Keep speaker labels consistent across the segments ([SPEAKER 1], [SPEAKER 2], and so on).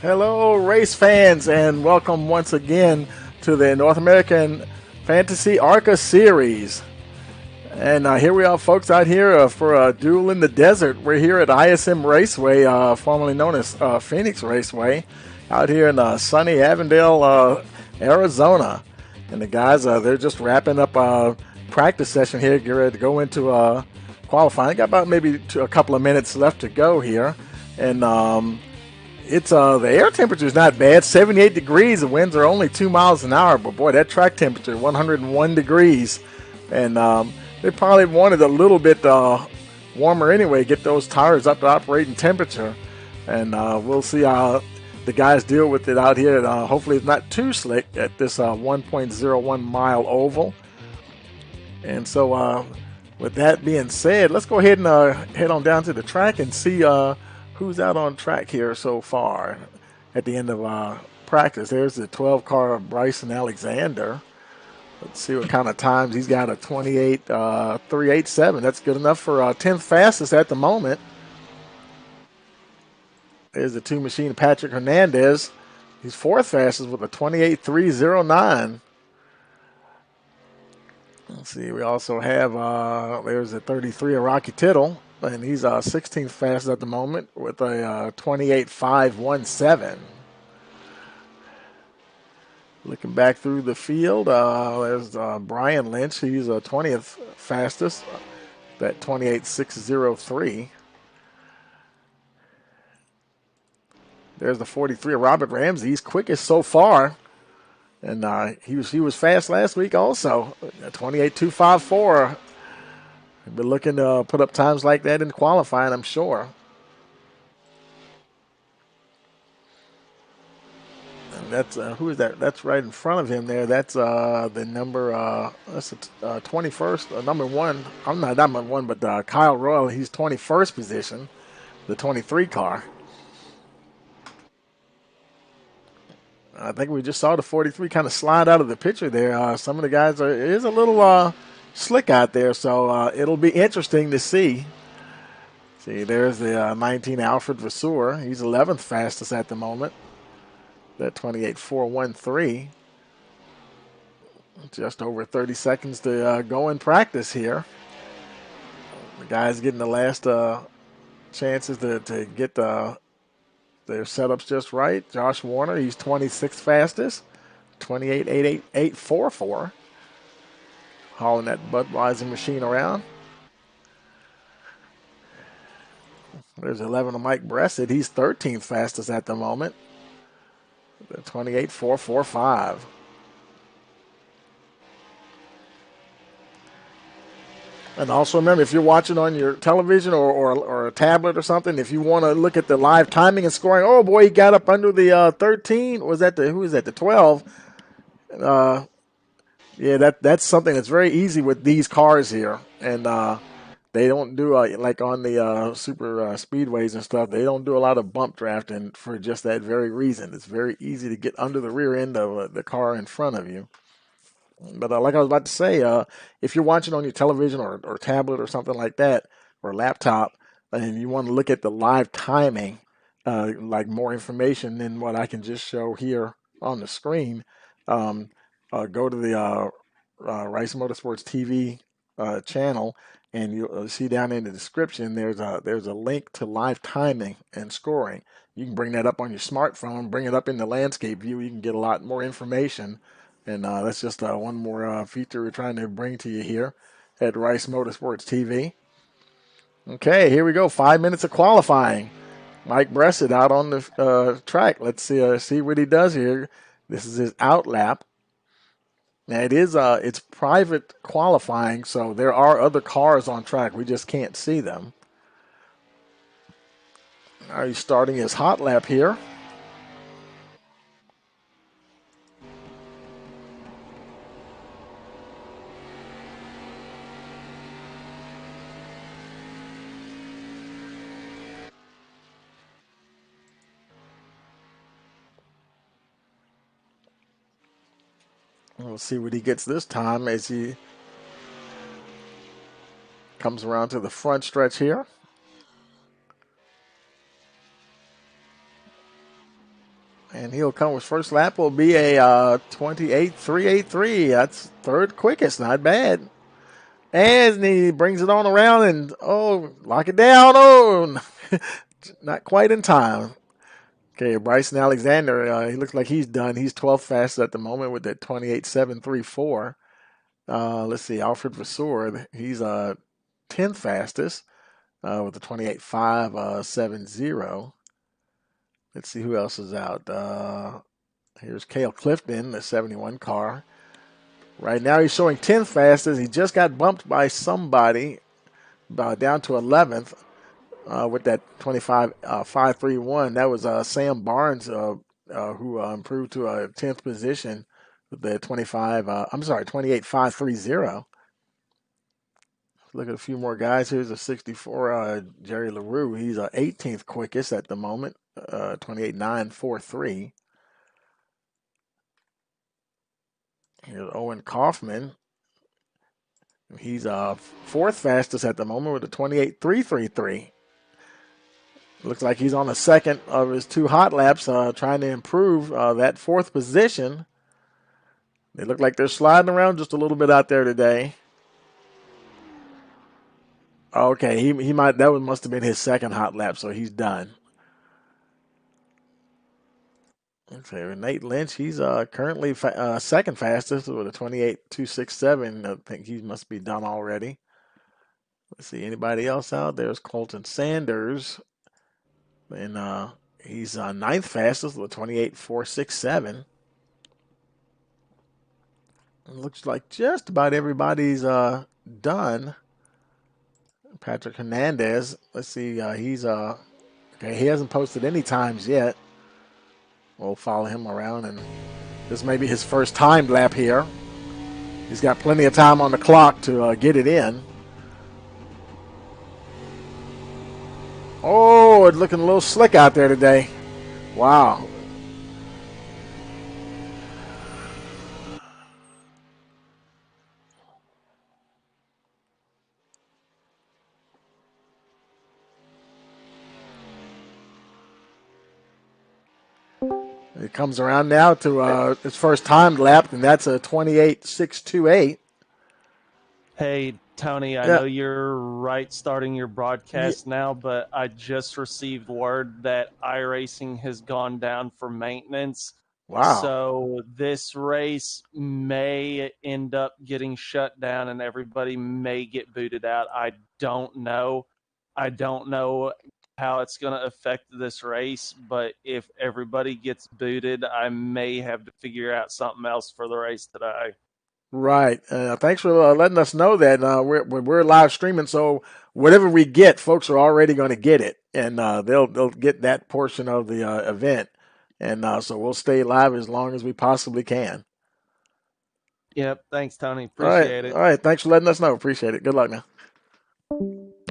[SPEAKER 1] Hello, race fans, and welcome once again to the North American Fantasy ARCA Series. And here we are, folks, out here for a duel in the desert. We're here at ISM Raceway, formerly known as Phoenix Raceway, out here in sunny Avondale, Arizona. And the guys, they're just wrapping up a practice session here, get ready to go into qualifying. Got about maybe a couple of minutes left to go here. And it's the air temperature is not bad, 78 degrees. The winds are only 2 miles an hour, but boy, that track temperature 101 degrees, and they probably wanted a little bit warmer anyway. Get those tires up to operating temperature, and we'll see how the guys deal with it out here. Hopefully, it's not too slick at this 1.01 mile oval. And so, with that being said, let's go ahead and head on down to the track and see who's out on track here so far at the end of practice. There's the 12 car Bryson Alexander. Let's see what kind of times he's got. A 28.387. That's good enough for 10th fastest at the moment. There's the two machine Patrick Hernandez. He's 4th fastest with a 28.309. Let's see, we also have there's a 33 of Rocky Tittle, and he's 16th fastest at the moment with a 28.517. Looking back through the field, there's Brian Lynch. He's 20th fastest, that 28.603. There's the 43 of Robert Ramsey. He's quickest so far, and he was fast last week also, 28.254. We've been looking to put up times like that in qualifying, I'm sure. And that's who is that? That's right in front of him there. That's the number. That's the 21st, number one. I'm not number one, but Kyle Royal. He's 21st position, the 23 car. I think we just saw the 43 kind of slide out of the picture there. Some of the guys it is a little slick out there, so it'll be interesting to see. See, there's the 19 Alfred Vasseur. He's 11th fastest at the moment. That 28.413. Just over 30 seconds to go in practice here. The guys getting the last chances to get their setups just right. Josh Warner, he's 26th fastest, 28.844. Hauling that Budweiser machine around. There's 11 of Mike Bressett. He's 13th fastest at the moment. 28.445. And also remember, if you're watching on your television or a tablet or something, if you want to look at the live timing and scoring, oh boy, he got up under the 13. Was that who is that? The 12. Yeah, that's something that's very easy with these cars here, and they don't do like on the super speedways and stuff. They don't do a lot of bump drafting for just that very reason. It's very easy to get under the rear end of the car in front of you. But like I was about to say, if you're watching on your television or tablet or something like that, or laptop, and you want to look at the live timing, like more information than what I can just show here on the screen, go to the Rice Motorsports TV channel, and you'll see down in the description there's a link to live timing and scoring. You can bring that up on your smartphone, bring it up in the landscape view. You can get a lot more information, and that's just one more feature we're trying to bring to you here at Rice Motorsports TV. Okay, here we go. 5 minutes of qualifying. Mike Bressett out on the track. Let's see what he does here. This is his out lap. Now it's private qualifying, so there are other cars on track. We just can't see them. Now he's starting his hot lap here. We'll see what he gets this time as he comes around to the front stretch here. And he'll come with first lap will be a 28.383. That's third quickest. Not bad. And he brings it on around and, lock it down. Oh, not quite in time. Okay, Bryson Alexander, he looks like he's done. He's 12th fastest at the moment with that 28.734. Let's see, Alfred Vasseur, he's 10th fastest with the 28.570. Let's see who else is out. Here's Cale Clifton, the 71 car. Right now he's showing 10th fastest. He just got bumped by somebody down to 11th with that 25.531. That was Sam Barnes who improved to a 10th position with the 28.530. Look at a few more guys. Here's a 64 Jerry LaRue. He's 18th quickest at the moment, 28.943. Here's Owen Kaufman. He's fourth fastest at the moment with a 28.333. Looks like he's on the second of his two hot laps, trying to improve that fourth position. They look like they're sliding around just a little bit out there today. Okay, he might must have been his second hot lap, so he's done. Okay, Nate Lynch, he's currently second fastest with a 28.267. I think he must be done already. Let's see, anybody else out? There's Colton Sanders, and he's ninth fastest with a 28.467. It looks like just about everybody's done. Patrick Hernandez, let's see, he's okay. He hasn't posted any times yet. We'll follow him around, and this may be his first timed lap here. He's got plenty of time on the clock to get it in. Oh, it's looking a little slick out there today. Wow. It comes around now to his first timed lap, and that's a 28.628.
[SPEAKER 2] Hey, Tony, I know you're starting your broadcast now, but I just received word that iRacing has gone down for maintenance.
[SPEAKER 1] Wow.
[SPEAKER 2] So this race may end up getting shut down and everybody may get booted out. I don't know. I don't know how it's going to affect this race, but if everybody gets booted, I may have to figure out something else for the race today.
[SPEAKER 1] Right. Thanks for letting us know that. We're live streaming, so whatever we get, folks are already going to get it, and they'll get that portion of the event, and so we'll stay live as long as we possibly can.
[SPEAKER 2] Yep. Thanks, Tony. Appreciate it.
[SPEAKER 1] All right. Thanks for letting us know. Appreciate it. Good luck now.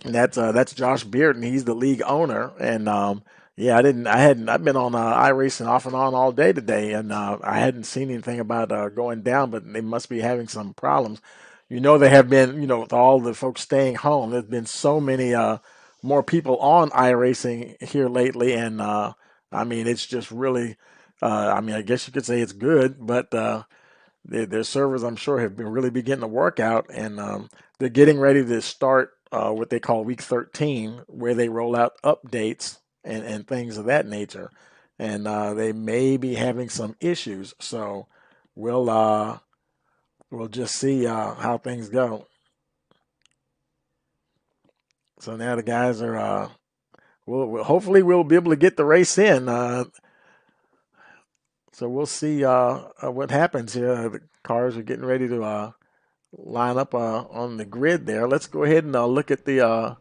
[SPEAKER 1] And that's Josh Bearden. He's the league owner, and I've been on iRacing off and on all day today, and I hadn't seen anything about going down, but they must be having some problems. They have been, with all the folks staying home, there's been so many more people on iRacing here lately, and it's just really, I guess you could say it's good, but their servers, I'm sure, have been really getting to work out, and they're getting ready to start what they call Week 13, where they roll out updates and things of that nature. And they may be having some issues. So we'll just see how things go. So now the guys are, hopefully we'll be able to get the race in. So we'll see what happens here. The cars are getting ready to line up on the grid there. Let's go ahead and look at the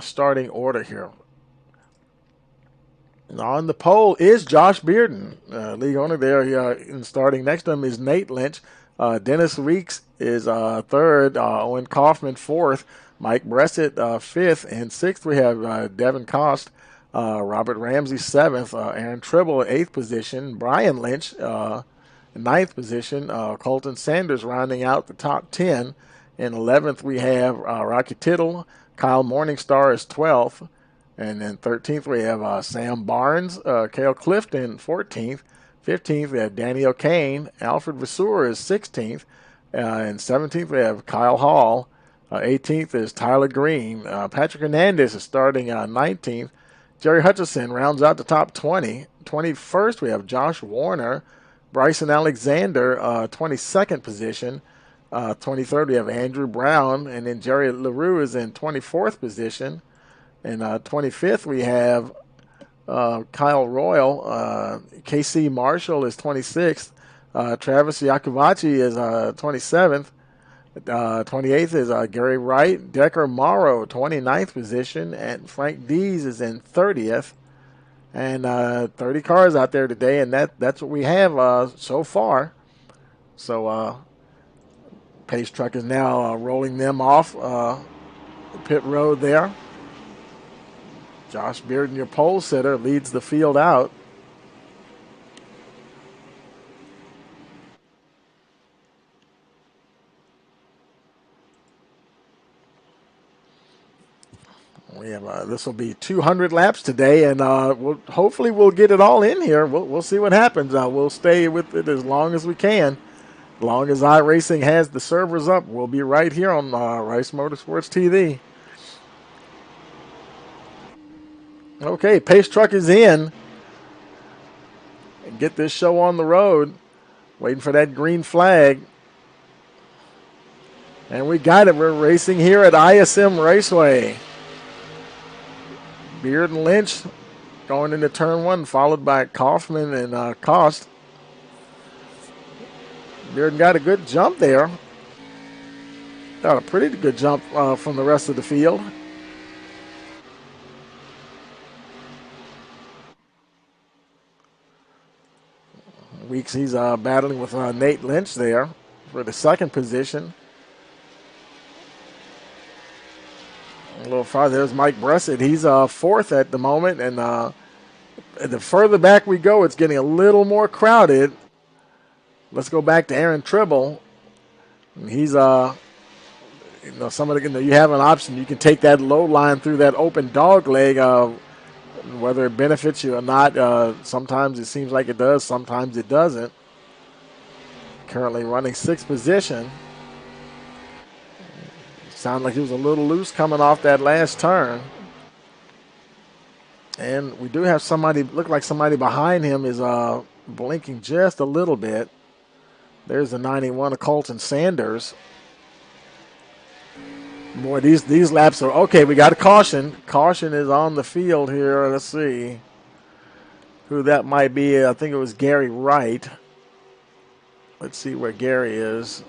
[SPEAKER 1] starting order here. On the pole is Josh Bearden, league owner there. And starting next to him is Nate Lynch. Dennis Reeks is third. Owen Kaufman fourth. Mike Bressett fifth. And sixth we have Devin Cost. Robert Ramsey seventh. Aaron Tribble eighth position. Brian Lynch ninth position. Colton Sanders rounding out the top 10. In 11th we have Rocky Tittle. Kyle Morningstar is 12th. And then 13th, we have Sam Barnes, Cale Clifton, 14th. 15th, we have Danny O'Kane. Alfred Vasseur is 16th. And 17th, we have Kyle Hall. 18th is Tyler Green. Patrick Hernandez is starting 19th. Jerry Hutchison rounds out the top 20. 21st, we have Josh Warner. Bryson Alexander, 22nd position. 23rd, we have Andrew Brown. And then Jerry LaRue is in 24th position. And 25th, we have Kyle Royal. KC Marshall is 26th. Travis Yakovachi is 27th. 28th is Gary Wright. Decker Morrow, 29th position. And Frank Dees is in 30th. And 30 cars out there today, and that's what we have so far. So Pace Truck is now rolling them off pit road there. Josh Bearden, your pole sitter, leads the field out. We have this will be 200 laps today, and hopefully we'll get it all in here. We'll see what happens. We'll stay with it as long as we can. As long as iRacing has the servers up, we'll be right here on Rice Motorsports TV. Okay, Pace Truck is in. Get this show on the road. Waiting for that green flag. And we got it. We're racing here at ISM Raceway. Beard and Lynch going into turn one, followed by Kaufman and Cost. Bearden got a good jump there. Got a pretty good jump from the rest of the field. Weeks he's battling with Nate Lynch there for the second position. A little farther, there's Mike Bressett. He's fourth at the moment, and the further back we go, it's getting a little more crowded. Let's go back to Aaron Tribble. He's you have an option. You can take that low line through that open dog leg. Whether it benefits you or not, sometimes it seems like it does, sometimes it doesn't. Currently running sixth position. Sounded like he was a little loose coming off that last turn. And we do have somebody, look like somebody behind him is blinking just a little bit. There's the 91 of Colton Sanders. Boy, these laps are okay. We got a caution. Caution is on the field here. Let's see who that might be. I think it was Gary Wright. Let's see where Gary is.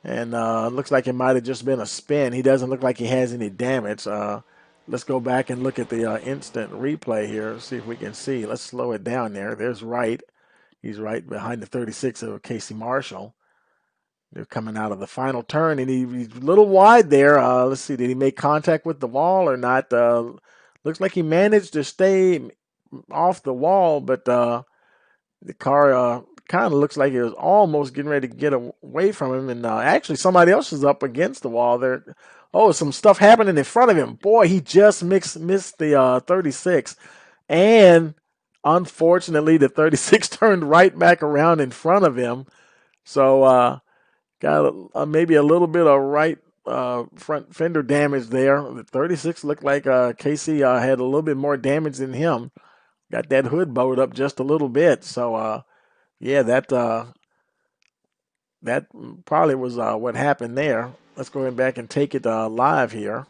[SPEAKER 1] And looks like it might have just been a spin. He doesn't look like he has any damage. Let's go back and look at the instant replay here. See if we can see. Let's slow it down there. There's Wright. He's right behind the 36 of Casey Marshall. They're coming out of the final turn, and he's a little wide there. Let's see, did he make contact with the wall or not? Looks like he managed to stay off the wall, but the car kind of looks like it was almost getting ready to get away from him, and actually somebody else is up against the wall there. Oh, some stuff happening in front of him. Boy, he just missed the 36, and unfortunately the 36 turned right back around in front of him. So got maybe a little bit of right front fender damage there. The 36 looked like Casey had a little bit more damage than him. Got that hood bowed up just a little bit. So, yeah, that probably was what happened there. Let's go back and take it live here.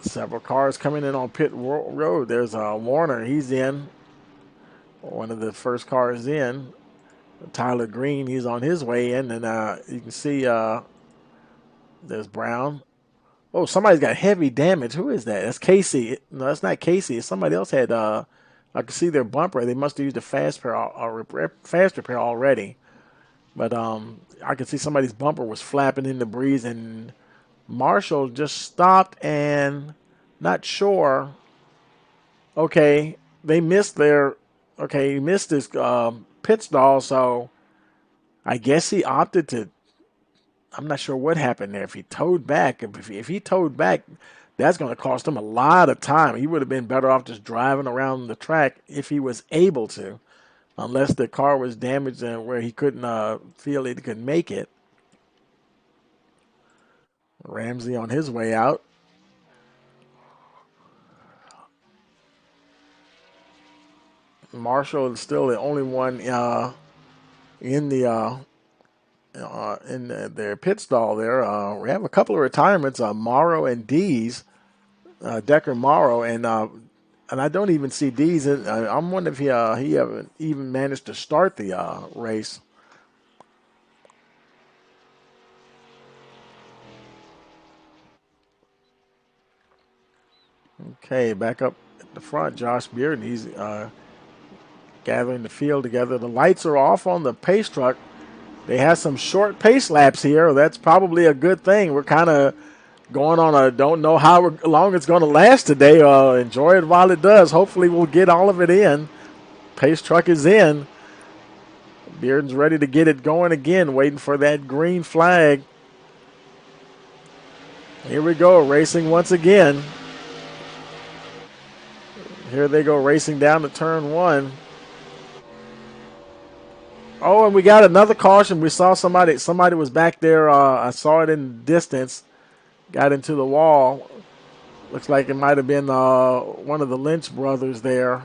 [SPEAKER 1] Several cars coming in on pit road. There's Warner. He's in. One of the first cars in. Tyler Green, he's on his way in. And you can see there's Brown. Oh, somebody's got heavy damage. Who is that? That's Casey. No, that's not Casey. Somebody else had, I could see their bumper. They must have used a fast repair already. But I could see somebody's bumper was flapping in the breeze, and Marshall just stopped and not sure. Okay, they missed he missed his pit stall, so I guess he opted to I'm not sure what happened there. If he towed back, if he towed back, that's going to cost him a lot of time. He would have been better off just driving around the track if he was able to, unless the car was damaged and where he couldn't feel he could make it. Ramsey on his way out. Marshall is still the only one in their pit stall there. We have a couple of retirements, Morrow and Dees, Decker Morrow, and I don't even see Dees. I'm wondering if he haven't even managed to start the race. Okay, back up at the front, Josh Bearden. He's gathering the field together. The lights are off on the pace truck. They have some short pace laps here. That's probably a good thing. We're kind of going on a don't know how long it's going to last today. Enjoy it while it does. Hopefully we'll get all of it in. Pace truck is in. Bearden's ready to get it going again, waiting for that green flag. Here we go, racing once again. Here they go, racing down to turn one. Oh, and we got another caution. We saw somebody was back there. I saw it in the distance. Got into the wall. Looks like it might have been one of the Lynch brothers there.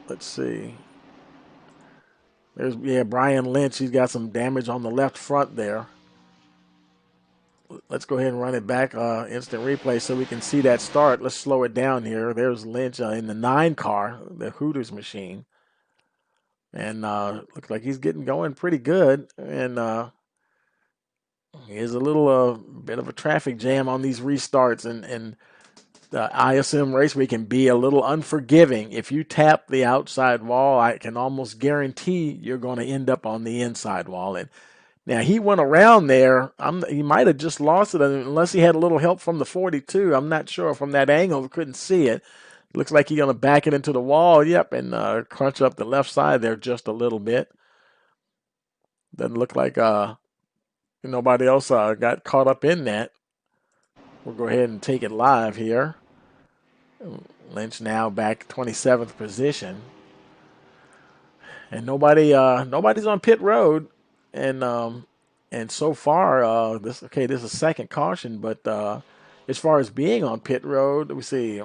[SPEAKER 1] Let's see. There's Brian Lynch. He's got some damage on the left front there. Let's go ahead and run it back, instant replay, so we can see that start. Let's slow it down here. There's Lynch in the 9 car, the Hooters machine. And looks like he's getting going pretty good. And here's a little bit of a traffic jam on these restarts. And the ISM Raceway can be a little unforgiving. If you tap the outside wall, I can almost guarantee you're going to end up on the inside wall. And now he went around there. He might have just lost it unless he had a little help from the 42. I'm not sure from that angle. We couldn't see it. Looks like he's going to back it into the wall. Yep, and crunch up the left side there just a little bit. Doesn't look like nobody else got caught up in that. We'll go ahead and take it live here. Lynch now back 27th position. And nobody's on pit road. And so far, this is second caution, but as far as being on pit road, let me see.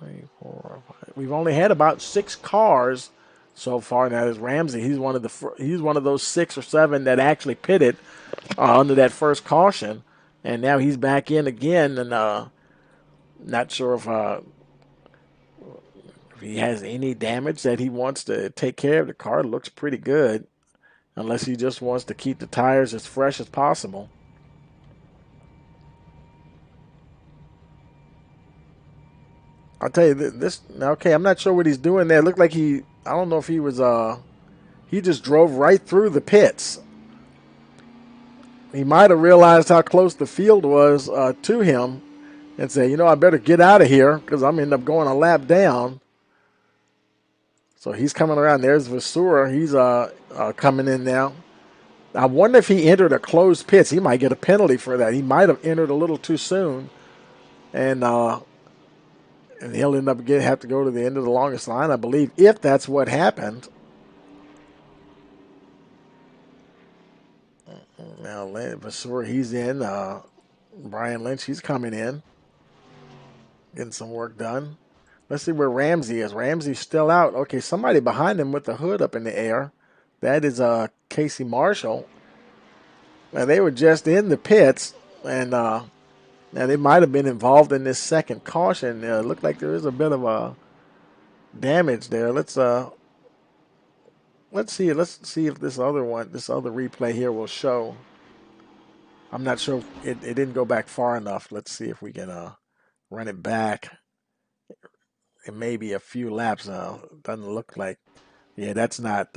[SPEAKER 1] 3, 4, 5. We've only had about 6 cars so far. Now there's Ramsey. He's one of those 6 or 7 that actually pitted under that first caution, and now he's back in again. And not sure if he has any damage that he wants to take care of. The car looks pretty good, unless he just wants to keep the tires as fresh as possible. I'll tell you this. Okay, I'm not sure what he's doing there. It looked like I don't know if he was, he just drove right through the pits. He might have realized how close the field was to him and said, I better get out of here because I'm end up going a lap down. So he's coming around. There's Vasseur. He's coming in now. I wonder if he entered a closed pits. He might get a penalty for that. He might have entered a little too soon. And he'll end up have to go to the end of the longest line, I believe, if that's what happened. Now, Vasseur, he's in. Brian Lynch, he's coming in. Getting some work done. Let's see where Ramsey is. Ramsey's still out. Okay, somebody behind him with the hood up in the air. That is Casey Marshall. Now, they were just in the pits, and now they might have been involved in this second caution. It looked like there is a bit of damage there. Let's see. Let's see if this other replay here will show. I'm not sure if it didn't go back far enough. Let's see if we can run it back. It may be a few laps. Doesn't look like. Yeah, that's not.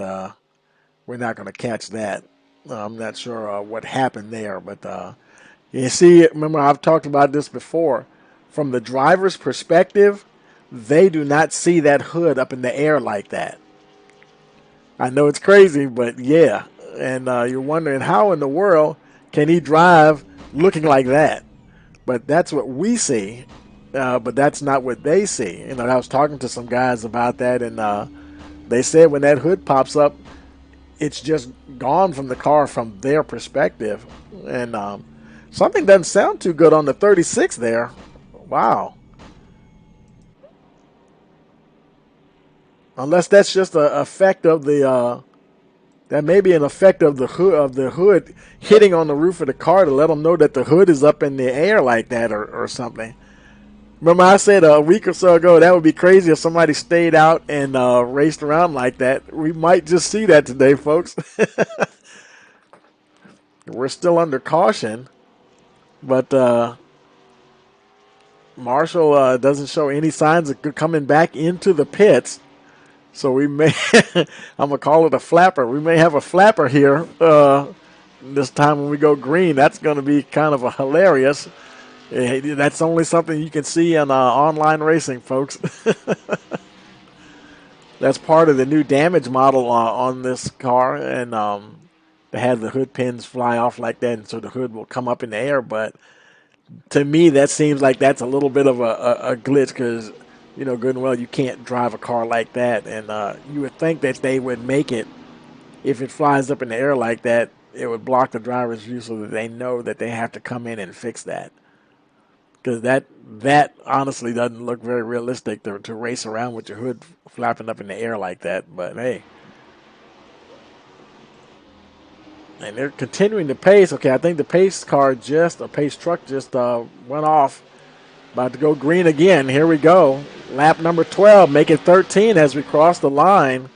[SPEAKER 1] We're not going to catch that. I'm not sure what happened there, but you see, remember I've talked about this before. From the driver's perspective, they do not see that hood up in the air like that. I know it's crazy, but yeah. And you're wondering how in the world can he drive looking like that? But that's what we see. But that's not what they see. I was talking to some guys about that, and they said when that hood pops up, it's just gone from the car from their perspective. And something doesn't sound too good on the 36 there. Wow. Unless that's just an effect of the that may be an effect of the hood hitting on the roof of the car to let them know that the hood is up in the air like that, or something. Remember I said a week or so ago that would be crazy if somebody stayed out and raced around like that. We might just see that today, folks. We're still under caution, but Marshall doesn't show any signs of coming back into the pits. So we may, I'm going to call it a flapper. We may have a flapper here this time when we go green. That's going to be kind of a hilarious. That's only something you can see in online racing, folks. That's part of the new damage model on this car. And they had the hood pins fly off like that, and so the hood will come up in the air. But to me, that seems like that's a little bit of a glitch because, good and well, you can't drive a car like that. And you would think that they would make it, if it flies up in the air like that, it would block the driver's view so that they know that they have to come in and fix that. Because that honestly doesn't look very realistic to race around with your hood flapping up in the air like that. But, hey. And they're continuing the pace. Okay, I think the pace truck just went off. About to go green again. Here we go. Lap number 12, make it 13 as we cross the line.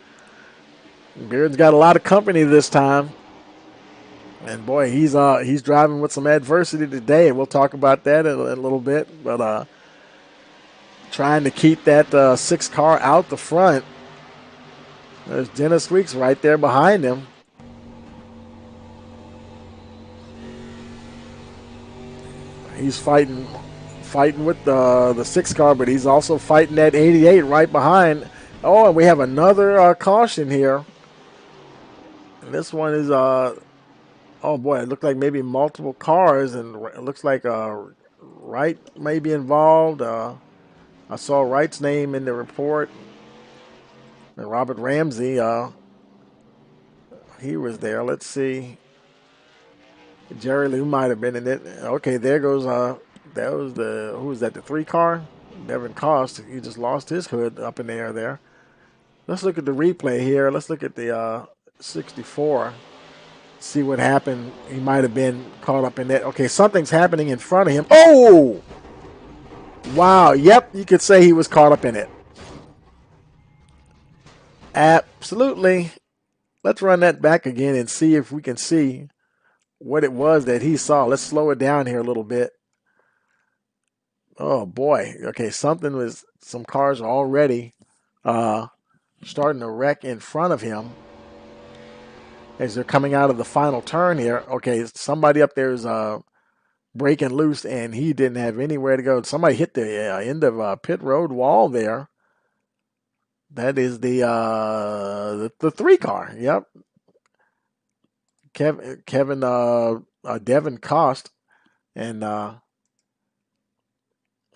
[SPEAKER 1] Beard's got a lot of company this time. And boy, he's driving with some adversity today. We'll talk about that in a little bit. But trying to keep that 6 car out the front. There's Dennis Weeks right there behind him. He's fighting with the 6 car, but he's also fighting that 88 right behind. Oh, and we have another caution here. And this one is, oh boy, it looked like maybe multiple cars, and it looks like Wright may be involved. I saw Wright's name in the report. And Robert Ramsey, he was there. Let's see. Jerry Lou might have been in it. Okay, there goes that was who was that, the 3 car? Devin Cost. He just lost his hood up in the air there. Let's look at the replay here. Let's look at the 64. See what happened. He might have been caught up in that. Okay, something's happening in front of him. Oh! Wow, yep, you could say he was caught up in it. Absolutely. Let's run that back again and see if we can see what it was that he saw. Let's slow it down here a little bit. Oh boy. Okay, some cars are already starting to wreck in front of him as they're coming out of the final turn here. Okay, somebody up there is breaking loose, and he didn't have anywhere to go. Somebody hit the end of pit road wall there. That is the 3 car. Yep. Devin Cost, and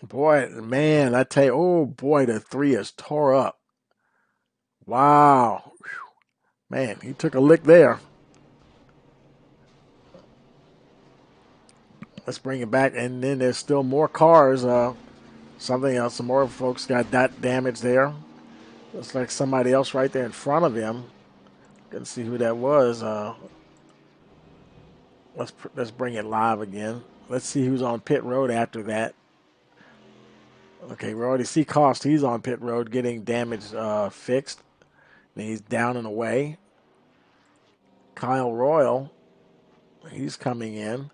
[SPEAKER 1] boy, man, I tell you, oh boy, the 3 is tore up. Wow, man, he took a lick there. Let's bring it back, and then there's still more cars. Something else, some more folks got that damage there. Looks like somebody else right there in front of him. Can see who that was. Let's bring it live again. Let's see who's on pit road after that. Okay, we already see Cost. He's on pit road getting damage fixed. And he's down and away. Kyle Royal, he's coming in.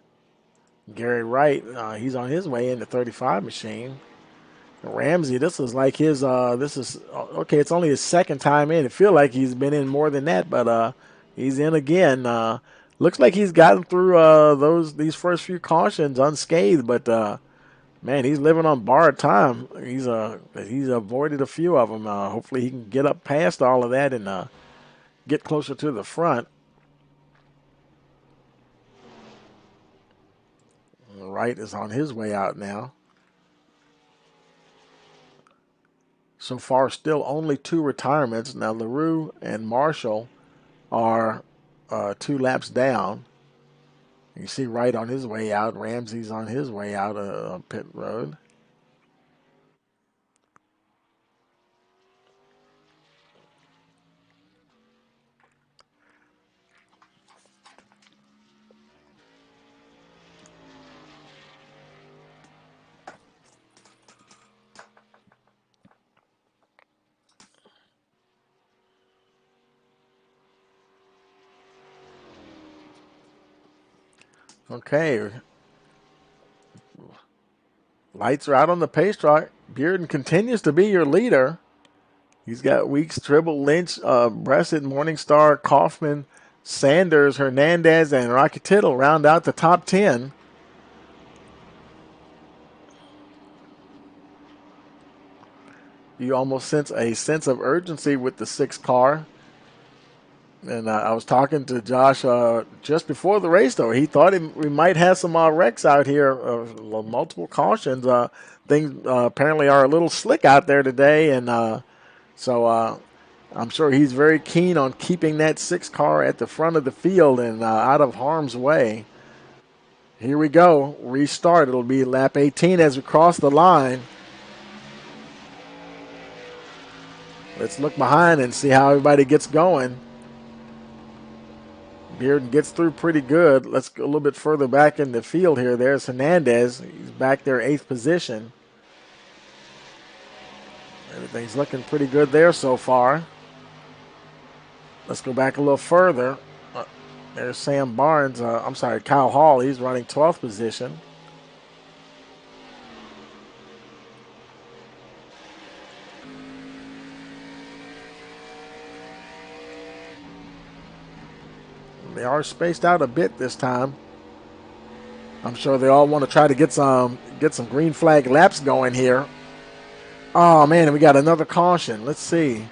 [SPEAKER 1] Gary Wright, he's on his way in the 35 machine. Ramsey, this is like his, okay, it's only his 2nd time in. It feels like he's been in more than that, but he's in again. Looks like he's gotten through these first few cautions unscathed, but man, he's living on borrowed time. He's avoided a few of them. Hopefully he can get up past all of that and get closer to the front. Wright is on his way out now. So far, still only 2 retirements. Now, LaRue and Marshall are 2 laps down. You see Wright on his way out. Ramsey's on his way out on pit road. Okay. Lights are out on the pace track. Bearden continues to be your leader. He's got Weeks, Tribble, Lynch, Bressett, Morningstar, Kaufman, Sanders, Hernandez, and Rocky Tittle round out the top 10. You almost sense a sense of urgency with the 6 car. And I was talking to Josh just before the race, though. He thought we might have some wrecks out here, multiple cautions. Things apparently are a little slick out there today, and so I'm sure he's very keen on keeping that 6 car at the front of the field and out of harm's way. Here we go. Restart. It'll be lap 18 as we cross the line. Let's look behind and see how everybody gets going. Bearden gets through pretty good. Let's go a little bit further back in the field here. There's Hernandez. He's back there, 8th position. Everything's looking pretty good there so far. Let's go back a little further. There's Sam Barnes. Kyle Hall. He's running 12th position. They are spaced out a bit this time. I'm sure they all want to try to get some green flag laps going here. Oh, man, we got another caution. Let's see.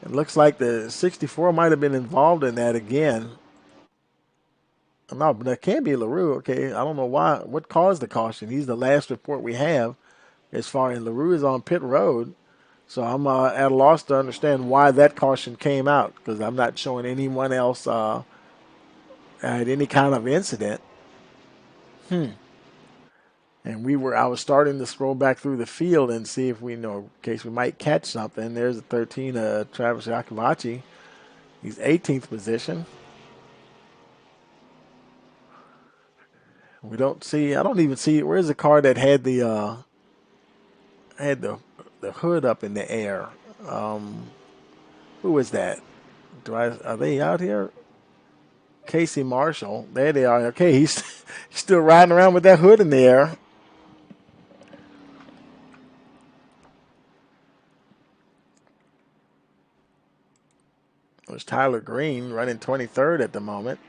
[SPEAKER 1] It looks like the 64 might have been involved in that again. No, but that can't be LaRue. Okay, I don't know why. What caused the caution? He's the last report we have as far as LaRue is on pit road. So I'm at a loss to understand why that caution came out because I'm not showing anyone else had any kind of incident. And I was starting to scroll back through the field and see if we know, in case we might catch something. There's a 13, Travis Yakovachi. He's 18th position. We don't see. I don't even see. Where's the car that had the hood up in the air? Who is that? Are they out here? Casey Marshall. There they are. Okay, he's still riding around with that hood in the air. There's Tyler Green running 23rd at the moment.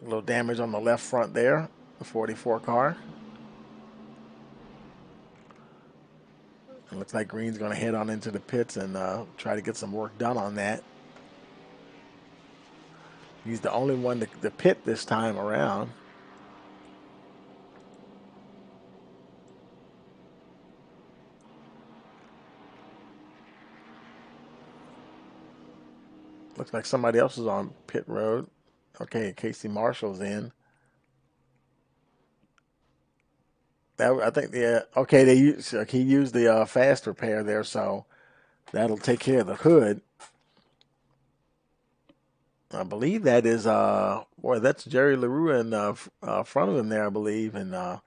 [SPEAKER 1] A little damage on the left front there, the 44 car. It looks like Green's going to head on into the pits and try to get some work done on that. He's the only one to pit this time around. Looks like somebody else is on pit road. Okay, Casey Marshall's in. I think he used the fast repair there, so that'll take care of the hood. I believe that is that's Jerry LaRue in front of him there, I believe, and it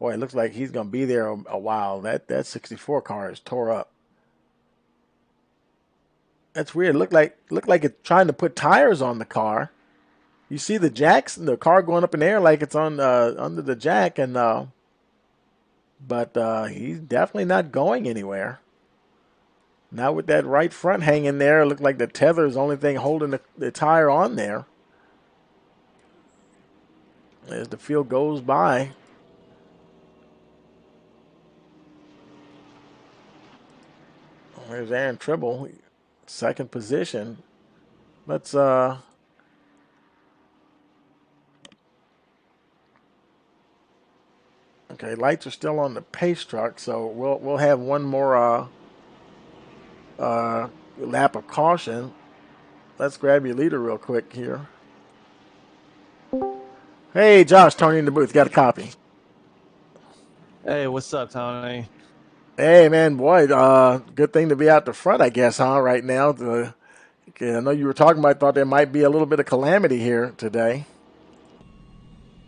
[SPEAKER 1] looks like he's gonna be there a while. That 64 car is tore up. That's weird. Looked like it's trying to put tires on the car. You see the jacks and the car going up in the air like it's on under the jack, and but he's definitely not going anywhere. Now with that right front hanging there, it looked like the tether is the only thing holding the tire on there. As the field goes by. There's Aaron Tribble, 2nd position. Let's Okay, lights are still on the pace truck, so we'll have one more lap of caution. Let's grab your leader real quick here. Hey, Josh, Tony in the booth. Got a copy.
[SPEAKER 2] Hey, what's up, Tony?
[SPEAKER 1] Hey, man, boy, good thing to be out the front, I guess, huh? Right now, I know you were talking about. Thought there might be a little bit of calamity here today.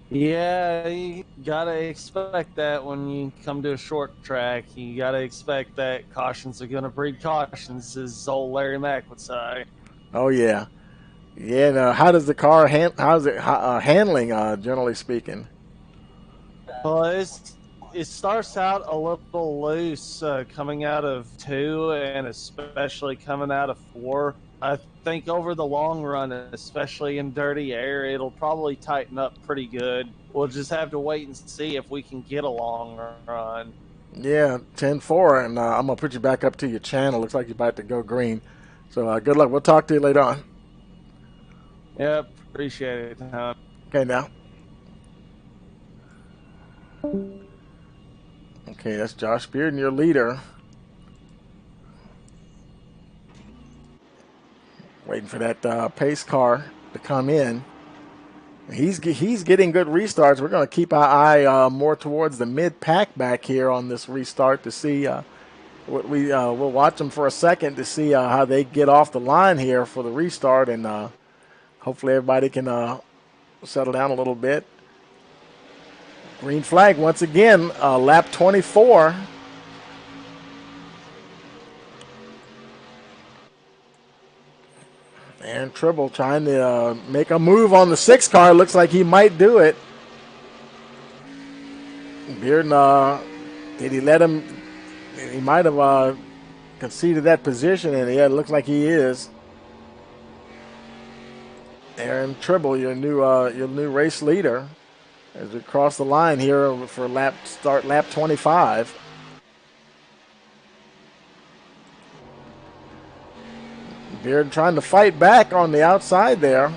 [SPEAKER 2] Yeah, you gotta expect that when you come to a short track. You gotta expect that cautions are gonna breed cautions, as old Larry Mack would say.
[SPEAKER 1] Oh yeah, yeah. Now, how does the car how's it handling? Generally speaking.
[SPEAKER 2] Well, it starts out a little loose coming out of two, and especially coming out of four. I think over the long run, especially in dirty air, it'll probably tighten up pretty good. We'll just have to wait and see if we can get a long run.
[SPEAKER 1] Yeah, 10-4, and I'm gonna put you back up to your channel. Looks like you're about to go green. So good luck. We'll talk to you later on.
[SPEAKER 2] Yep, appreciate it, Tom.
[SPEAKER 1] Okay, now. Okay, that's Josh Bearden, your leader. Waiting for that pace car to come in. He's getting good restarts. We're going to keep our eye more towards the mid pack back here on this restart to see what we'll watch them for a second to see how they get off the line here for the restart, and hopefully everybody can settle down a little bit. Green flag once again, lap 24. And Tribble trying to make a move on the 6 car. Looks like he might do it. Bearden, did he let him? He might have conceded that position, and yeah, it looks like he is. Aaron Tribble, your new race leader, as we cross the line here for lap 25. Beard trying to fight back on the outside there.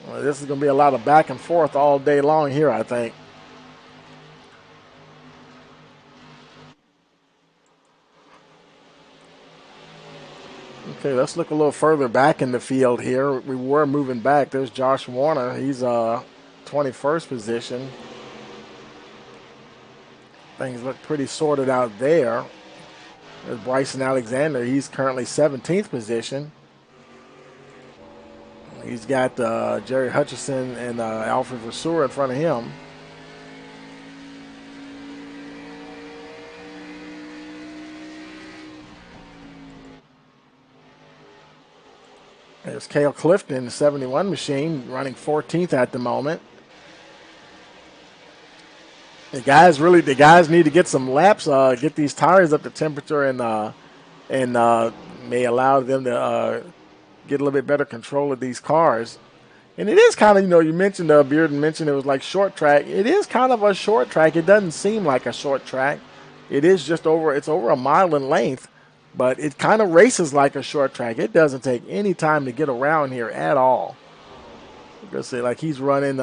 [SPEAKER 1] Well, this is going to be a lot of back and forth all day long here, I think. Okay, let's look a little further back in the field here. We were moving back. There's Josh Warner. He's 21st position. Things look pretty sorted out there. There's Bryson Alexander. He's currently 17th position. He's got Jerry Hutchison and Alfred Vasseur in front of him. There's Cale Clifton, the 71 machine, running 14th at the moment. The guys need to get some laps, get these tires up to temperature, and may allow them to get a little bit better control of these cars. And it is kind of, you mentioned, Bearden mentioned it was like short track. It is kind of a short track. It doesn't seem like a short track. It is it's over a mile in length, but it kind of races like a short track. It doesn't take any time to get around here at all. Let's say like he's running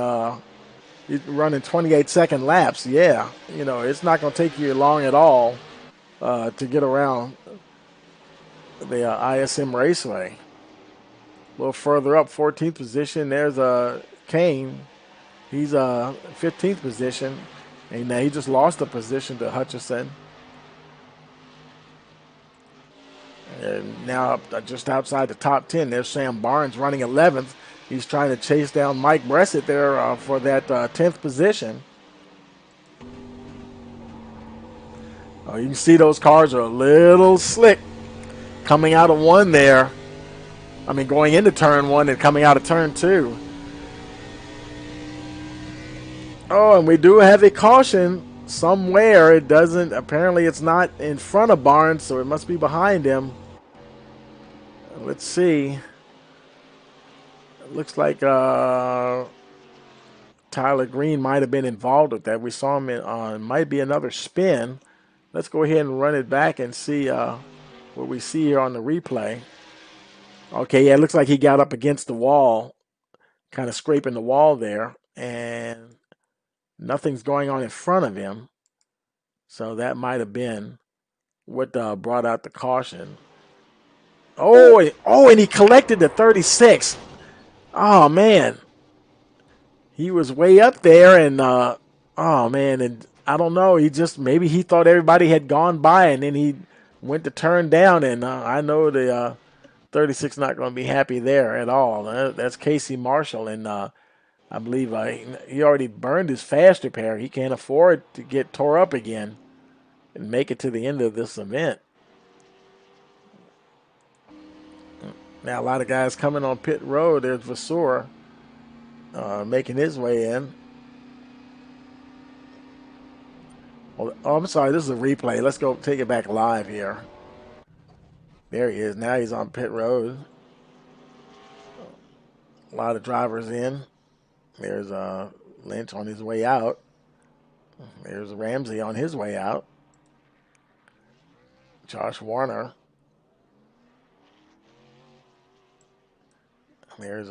[SPEAKER 1] 28-second laps. Yeah, it's not going to take you long at all to get around the ISM Raceway. A little further up, 14th position. There's Kane. He's 15th position, and he just lost a position to Hutchison. And now just outside the top 10, there's Sam Barnes running 11th. He's trying to chase down Mike Bressett there for that 10th position. You can see those cars are a little slick coming out of one there. I mean, going into turn one and coming out of turn two. Oh, and we do have a caution somewhere. It doesn't, apparently it's not in front of Barnes, so it must be behind him. Let's see. It looks like Tyler Green might have been involved with that. We saw him on might be another spin. Let's go ahead and run it back and see what we see here on the replay. Okay, yeah, it looks like he got up against the wall, kind of scraping the wall there. And nothing's going on in front of him. So that might have been what brought out the caution. Oh, and he collected the 36. Oh, man. He was way up there, and oh, man. And I don't know. Maybe he thought everybody had gone by, and then he went to turn down. And I know the 36 not going to be happy there at all. That's Casey Marshall, and I believe he already burned his fast repair. He can't afford to get tore up again and make it to the end of this event. Now, a lot of guys coming on pit road. There's Vasseur making his way in. Oh, I'm sorry. This is a replay. Let's go take it back live here. There he is. Now he's on pit road. A lot of drivers in. There's Lynch on his way out. There's Ramsey on his way out. Josh Warner. There's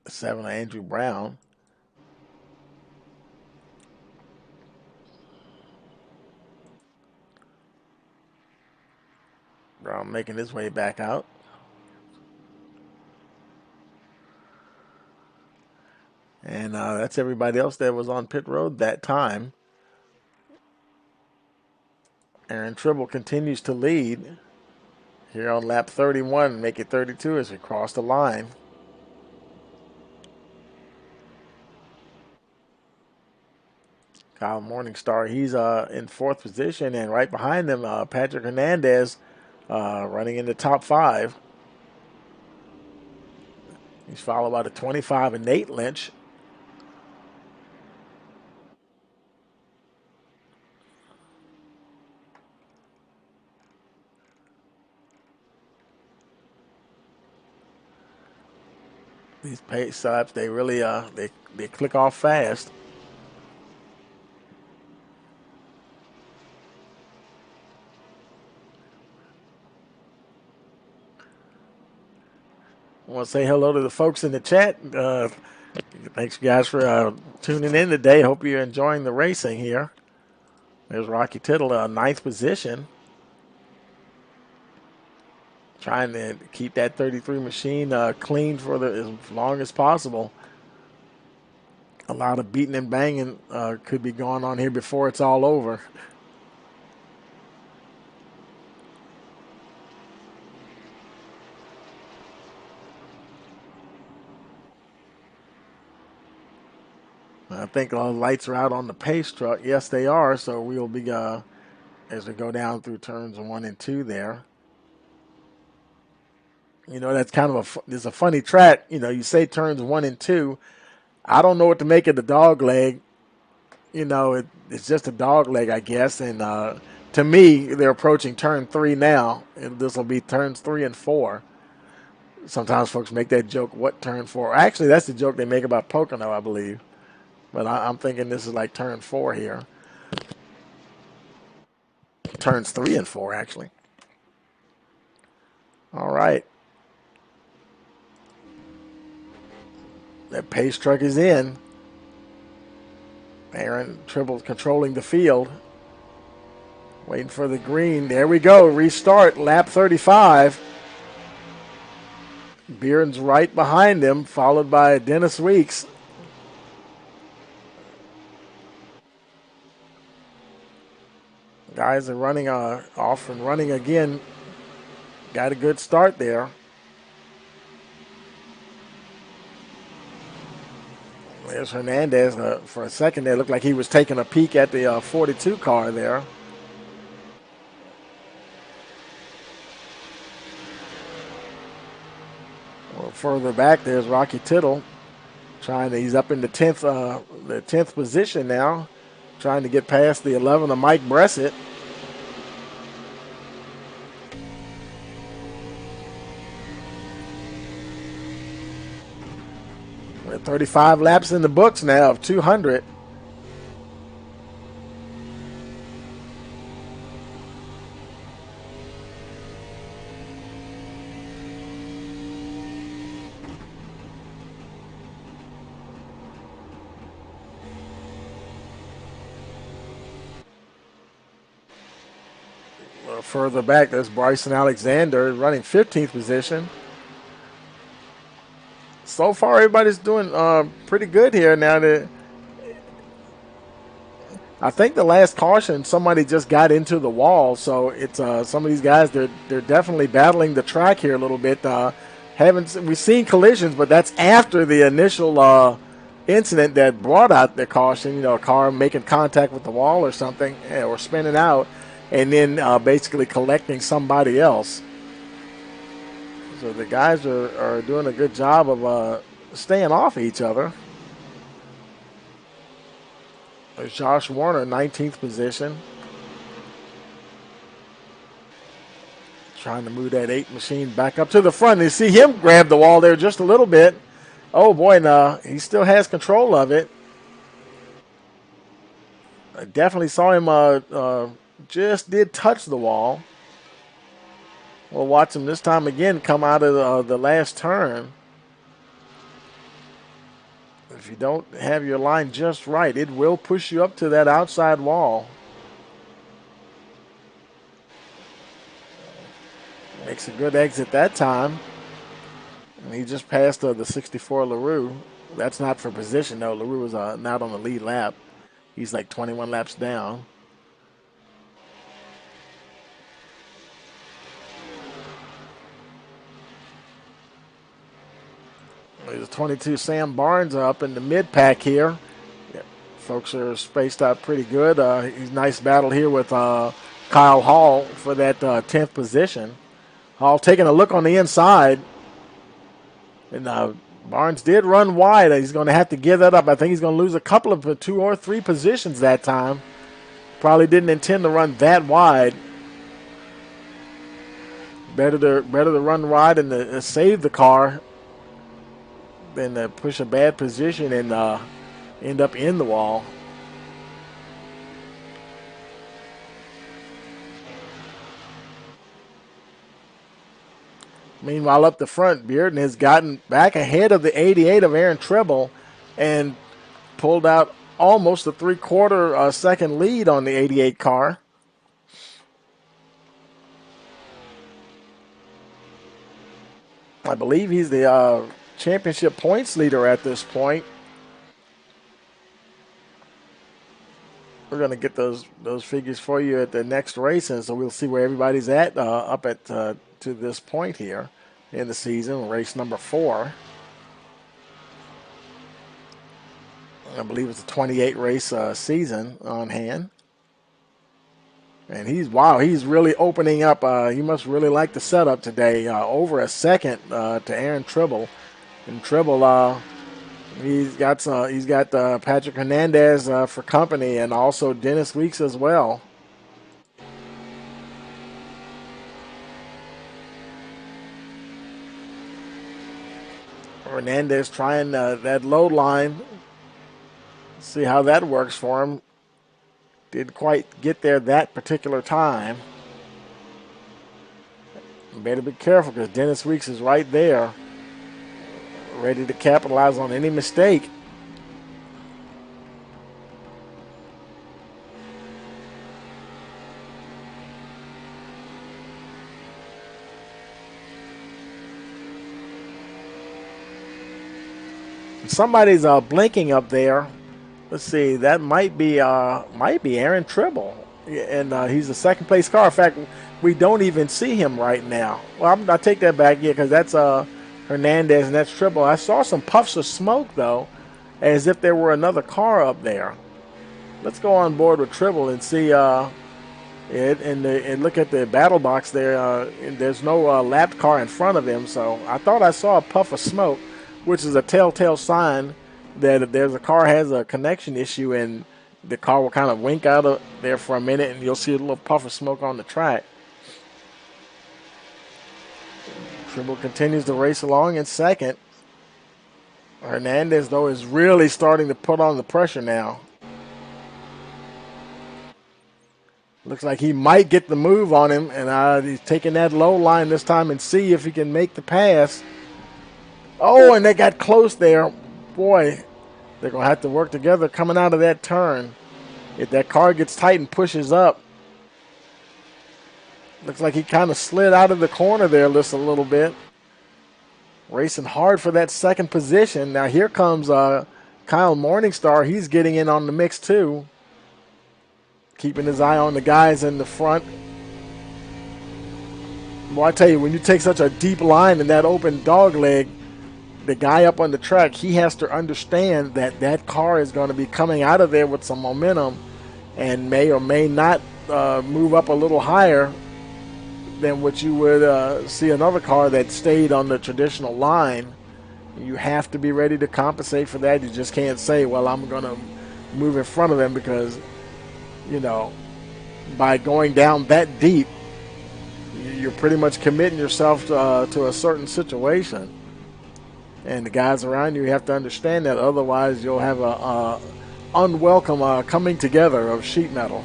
[SPEAKER 1] 7 Andrew Brown. Brown making his way back out. And that's everybody else that was on pit road that time. Aaron Tribble continues to lead here on lap 31, make it 32 as we cross the line. Kyle Morningstar, he's in 4th position, and right behind him, Patrick Hernandez running in the top 5. He's followed by the 25 and Nate Lynch. These pace stops, they really they click off fast. I want to say hello to the folks in the chat. Thanks, guys, for tuning in today. Hope you're enjoying the racing here. There's Rocky Tittle, 9th position. Trying to keep that 33 machine clean for as long as possible. A lot of beating and banging could be going on here before it's all over. I think all the lights are out on the pace truck. Yes, they are. So we'll be, as we go down through turns 1 and 2 there. You know, that's kind of there's a funny track. You know, you say turns 1 and 2. I don't know what to make of the dog leg. You know, it's just a dog leg, I guess. And to me, they're approaching turn 3 now. And this will be turns 3 and 4. Sometimes folks make that joke, what turn 4? Actually, that's the joke they make about Pocono, I believe. But I'm thinking this is like turn 4 here. Turns 3 and 4, actually. All right. That pace truck is in. Aaron Tribble controlling the field. Waiting for the green. There we go. Restart. Lap 35. Bearden's right behind him, followed by Dennis Weeks. Guys are running off and running again. Got a good start there. There's Hernandez. For a second there, looked like he was taking a peek at the 42 car there. Well, further back, there's Rocky Tittle. He's up in the 10th position now. Trying to get past the 11 of Mike Bressett. We're 35 laps in the books now of 200. Further back, there's Bryson Alexander running 15th position. So far, everybody's doing pretty good here. Now, I think the last caution, somebody just got into the wall. So it's some of these guys, they're definitely battling the track here a little bit. We've seen collisions, but that's after the initial incident that brought out the caution. You know, a car making contact with the wall or something, or spinning out, and then basically collecting somebody else. So the guys are doing a good job of staying off each other. There's Josh Warner, 19th position. Trying to move that 8 machine back up to the front. You see him grab the wall there just a little bit. Oh, boy, no, he still has control of it. I definitely saw him just did touch the wall. We'll watch him this time again come out of the last turn. If you don't have your line just right, it will push you up to that outside wall. Makes a good exit that time. And he just passed the 64 LaRue. That's not for position, though. LaRue was not on the lead lap. He's like 21 laps down. There's 22 Sam Barnes up in the mid-pack here. Yeah, folks are spaced out pretty good. He's nice battle here with Kyle Hall for that 10th position. Hall taking a look on the inside. And Barnes did run wide. He's going to have to give that up. I think he's going to lose a couple of 2 or 3 positions that time. Probably didn't intend to run that wide. Better to run wide and to save the car than to push a bad position and end up in the wall. Meanwhile, up the front, Bearden has gotten back ahead of the 88 of Aaron Treble and pulled out almost a 3/4 second lead on the 88 car. I believe he's the championship points leader at this point. We're going to get those figures for you at the next race, and so we'll see where everybody's at up at to this point here in the season, race number 4. I believe it's a 28 race season on hand. And he's really opening up. He must really like the setup today. Over a second to Aaron Tribble, and Tribble he's got Patrick Hernandez for company, and also Dennis Weeks as well. Hernandez trying that load line. See how that works for him. Didn't quite get there that particular time. Better be careful because Dennis Weeks is right there, ready to capitalize on any mistake. Somebody's blinking up there. Let's see, that might be Aaron Tribble, and he's a second place car. In fact, we don't even see him right now. Well, I take that back, yeah, because that's Hernandez and that's Tribble. I saw some puffs of smoke though, as if there were another car up there. Let's go on board with Tribble and see and look at the battle box there. And there's no lapped car in front of him, so I thought I saw a puff of smoke, which is a telltale sign that if there's a car has a connection issue, and the car will kind of wink out of there for a minute, and you'll see a little puff of smoke on the track. Tribble continues to race along in second. Hernandez, though, is really starting to put on the pressure now. Looks like he might get the move on him, and he's taking that low line this time and see if he can make the pass. Oh, and they got close there. Boy, they're going to have to work together coming out of that turn. If that car gets tight and pushes up, Looks like he kind of slid out of the corner there just a little bit. Racing hard for that second position. Now here comes Kyle Morningstar. He's getting in on the mix too. Keeping his eye on the guys in the front. Well, I tell you, when you take such a deep line in that open dog leg, the guy up on the track, he has to understand that that car is going to be coming out of there with some momentum and may or may not move up a little higher than what you would see another car that stayed on the traditional line. You have to be ready to compensate for that. You just can't say, well, I'm going to move in front of them because, you know, by going down that deep, you're pretty much committing yourself to a certain situation. And the guys around you have to understand that. Otherwise, you'll have a unwelcome coming together of sheet metal.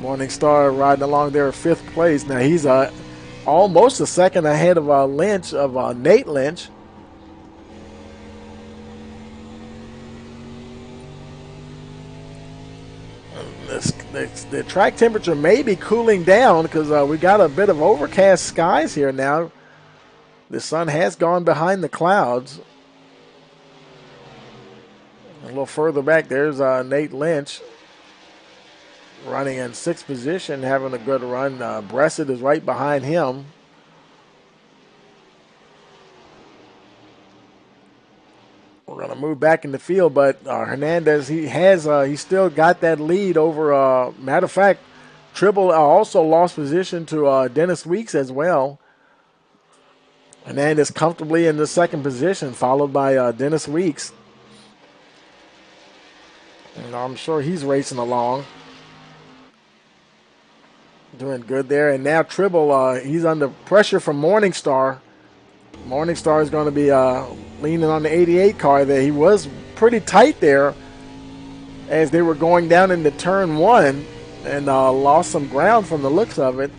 [SPEAKER 1] Morningstar riding along there at 5th place. Now he's almost a second ahead of Nate Lynch. The track temperature may be cooling down because we got a bit of overcast skies here now. The sun has gone behind the clouds. A little further back, there's Nate Lynch running in 6th position, having a good run. Bressett is right behind him. We're going to move back in the field, but Hernandez, he still got that lead over. Matter of fact, Tribble also lost position to Dennis Weeks as well. Hernandez comfortably in the 2nd position, followed by Dennis Weeks. And I'm sure he's racing along. Doing good there. And now Tribble, he's under pressure from Morningstar. Morningstar is going to be leaning on the 88 car there. He was pretty tight there as they were going down into turn 1 and lost some ground from the looks of it.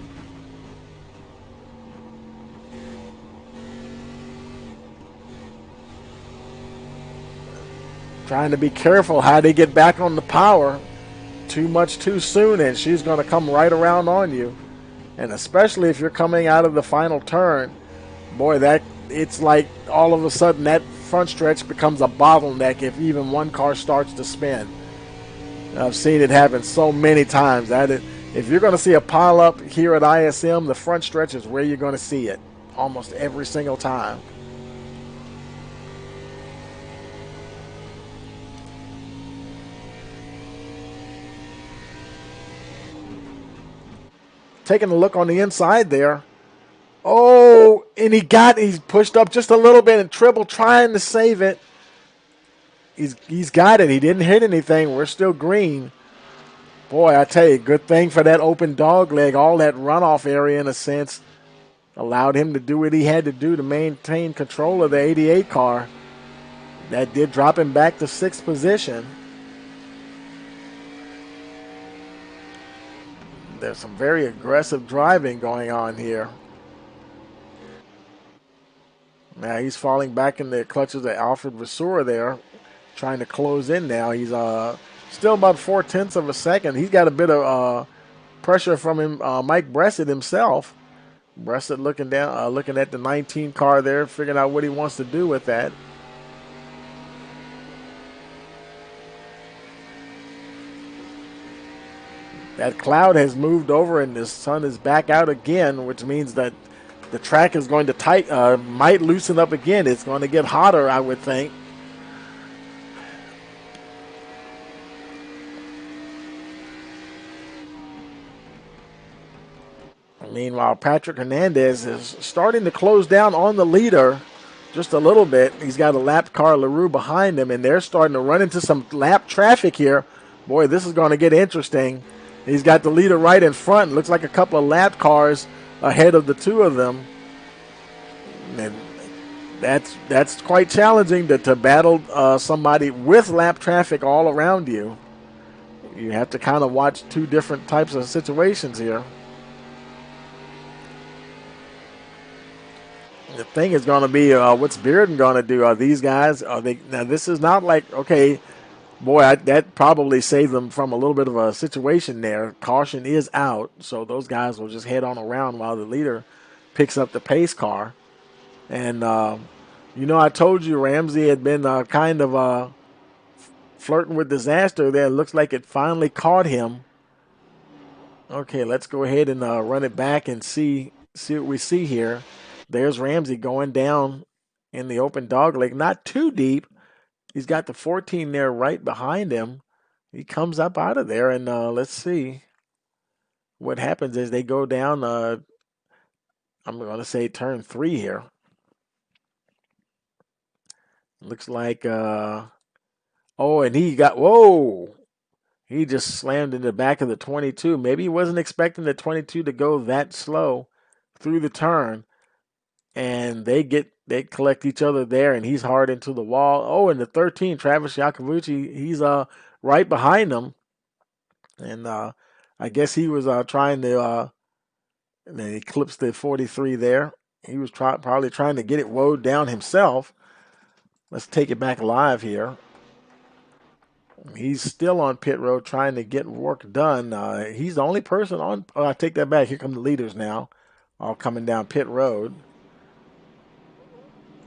[SPEAKER 1] Trying to be careful how they get back on the power. Too much too soon, and she's going to come right around on you. And especially if you're coming out of the final turn, boy, it's like all of a sudden that front stretch becomes a bottleneck if even one car starts to spin. I've seen it happen so many times. If you're going to see a pile up here at ISM, the front stretch is where you're going to see it almost every single time. Taking a look on the inside there. Oh, and he's pushed up just a little bit, and Tribble trying to save it. He's got it. He didn't hit anything. We're still green. Boy, I tell you, good thing for that open dog leg. All that runoff area, in a sense, allowed him to do what he had to do to maintain control of the 88 car. That did drop him back to 6th position. There's some very aggressive driving going on here. Now he's falling back in the clutches of Alfred Vasseur there, trying to close in now. He's still about 0.4 of a second. He's got a bit of pressure from him, Mike Bressett himself. Bressett looking at the 19 car there, figuring out what he wants to do with that. That cloud has moved over and the sun is back out again, which means that the track is going to might loosen up again. It's going to get hotter, I would think. Meanwhile, Patrick Hernandez is starting to close down on the leader just a little bit. He's got a lapped car, LaRue, behind him, and they're starting to run into some lap traffic here. Boy, this is going to get interesting. He's got the leader right in front. Looks like a couple of lap cars ahead of the two of them. And that's quite challenging to battle somebody with lap traffic all around you. You have to kind of watch two different types of situations here. The thing is going to be what's Bearden going to do? Are these guys, now this is not like, okay, Boy, that probably saved them from a little bit of a situation there. Caution is out, so those guys will just head on around while the leader picks up the pace car. And, I told you Ramsey had been kind of flirting with disaster there. It looks like it finally caught him. Okay, let's go ahead and run it back and see what we see here. There's Ramsey going down in the open dog leg, not too deep. He's got the 14 there right behind him. He comes up out of there, and let's see what happens as they go down. I'm going to say turn 3 here. Looks like, and he got, whoa! He just slammed in the back of the 22. Maybe he wasn't expecting the 22 to go that slow through the turn. And they collect each other there, and he's hard into the wall. Oh, and the 13, Travis Yacovucci, he's right behind him. And I guess he was trying to and then eclipse the 43 there. He was probably trying to get it woed down himself. Let's take it back live here. He's still on pit road trying to get work done. He's the only person on. Oh, I take that back. Here come the leaders now, all coming down pit road.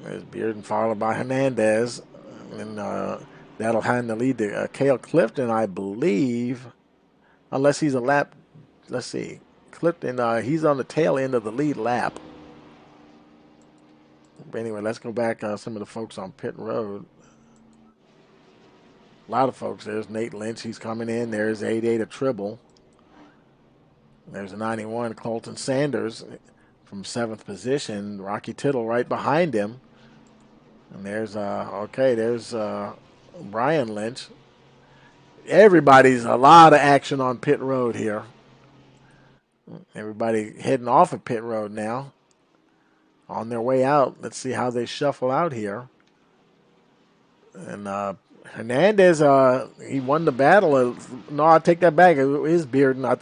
[SPEAKER 1] There's Bearden followed by Hernandez. And that'll hand the lead to Cale Clifton, I believe. Unless he's a lap. Let's see. Clifton, he's on the tail end of the lead lap. But anyway, let's go back some of the folks on pit road. A lot of folks. There's Nate Lynch. He's coming in. There's 88 a Tribble. There's a 91 Colton Sanders from 7th position. Rocky Tittle right behind him. And there's Brian Lynch. Everybody's a lot of action on pit road here. Everybody heading off of pit road now. On their way out. Let's see how they shuffle out here. And Hernandez, he won the battle. No, I take that back. It is Bearden. I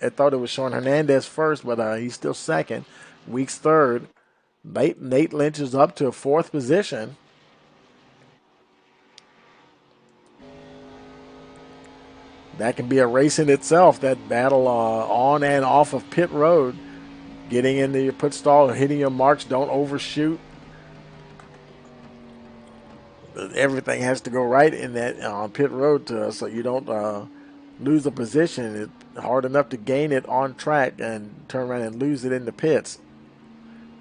[SPEAKER 1] thought it was showing Hernandez first, but he's still second. Weeks third. Nate Lynch is up to a 4th position. That can be a race in itself, that battle on and off of pit road. Getting into your pit stall, hitting your marks, don't overshoot. Everything has to go right in that pit road so you don't lose a position. It's hard enough to gain it on track and turn around and lose it in the pits.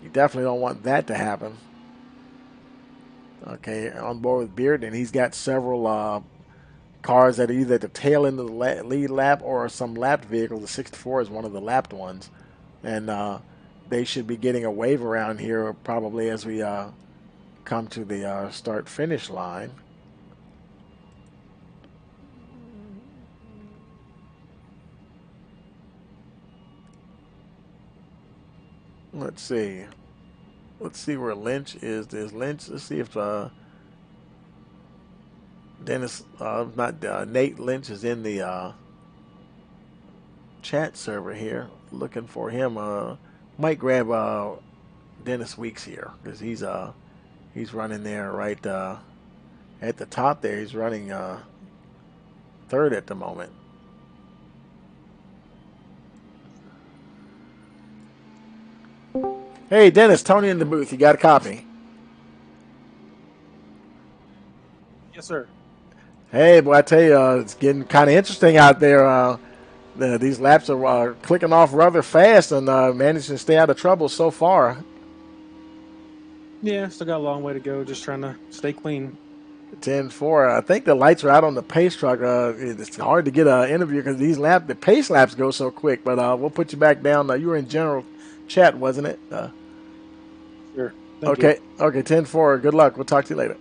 [SPEAKER 1] You definitely don't want that to happen. Okay, on board with Bearden, he's got several cars that are either at the tail end of the lead lap or some lapped vehicle. The 64 is one of the lapped ones. And they should be getting a wave around here probably as we come to the start-finish line. Let's see. Let's see where Lynch is. There's Lynch. Let's see if Nate Lynch is in the chat server here. Looking for him. Might grab Dennis Weeks here because he's running there right at the top there. He's running 3rd at the moment. Hey, Dennis, Tony in the booth. You got a copy?
[SPEAKER 3] Yes, sir.
[SPEAKER 1] Hey, boy, I tell you, it's getting kind of interesting out there. These laps are clicking off rather fast and managing to stay out of trouble so far.
[SPEAKER 3] Yeah, still got a long way to go. Just trying to stay clean.
[SPEAKER 1] 10-4. I think the lights are out on the pace truck. It's hard to get an interview because the pace laps go so quick. But we'll put you back down. You were in general chat, wasn't it?
[SPEAKER 3] Sure.
[SPEAKER 1] Thank you. Okay, 10-4. Good luck. We'll talk to you later.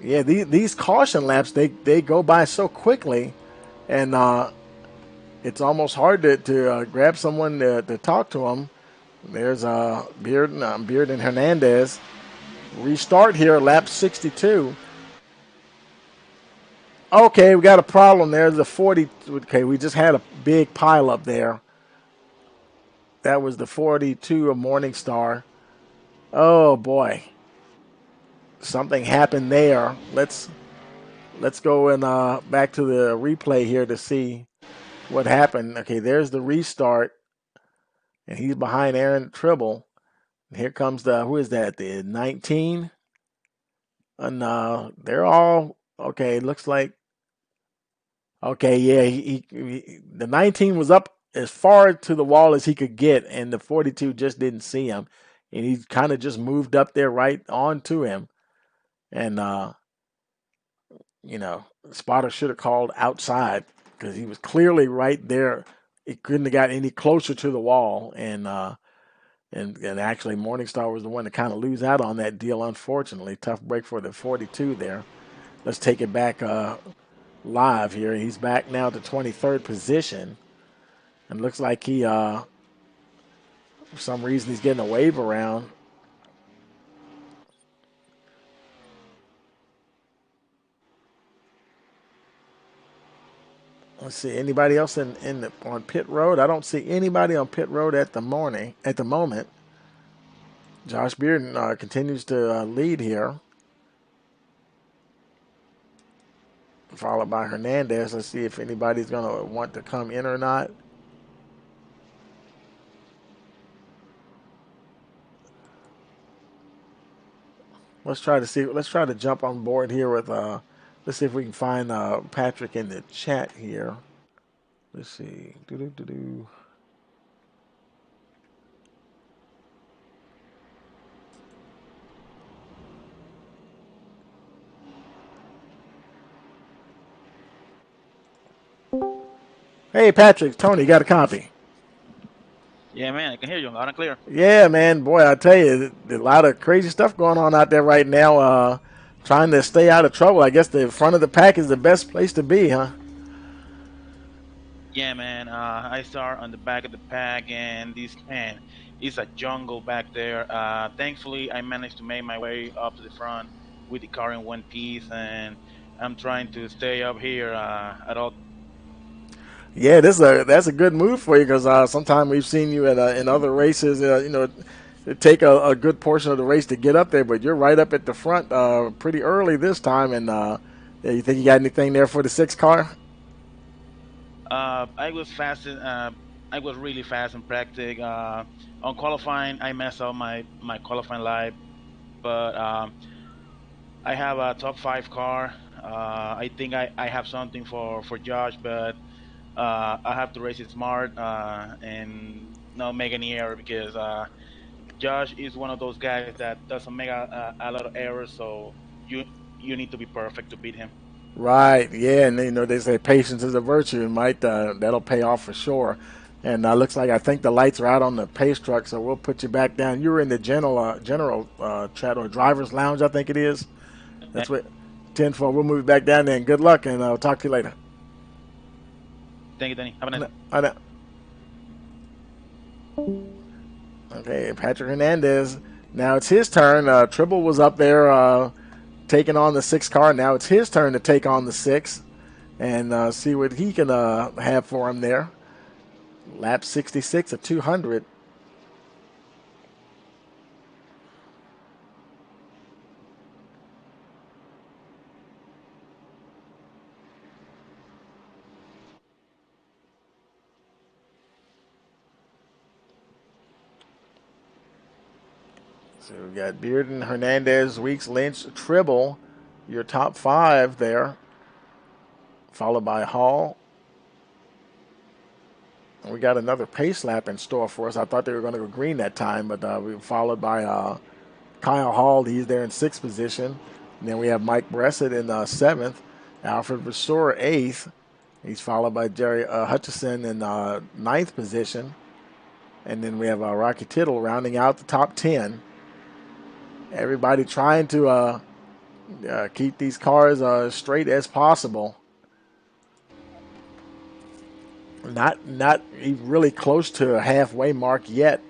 [SPEAKER 1] Yeah, these caution laps, they go by so quickly, and it's almost hard to grab someone to talk to them. There's Bearden Hernandez. Restart here, lap 62. Okay, we got a problem there. The 40. Okay, we just had a big pile up there. That was the 42 of Morningstar. Oh boy. something happened there. Let's go and back to the replay here to see what happened. Okay, there's the restart, and he's behind Aaron Tribble. Here comes who is that? The 19, and they're all okay. Looks like okay, yeah. The 19 was up as far to the wall as he could get, and the 42 just didn't see him, and he kind of just moved up there right onto him, and the spotter should have called outside because he was clearly right there. He couldn't have got any closer to the wall, and actually Morningstar was the one to kind of lose out on that deal. Unfortunately, tough break for the 42 there. Let's take it back live here. He's back now to 23rd position, and looks like he for some reason he's getting a wave around. Let's see, anybody else on pit road? I don't see anybody on pit road at the moment. Josh Bearden continues to lead here, followed by Hernandez. Let's see if anybody's going to want to come in or not. Let's try to jump on board here with let's see if we can find Patrick in the chat here. Let's see. Hey, Patrick, Tony, got a copy?
[SPEAKER 4] Yeah, man, I can hear you loud and clear.
[SPEAKER 1] Yeah, man, boy, I tell you, a lot of crazy stuff going on out there right now. Trying to stay out of trouble. I guess the front of the pack is the best place to be, huh?
[SPEAKER 4] Yeah, man, I start on the back of the pack, and it's a jungle back there. Thankfully, I managed to make my way up to the front with the car in one piece, and I'm trying to stay up here at all.
[SPEAKER 1] Yeah, that's a good move for you because sometimes we've seen you in other races. It take a good portion of the race to get up there, but you're right up at the front pretty early this time. And you think you got anything there for the 6 car?
[SPEAKER 4] I was fast. I was really fast in practice. On qualifying, I messed up my qualifying lap, but I have a top 5 car. I think I have something for Josh, but I have to race it smart and not make any error because Josh is one of those guys that doesn't make a lot of errors. So you need to be perfect to beat him.
[SPEAKER 1] Right. Yeah, and they say patience is a virtue, and that'll pay off for sure. And looks like I think the lights are out on the pace truck, so we'll put you back down. You were in the general chat or driver's lounge, I think it is. That's what 10-4. We'll move you back down there. And good luck, and I'll talk to you later.
[SPEAKER 4] Thank you, Danny. Have a nice
[SPEAKER 1] day. Okay, Patrick Hernandez. Now it's his turn. Tribble was up there taking on the 6 car. Now it's his turn to take on the 6 and see what he can have for him there. Lap 66 of 200. So we got Bearden, Hernandez, Weeks, Lynch, Tribble, your top 5 there, followed by Hall. And we got another pace lap in store for us. I thought they were going to go green that time, but we were followed by Kyle Hall. He's there in 6th position. And then we have Mike Bressett in 7th, Alfred Vasseur 8th. He's followed by Jerry Hutchison in 9th position. And then we have Rocky Tittle rounding out the top 10. Everybody trying to keep these cars as straight as possible. Not really close to a halfway mark yet.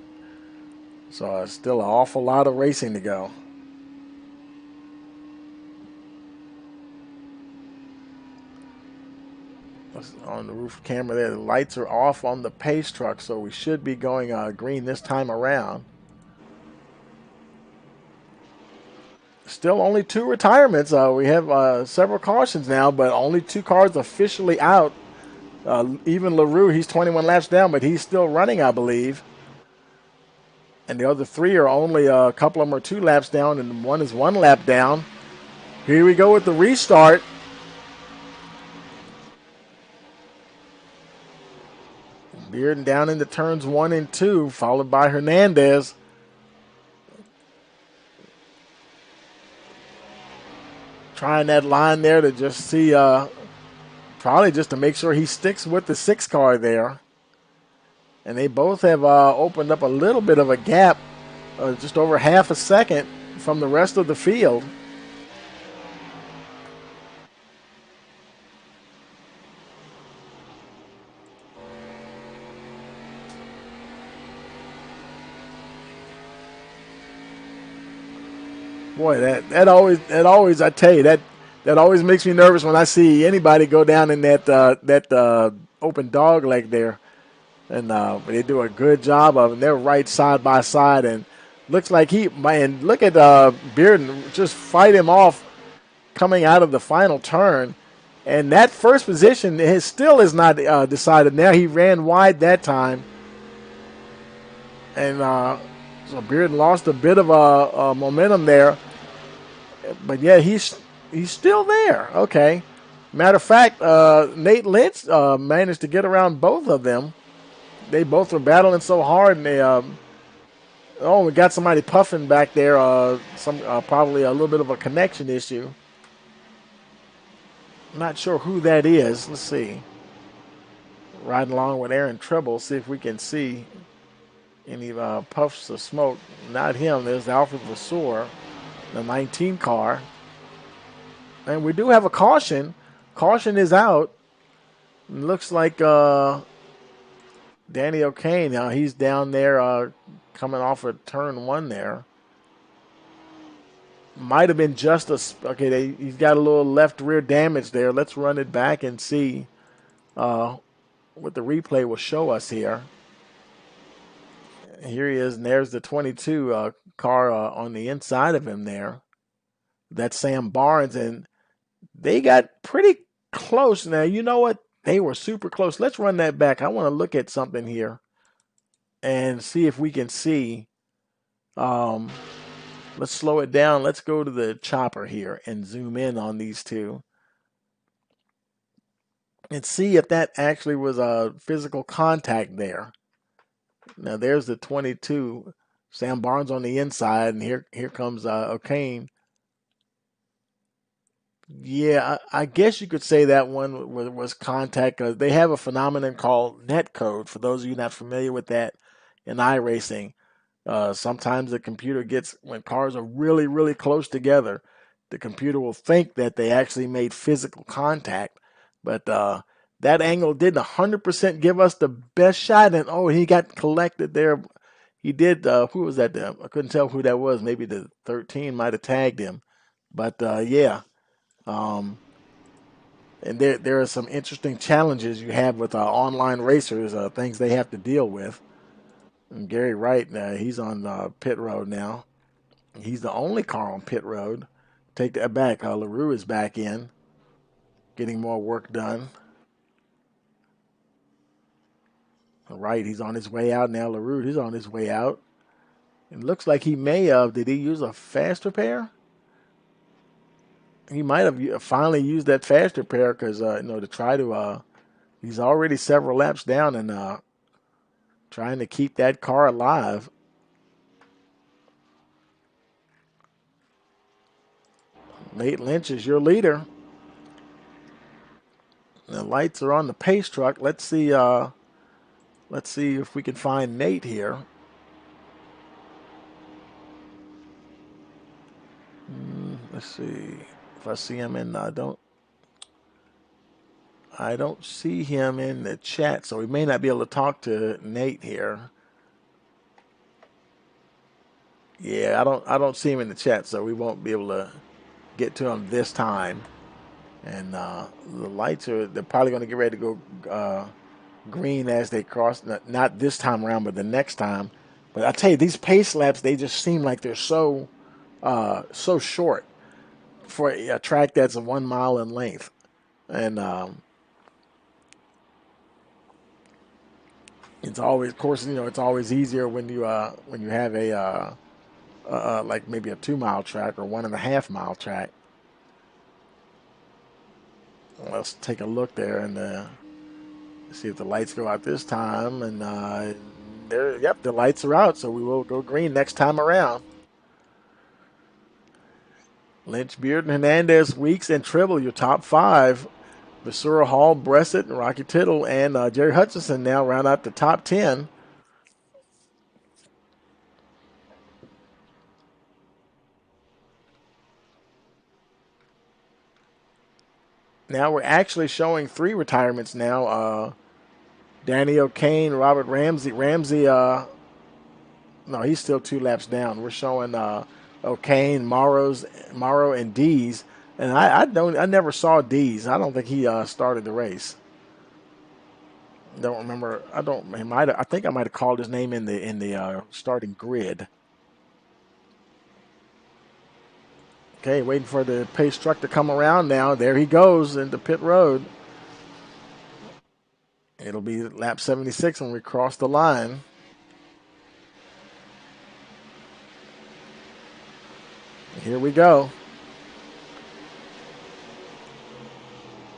[SPEAKER 1] So still an awful lot of racing to go. On the roof camera there, the lights are off on the pace truck, so we should be going green this time around. Still only 2 retirements. We have several cautions now, but only 2 cars officially out. Even LaRue, he's 21 laps down, but he's still running, I believe. And the other 3 are only a couple of them are 2 laps down, and one is 1 lap down. Here we go with the restart. Bearden down into turns 1 and 2, followed by Hernandez. Trying that line there to just see, probably just to make sure he sticks with the 6 car there. And they both have opened up a little bit of a gap, just over half a second from the rest of the field. Boy, that always I tell you that always makes me nervous when I see anybody go down in that open dog leg there, and they do a good job of it. They're right side by side, and looks like look at Bearden just fight him off coming out of the final turn, and that first position still is not decided. Now he ran wide that time, and so Bearden lost a bit of momentum there. But yeah, he's still there. Okay. Matter of fact, Nate Lynch managed to get around both of them. They both were battling so hard, and they we got somebody puffing back there. Probably a little bit of a connection issue. I'm not sure who that is. Let's see. Riding along with Aaron Treble, see if we can see any puffs of smoke. Not him. There's Alfred Vasseur, the 19 car. And we do have a caution. Caution is out. It looks like Danny O'Kane. Now he's down there coming off of turn 1 there. Might have been just he's got a little left rear damage there. Let's run it back and see what the replay will show us here. Here he is, and there's the 22 car on the inside of him there. That's Sam Barnes, and they got pretty close. Now, you know what? They were super close. Let's run that back. I want to look at something here and see if we can see. Let's slow it down. Let's go to the chopper here and zoom in on these two and see if that actually was a physical contact there. Now, there's the 22, Sam Barnes on the inside, and here comes O'Kane. Yeah, I guess you could say that one was contact. They have a phenomenon called net code. For those of you not familiar with that in iRacing, sometimes the computer when cars are really, really close together, the computer will think that they actually made physical contact. But that angle didn't 100% give us the best shot. And, he got collected there. He did. Who was that? I couldn't tell who that was. Maybe the 13 might have tagged him. But, yeah. And there are some interesting challenges you have with online racers, things they have to deal with. And Gary Wright, he's on pit road now. He's the only car on pit road. Take that back. LaRue is back in, getting more work done. Wright, he's on his way out now. LaRue, he's on his way out. It looks like he may have. Did he use a fast repair? He might have finally used that fast repair because, to try to, he's already several laps down and trying to keep that car alive. Nate Lynch is your leader. The lights are on the pace truck. Let's see if we can find Nate here. Let's see. If I see him in, I don't see him in the chat, so we may not be able to talk to Nate here. Yeah, I don't see him in the chat, so we won't be able to get to him this time. And the lights they're probably going to get ready to go green as they cross. Not this time around, but the next time. But I tell you, these pace laps, they just seem like they're so so short for a track that's 1 mile in length. And it's always, of course, it's always easier when you have a like maybe a 2 mile track or 1.5 mile track. Let's take a look there and see if the lights go out this time. And there, yep, the lights are out, so we will go green next time around. Lynch, Beard, Hernandez, Weeks, and Tribble, your top 5. Basura, Hall, Bressett, Rocky Tittle, and Jerry Hutchinson now round out the top 10. Now we're actually showing 3 retirements now. Danny O'Kane, Robert Ramsey. No, he's still 2 laps down. We're showing O'Kane, Morrow, and Dees. And I never saw Dees. I don't think he started the race. Don't remember. I think I might have called his name in the starting grid. Okay, waiting for the pace truck to come around now. There he goes into pit road. It'll be lap 76 when we cross the line. Here we go.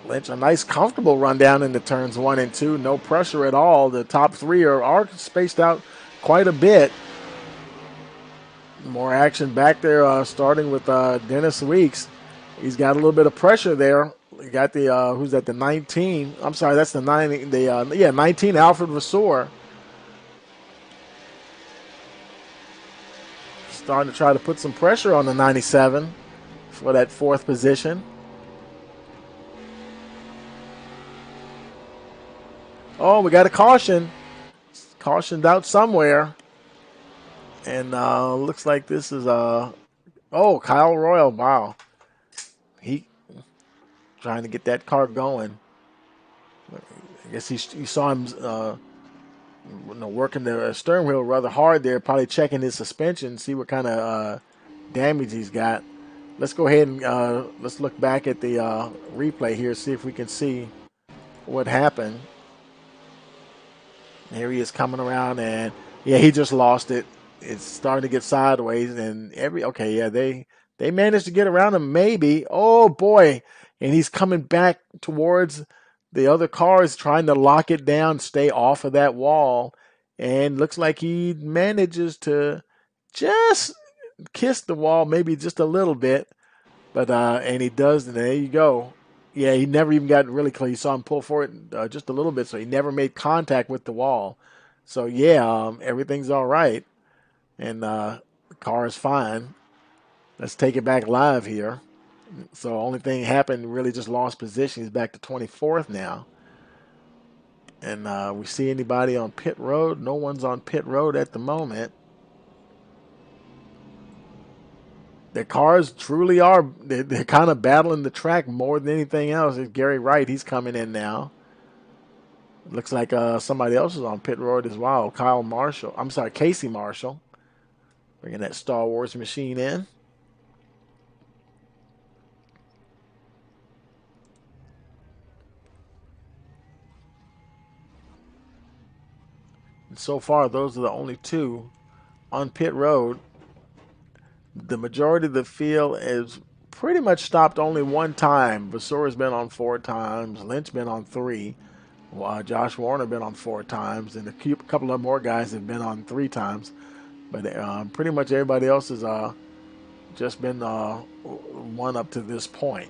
[SPEAKER 1] Lynch, a nice comfortable run down into turns 1 and 2. No pressure at all. The top 3 are spaced out quite a bit. More action back there, starting with Dennis Weeks. He's got a little bit of pressure there. You got the who's that? The 19. I'm sorry, that's the 9. 19. Alfred Vasseur. Starting to try to put some pressure on the 97 for that 4th position. Oh, we got a caution. Cautioned out somewhere. And looks like this is Kyle Royal. Wow. He trying to get that car going. I guess he saw him working the steering wheel rather hard there, probably checking his suspension, see what kind of damage he's got. Let's go ahead and let's look back at the replay here, see if we can see what happened. Here he is coming around, and yeah, he just lost it. It's starting to get sideways, and they managed to get around him maybe. Oh boy, and he's coming back towards the other cars, trying to lock it down, stay off of that wall, and looks like he manages to just kiss the wall, maybe just a little bit, but and he does, and there you go. Yeah, he never even got really close. You saw him pull forward just a little bit, so he never made contact with the wall. So yeah, everything's all right, and the car is fine. Let's take it back live here. So only thing happened, really just lost position. He's back to 24th now. And we see anybody on pit road? No one's on pit road at the moment. The cars truly are, they're kind of battling the track more than anything else. It's Gary Wright, he's coming in now. Looks like somebody else is on pit road as well. Casey Marshall. Bringing that Star Wars machine in. And so far, those are the only 2 on pit road. The majority of the field is pretty much stopped only 1 time. Vasseur's been on 4 times. Lynch been on 3. Josh Warner been on 4 times. And a couple of more guys have been on 3 times. But pretty much everybody else has just been 1 up to this point.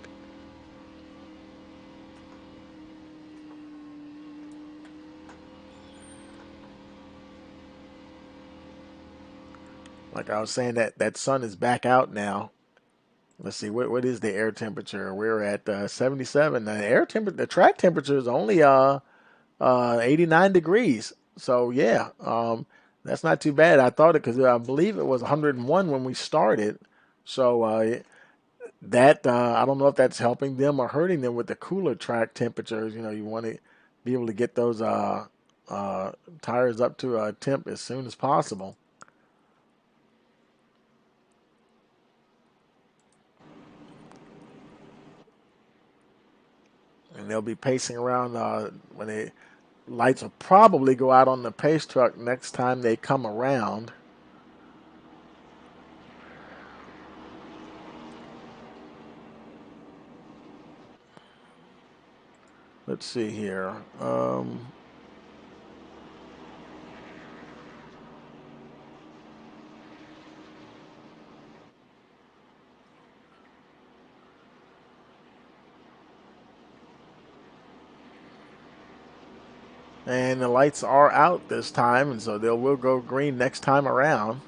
[SPEAKER 1] Like I was saying, that sun is back out now. Let's see, what is the air temperature? We're at 77. The track temperature is only 89 degrees. So yeah, that's not too bad. I thought it, because I believe it was 101 when we started. So I don't know if that's helping them or hurting them with the cooler track temperatures. You want to be able to get those tires up to a temp as soon as possible. And they'll be pacing around when the lights will probably go out on the pace truck next time they come around. Let's see here. And the lights are out this time, and so they will go green next time around.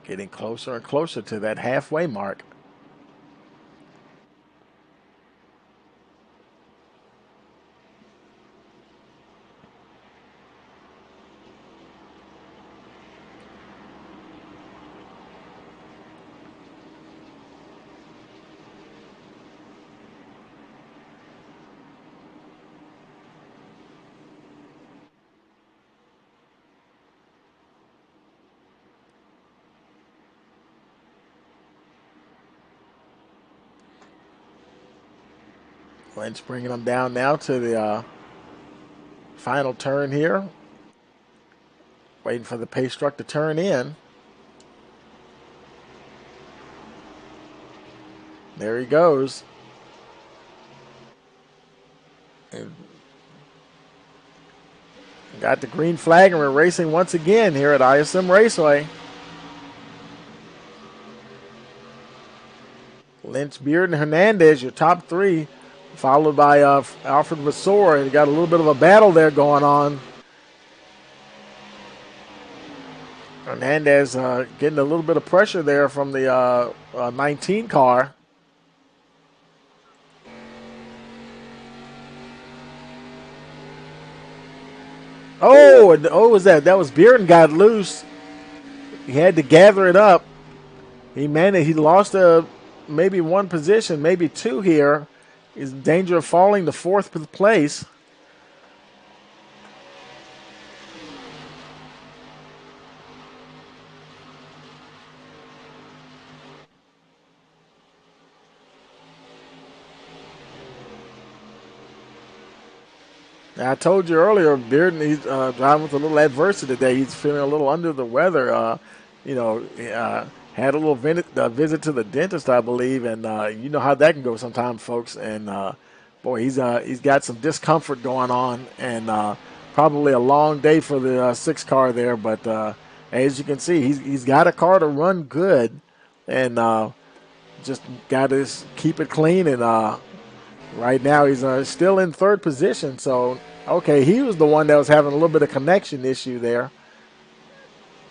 [SPEAKER 1] Getting closer and closer to that halfway mark. Lynch bringing them down now to the final turn here. Waiting for the pace truck to turn in. There he goes. And got the green flag, and we're racing once again here at ISM Raceway. Lynch, Beard, and Hernandez, your top three, followed by Alfred Vasor. And you got a little bit of a battle there going on. Hernandez getting a little bit of pressure there from the 19 car. Oh, was that? That was Bearden got loose. He had to gather it up. He managed. He lost maybe one position, maybe two here. He's in danger of falling to fourth place. Now, I told you earlier, Bearden, he's driving with a little adversity today. He's feeling a little under the weather. Had a little visit to the dentist, I believe, and you know how that can go sometimes, folks. And boy, he's got some discomfort going on, and probably a long day for the 6 car there. But as you can see, he's got a car to run good, and just got to keep it clean. And right now he's still in third position. So okay, he was the one that was having a little bit of connection issue there.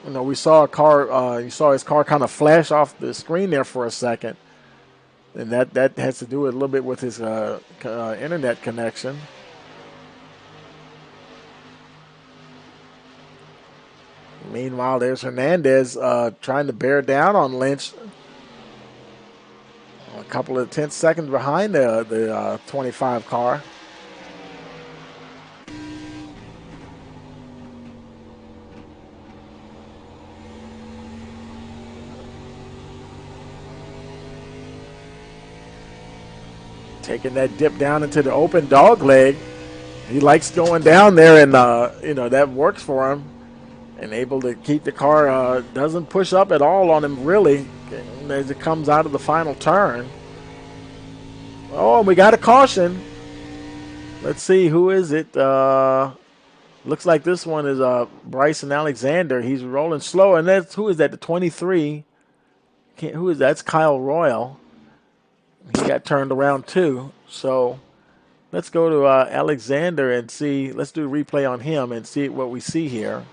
[SPEAKER 1] You know, we saw a car. You saw his car kind of flash off the screen there for a second, and that has to do with a little bit with his internet connection. Meanwhile, there's Hernandez trying to bear down on Lynch. A couple of tenths seconds behind the 25 car. Taking that dip down into the open dog leg. He likes going down there, and that works for him. And able to keep the car, doesn't push up at all on him really as it comes out of the final turn. Oh, we got a caution. Let's see, who is it? Looks like this one is Bryson Alexander. He's rolling slow, and who is that? The 23. Who is that? That's Kyle Royal. He got turned around too. So let's go to Alexander and see. Let's do a replay on him and see what we see here.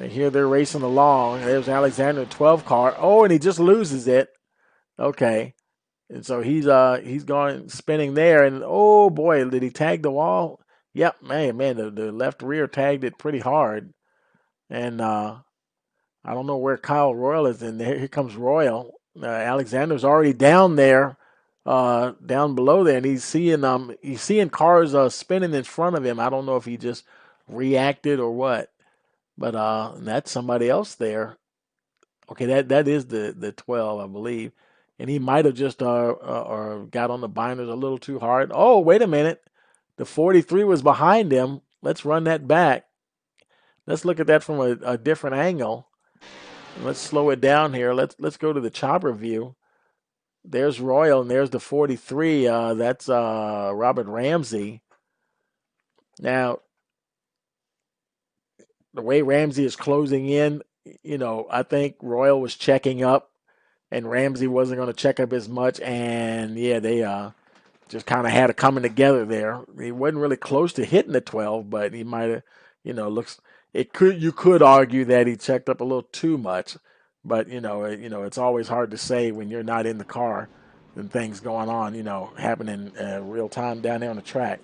[SPEAKER 1] Here they're racing along. There's Alexander, 12 car. Oh, and he just loses it. Okay. And so he's going spinning there. And, oh, boy, did he tag the wall? Yep, man, the left rear tagged it pretty hard. And I don't know where Kyle Royal is in there. Here comes Royal. Alexander's already down there, down below there, and he's seeing cars spinning in front of him. I don't know if he just reacted or what. But that's somebody else there. Okay, that is the 12, I believe. and he might have just or got on the binders a little too hard. Oh, wait a minute. The 43 was behind him. Let's run that back. Let's look at that from a different angle. Let's slow it down here. Let's go to the chopper view. There's Royal, and there's the 43. That's Robert Ramsey. Now, the way Ramsey is closing in, I think Royal was checking up, and Ramsey wasn't going to check up as much. And yeah, they just kind of had it coming together there. He wasn't really close to hitting the 12, but he might have, you could argue that he checked up a little too much. But it's always hard to say when you're not in the car and things going on, happening real time down there on the track.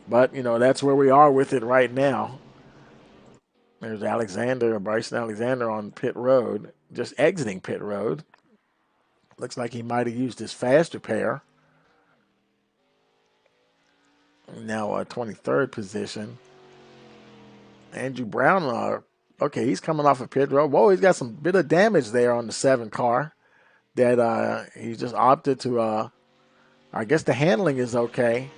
[SPEAKER 1] But that's where we are with it right now. There's Bryson Alexander on pit road, just exiting pit road. Looks like he might have used his faster pair. Now 23rd position. Andrew Brown, okay, he's coming off of pit road. Whoa, he's got some bit of damage there on the 7 car that he just opted to, I guess the handling is okay.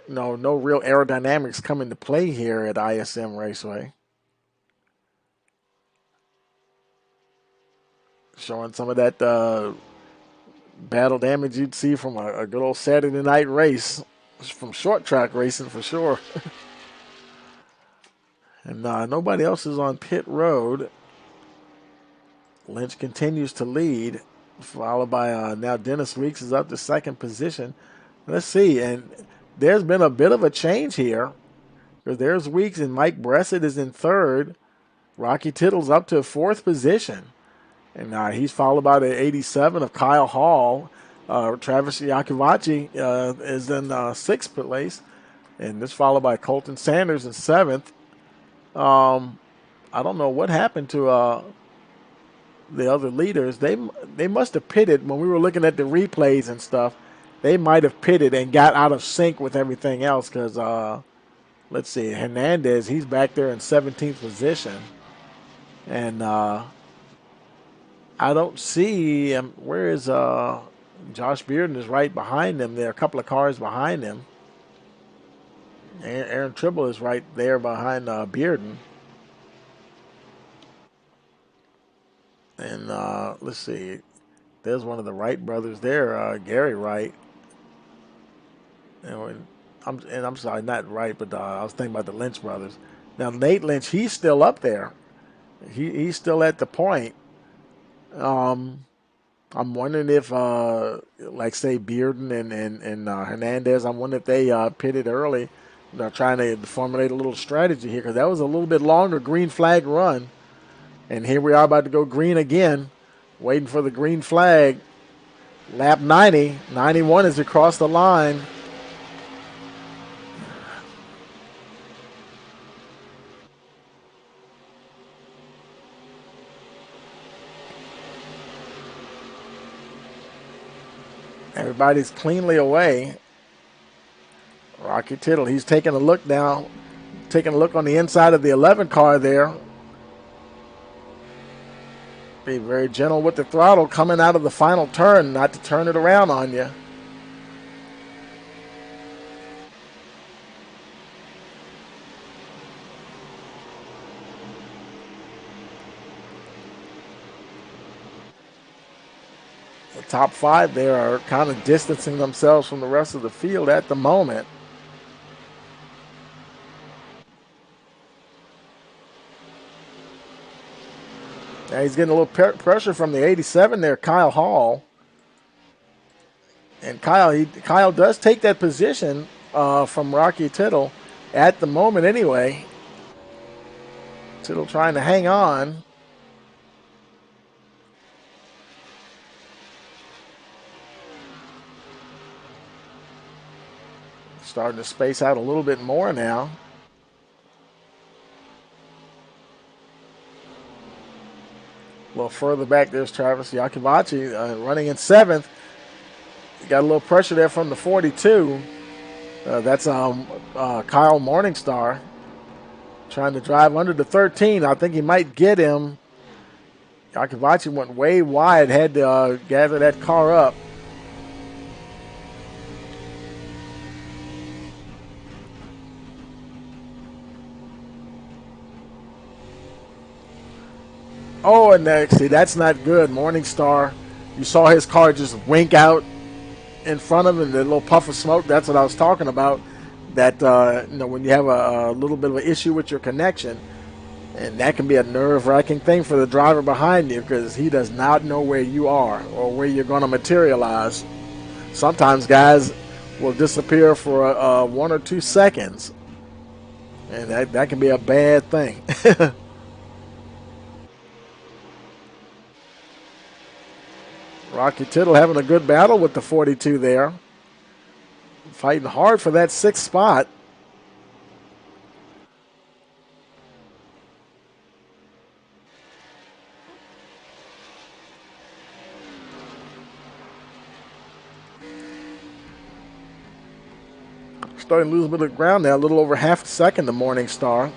[SPEAKER 1] No real aerodynamics come into play here at ISM Raceway. Showing some of that battle damage you'd see from a good old Saturday night race, from short track racing for sure. And nobody else is on pit road. Lynch continues to lead, followed by now Dennis Weeks is up to 2nd position. Let's see, and there's been a bit of a change here, because there's Weeks and Mike Bressett is in 3rd. Rocky Tittle's up to 4th position. And he's followed by the 87 of Kyle Hall. Travis Yakivachi is in 6th place. And this followed by Colton Sanders in 7th. I don't know what happened to the other leaders. They must have pitted when we were looking at the replays and stuff. They might have pitted and got out of sync with everything else because, let's see, Hernandez, he's back there in 17th position. And I don't see where is Josh Bearden is right behind him. There are a couple of cars behind him. Aaron Tribble is right there behind Bearden. And let's see, there's one of the Wright brothers there, Gary Wright. And I'm sorry, not Wright, but I was thinking about the Lynch brothers. Now Nate Lynch, he's still up there. He's still at the point. I'm wondering if, like say Bearden and Hernandez, I'm wondering if they pitted early. They're trying to formulate a little strategy here because that was a little bit longer green flag run. And here we are about to go green again, waiting for the green flag. Lap 90, 91 is across the line. Everybody's cleanly away. Rocky Tittle, he's taking a look now, taking a look on the inside of the 11 car there. Be very gentle with the throttle coming out of the final turn, not to turn it around on you. The top 5 there are kind of distancing themselves from the rest of the field at the moment. Now he's getting a little pressure from the 87 there, Kyle Hall. And Kyle does take that position from Rocky Tittle at the moment anyway. Tittle trying to hang on. Starting to space out a little bit more now. A little further back, there's Travis Yakivachi running in 7th. Got a little pressure there from the 42. That's Kyle Morningstar trying to drive under the 13. I think he might get him Yakovachi went way wide, had to gather that car up. Oh, and see, that's not good. Morningstar, you saw his car just wink out in front of him, the little puff of smoke. That's what I was talking about. That, when you have a little bit of an issue with your connection, and that can be a nerve-wracking thing for the driver behind you because he does not know where you are or where you're going to materialize. Sometimes guys will disappear for 1 or 2 seconds, and that can be a bad thing. Rocky Tittle having a good battle with the 42 there. Fighting hard for that 6th spot. Starting to lose a bit of ground now, a little over half a second to Morningstar.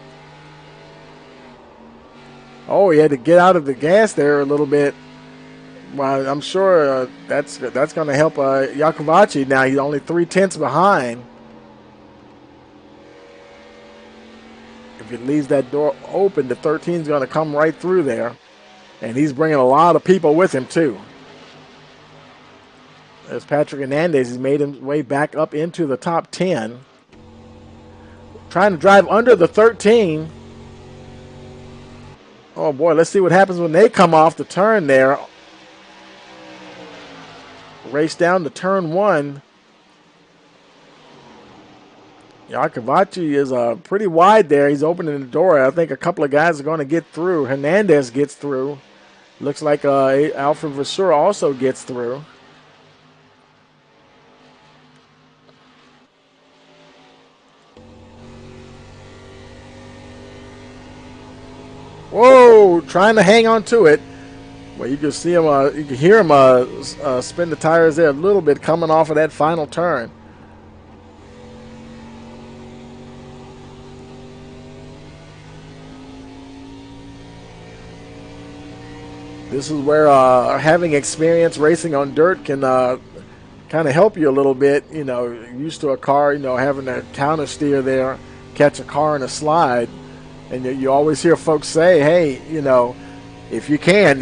[SPEAKER 1] Oh, he had to get out of the gas there a little bit. Well, I'm sure that's going to help Yakovachi. Now he's only 3/10 behind. If he leaves that door open, the 13 is going to come right through there. And he's bringing a lot of people with him, too. As Patrick Hernandez has made his way back up into the top 10. Trying to drive under the 13. Oh, boy, let's see what happens when they come off the turn there. Race down to turn 1. Yakovachi is pretty wide there. He's opening the door. I think a couple of guys are going to get through. Hernandez gets through. Looks like Alfred Vasseur also gets through. Whoa, trying to hang on to it. Well, you can see him, you can hear him spin the tires there a little bit coming off of that final turn. This is where having experience racing on dirt can kind of help you a little bit. You know, used to a car, having a counter steer there, catch a car in a slide. And you always hear folks say, hey, if you can,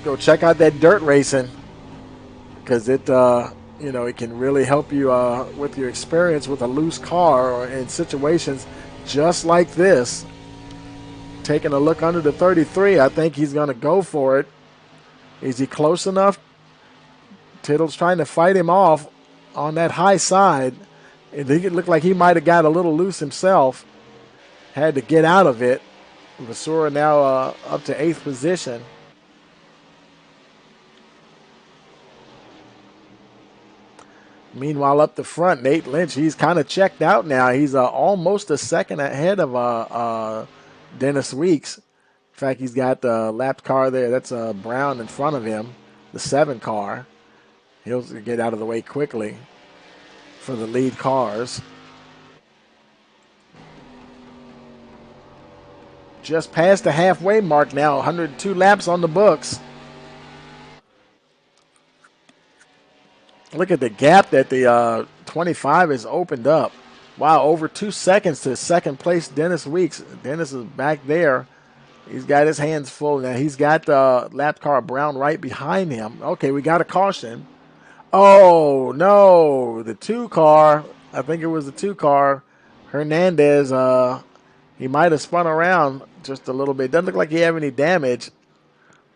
[SPEAKER 1] go check out that dirt racing because it can really help you with your experience with a loose car or in situations just like this. Taking a look under the 33, I think he's going to go for it. Is he close enough? Tittle's trying to fight him off on that high side. It looked like he might have got a little loose himself. Had to get out of it. Vasseur now up to 8th position. Meanwhile, up the front, Nate Lynch, he's kind of checked out now. He's almost a second ahead of Dennis Weeks. In fact, he's got the lapped car there. That's Brown in front of him, the 7 car. He'll get out of the way quickly for the lead cars. Just past the halfway mark now, 102 laps on the books. Look at the gap that the 25 has opened up. Wow, over 2 seconds to second place Dennis Weeks. Dennis is back there. He's got his hands full. Now he's got the lap car Brown right behind him. Okay, we got a caution. Oh, no, the 2 car. I think it was the 2 car. Hernandez, he might have spun around just a little bit. Doesn't look like he had any damage.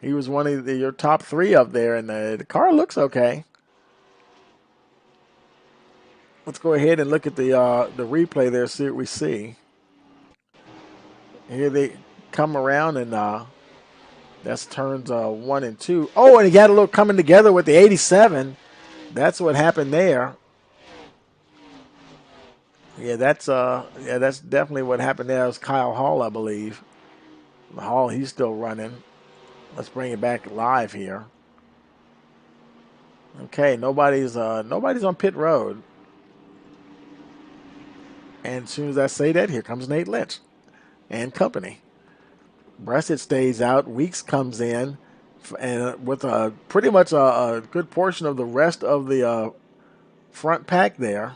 [SPEAKER 1] He was one of your top 3 up there, and the car looks okay. Let's go ahead and look at the replay there, see what we see. Here they come around, and that's turns 1 and 2. Oh, and he got a little coming together with the 87. That's what happened there. Yeah, that's definitely what happened there. It was Kyle Hall, I believe. Hall, he's still running. Let's bring it back live here. Okay, nobody's on pit road. And as soon as I say that, here comes Nate Lynch and company. Bressett stays out. Weeks comes in. and with pretty much a good portion of the rest of the front pack there.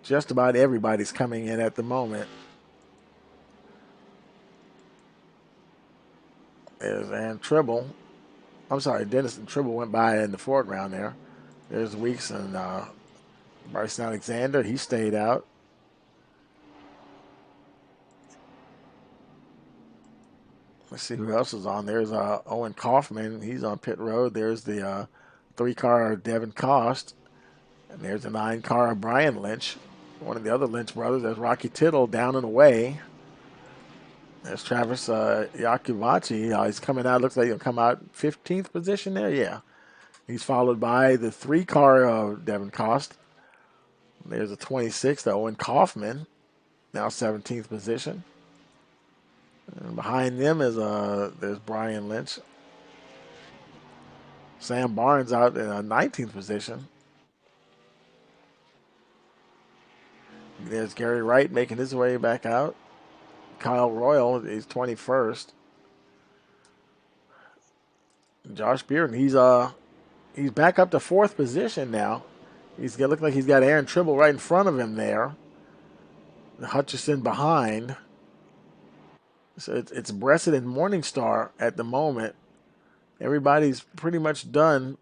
[SPEAKER 1] Just about everybody's coming in at the moment. There's Aaron Tribble. I'm sorry, Dennis and Tribble went by in the foreground there. There's Weeks and Bryson Alexander. He stayed out. Let's see who else is on. There's Owen Kaufman. He's on pit road. There's the 3-car Devin Cost. And there's the 9-car Brian Lynch. One of the other Lynch brothers. There's Rocky Tittle down and away. There's Travis Yakuvachi. He's coming out. Looks like he'll come out 15th position there. Yeah. He's followed by the 3-car Devin Cost. There's a 26th Owen Kaufman. Now 17th position. And behind them is there's Brian Lynch. Sam Barnes out in a 19th position. There's Gary Wright making his way back out. Kyle Royal is 21st. Josh Bearden, he's back up to 4th position now. Look like he's got Aaron Tribble right in front of him there. Hutchison behind. So it's Bressett and Morningstar at the moment. Everybody's pretty much done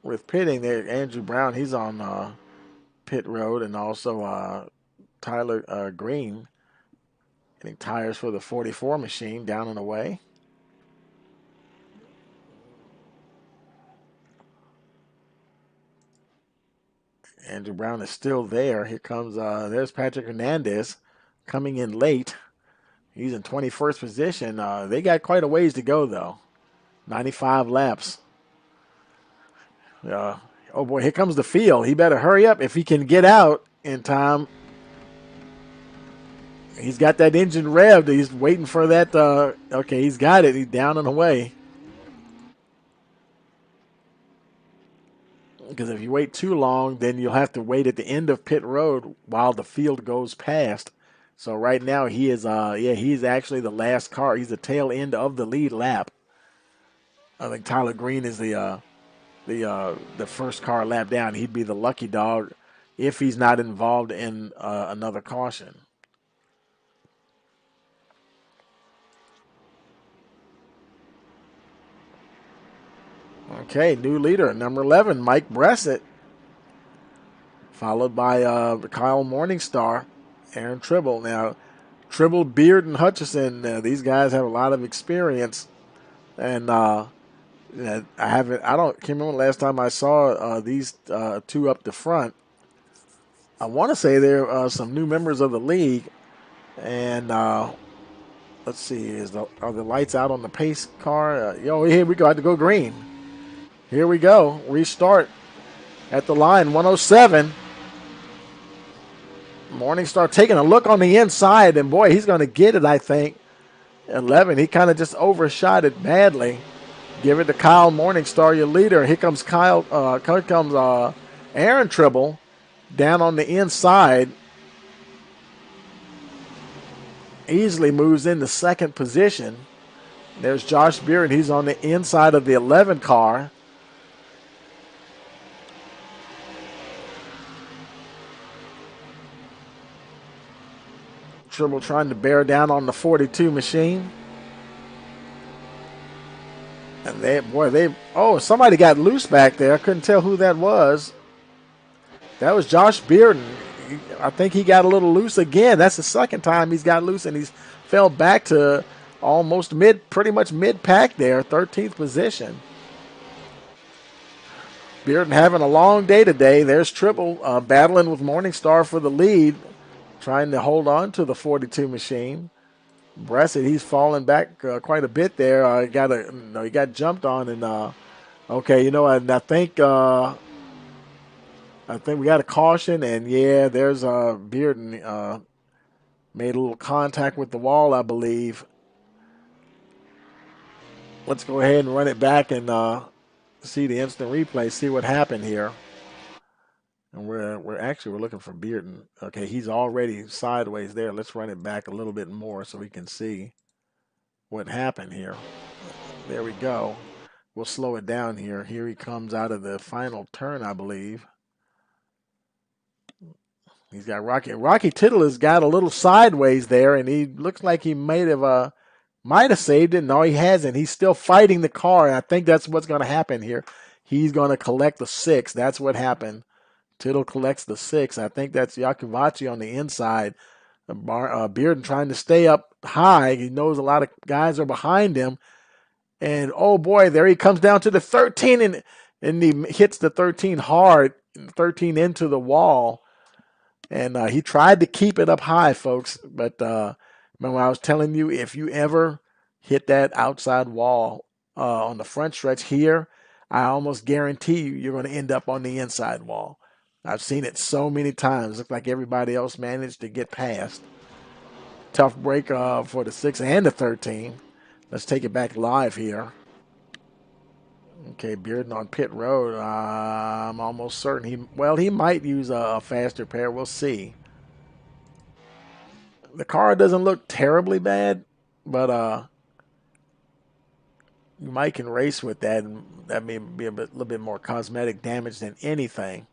[SPEAKER 1] with pitting. There, Andrew Brown, he's on pit road, and also Tyler Green getting tires for the 44 machine down and away. Andrew Brown is still there. Here comes there's Patrick Hernandez coming in late. He's in 21st position. They got quite a ways to go, though. 95 laps. Oh, boy, here comes the field. He better hurry up if he can get out in time. He's got that engine revved. He's waiting for that. Okay, he's got it. He's down and away. Because if you wait too long, then you'll have to wait at the end of pit road while the field goes past. So right now he is, he's actually the last car. He's the tail end of the lead lap. I think Tyler Green is the first car lap down. He'd be the lucky dog if he's not involved in another caution. Okay, new leader, number 11, Mike Bressett, followed by Kyle Morningstar, Aaron Tribble. Now, Tribble, Beard, and Hutchison, these guys have a lot of experience, and I can't remember the last time I saw these two up the front. I want to say there are some new members of the league, and let's see, are the lights out on the pace car? Here we go, I have to go green. Here we go. Restart at the line, 107. Morningstar taking a look on the inside, and boy, he's going to get it, I think. 11, he kind of just overshot it badly. Give it to Kyle Morningstar, your leader. Here comes Aaron Tribble down on the inside. Easily moves into second position. There's Josh Beard. He's on the inside of the 11 car. Tribble trying to bear down on the 42 machine. And somebody got loose back there. I couldn't tell who that was. That was Josh Bearden. I think he got a little loose again. That's the second time he's got loose, and he's fell back to almost pretty much mid-pack there, 13th position. Bearden having a long day today. There's Tribble battling with Morningstar for the lead, trying to hold on to the 42 machine. Bressett, he's falling back quite a bit there. He got jumped on, and and I think we got a caution, and there's Bearden made a little contact with the wall, I believe. Let's go ahead and run it back and see the instant replay, see what happened here. And we're looking for Bearden. Okay, he's already sideways there. Let's run it back a little bit more so we can see what happened here. There we go. We'll slow it down here. Here he comes out of the final turn, I believe. He's got Rocky. Rocky Tittle has got a little sideways there, and he looks like he might have saved it. No, he hasn't. He's still fighting the car, and I think that's what's going to happen here. He's going to collect the 6. That's what happened. Tittle collects the 6. I think that's Yakuvachi on the inside. Bearden trying to stay up high. He knows a lot of guys are behind him. And, oh, boy, there he comes down to the 13, and he hits the 13 hard, 13 into the wall. And he tried to keep it up high, folks. But remember I was telling you, if you ever hit that outside wall on the front stretch here, I almost guarantee you're going to end up on the inside wall. I've seen it so many times. Looks like everybody else managed to get past. Tough break for the 6 and the 13. Let's take it back live here. Okay, Bearden on pit road. I'm almost certain he might use a faster pair. We'll see. The car doesn't look terribly bad, but Mike can race with that, and that may be a little bit more cosmetic damage than anything.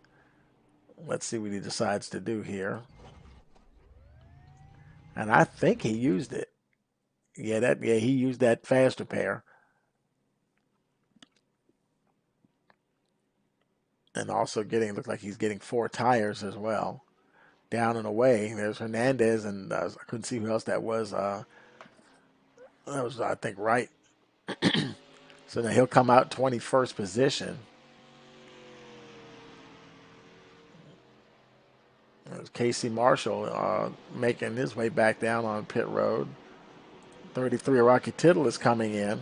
[SPEAKER 1] Let's see what he decides to do here. And I think he used it. Yeah, he used that faster pair. And also looks like he's getting 4 tires as well. Down and away. There's Hernandez, and I couldn't see who else that was. That was, I think, Wright. So now he'll come out 21st position. There's Casey Marshall making his way back down on pit road. 33 Rocky Tittle is coming in.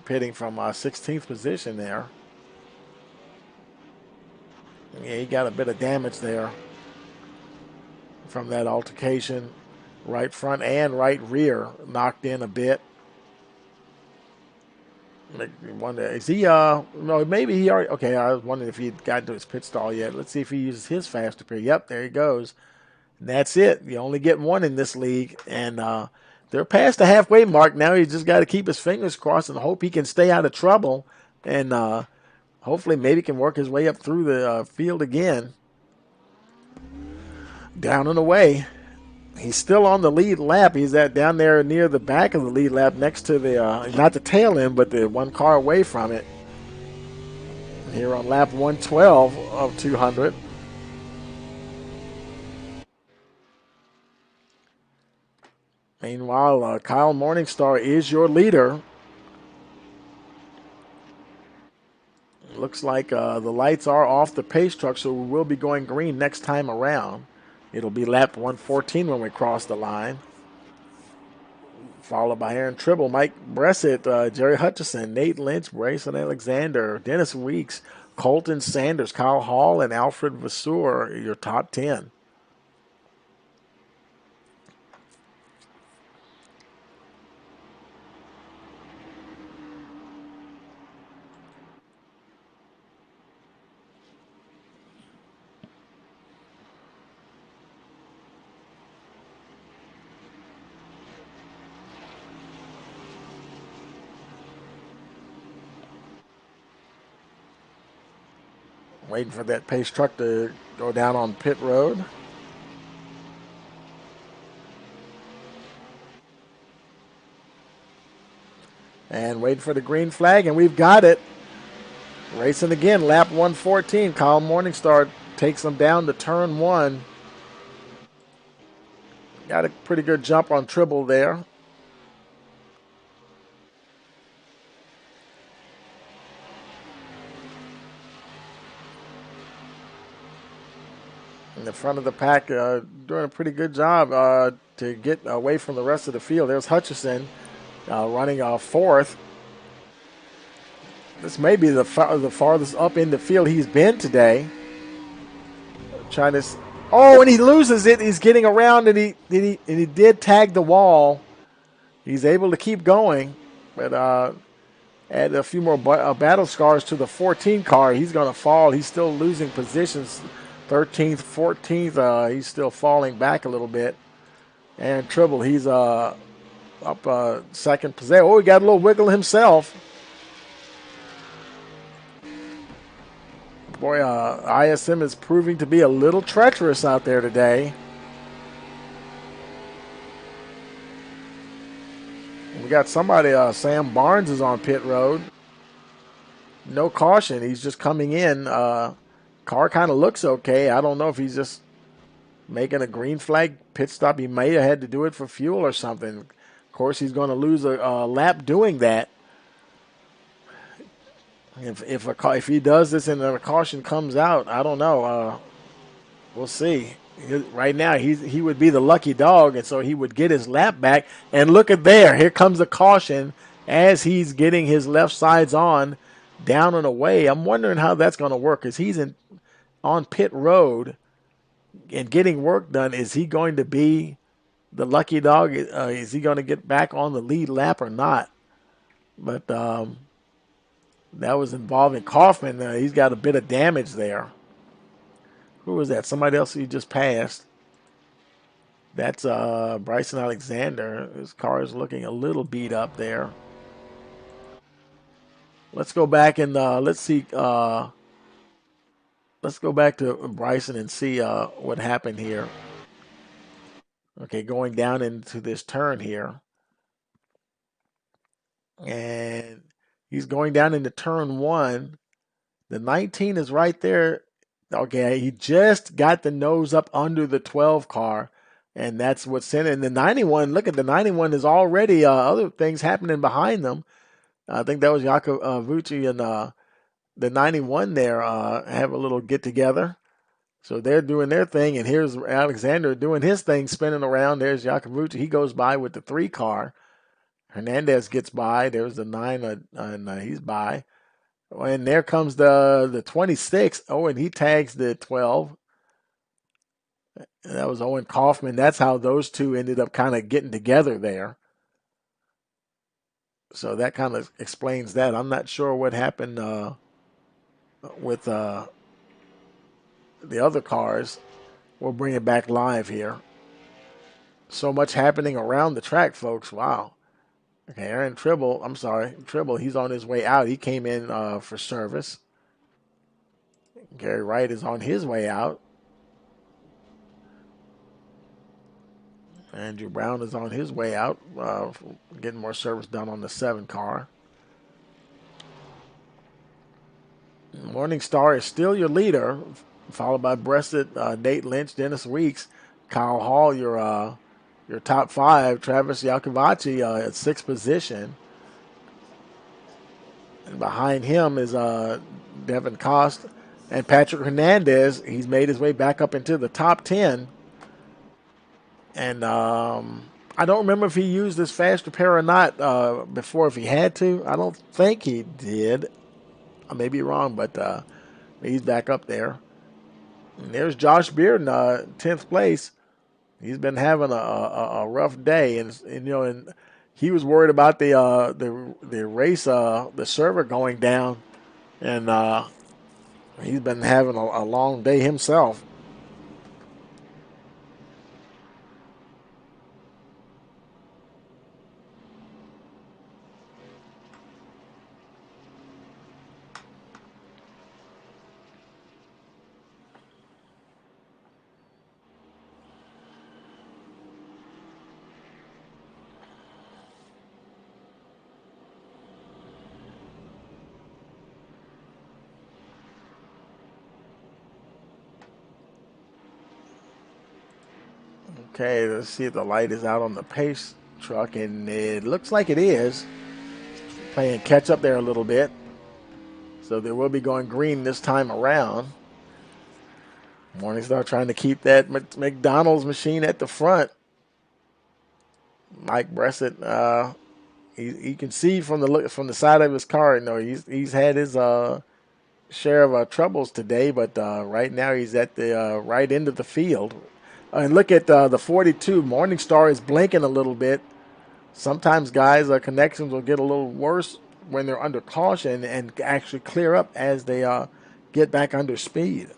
[SPEAKER 1] Pitting from 16th position there. Yeah, he got a bit of damage there from that altercation. Right front and right rear knocked in a bit. I wonder, is he, no, maybe he already, okay, I was wondering if he'd gotten to his pit stall yet. Let's see if he uses his faster pair. Yep, there he goes. And that's it. You only get one in this league. And they're past the halfway mark now. He's just got to keep his fingers crossed and hope he can stay out of trouble. And hopefully maybe can work his way up through the field again. Down and away. He's still on the lead lap. He's down there near the back of the lead lap next to the, not the tail end, but the one car away from it. Here on lap 112 of 200. Meanwhile, Kyle Morningstar is your leader. Looks like the lights are off the pace truck, so we will be going green next time around. It'll be lap 114 when we cross the line. Followed by Aaron Tribble, Mike Bressett, Jerry Hutchison, Nate Lynch, Bryson Alexander, Dennis Weeks, Colton Sanders, Kyle Hall, and Alfred Vasseur, your top 10. Waiting for that pace truck to go down on pit road. And waiting for the green flag, and we've got it. Racing again, lap 114. Kyle Morningstar takes them down to turn 1. Got a pretty good jump on Tribble there. In the front of the pack, doing a pretty good job to get away from the rest of the field. There's Hutchison running fourth. This may be the farthest up in the field he's been today. Trying to, and he loses it. He's getting around, and he did tag the wall. He's able to keep going, but add a few more battle scars to the 14 car. He's going to fall. He's still losing positions. 13th, 14th, he's still falling back a little bit. And Tribble, he's up second position. Oh, he got a little wiggle himself. Boy, ISM is proving to be a little treacherous out there today. We got somebody, Sam Barnes is on pit road. No caution. He's just coming in. Car kind of looks okay. I don't know if he's just making a green flag pit stop. He may have had to do it for fuel or something. Of course, he's going to lose a lap doing that. If he does this and a caution comes out, I don't know. We'll see. Right now, he would be the lucky dog, and so he would get his lap back. And look at there. Here comes the caution as he's getting his left sides on, down and away. I'm wondering how that's going to work because he's on pit road and getting work done. Is he going to be the lucky dog? Is he going to get back on the lead lap or not? But that was involving Kaufman. He's got a bit of damage there. Who was that? Somebody else he just passed. That's Bryson Alexander. His car is looking a little beat up there. Let's go back and let's see. Let's go back to Bryson and see what happened here. Okay, going down into this turn here. And he's going down into turn 1. The 19 is right there. Okay, he just got the nose up under the 12 car, and that's what sent it. And the 91, look at the 91 is already other things happening behind them. I think that was Yakovucci and the 91 there have a little get together. So they're doing their thing, and here's Alexander doing his thing, spinning around. There's Yakovucci. He goes by with the 3 car. Hernandez gets by. There's the 9, and he's by. And there comes the 26. Oh, and he tags the 12. And that was Owen Kaufman. That's how those two ended up kind of getting together there. So that kind of explains that. I'm not sure what happened with the other cars. We'll bring it back live here. So much happening around the track, folks. Wow. Okay, Aaron Tribble, he's on his way out. He came in for service. Gary Wright is on his way out. Andrew Brown is on his way out, getting more service done on the 7 car. Morning Star is still your leader, followed by Breasted, Nate Lynch, Dennis Weeks, Kyle Hall, your top 5. Travis Yakovaci at 6th position. And behind him is Devin Cost and Patrick Hernandez. He's made his way back up into the top 10. And I don't remember if he used this fast repair or not before, if he had to. I don't think he did. I may be wrong, but he's back up there. And there's Josh Bearden, 10th place. He's been having a rough day, and he was worried about the race, the server going down, and he's been having a long day himself. Okay, let's see if the light is out on the pace truck, and it looks like it is. Playing catch up there a little bit. So they will be going green this time around. Morningstar trying to keep that McDonald's machine at the front. Mike Bressett, you can see from the side of his car, he's had his share of troubles today, but right now he's at the right end of the field. And look at the 42. Morningstar is blinking a little bit. Sometimes guys' connections will get a little worse when they're under caution and actually clear up as they get back under speed.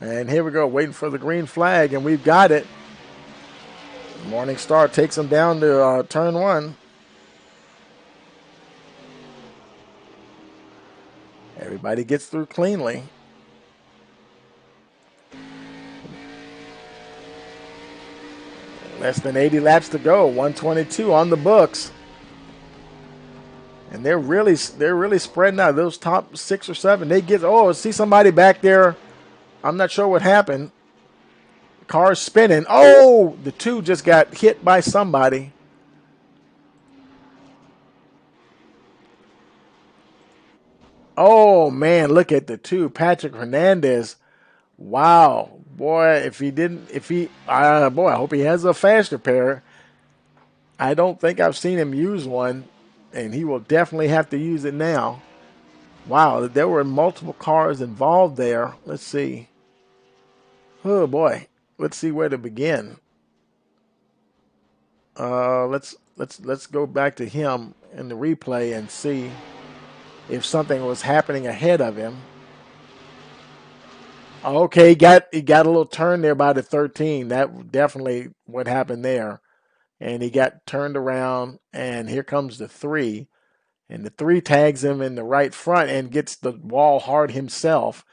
[SPEAKER 1] And here we go, waiting for the green flag, and we've got it. Morning Star takes him down to turn 1. Everybody gets through cleanly. Less than 80 laps to go. 122 on the books. And they're really spreading out. Those top 6 or 7, they get, oh, see somebody back there. I'm not sure what happened. Car's spinning. Oh, the 2 just got hit by somebody. Oh, man, look at the 2. Patrick Hernandez. Wow. Boy, I hope he has a faster pair. I don't think I've seen him use one, and he will definitely have to use it now. Wow, there were multiple cars involved there. Let's see. Oh, boy. Let's see where to begin. Let's go back to him in the replay and see if something was happening ahead of him. Okay, he got a little turn there by the 13. That definitely what happened there. And he got turned around, and here comes the 3. And the 3 tags him in the right front and gets the wall hard himself.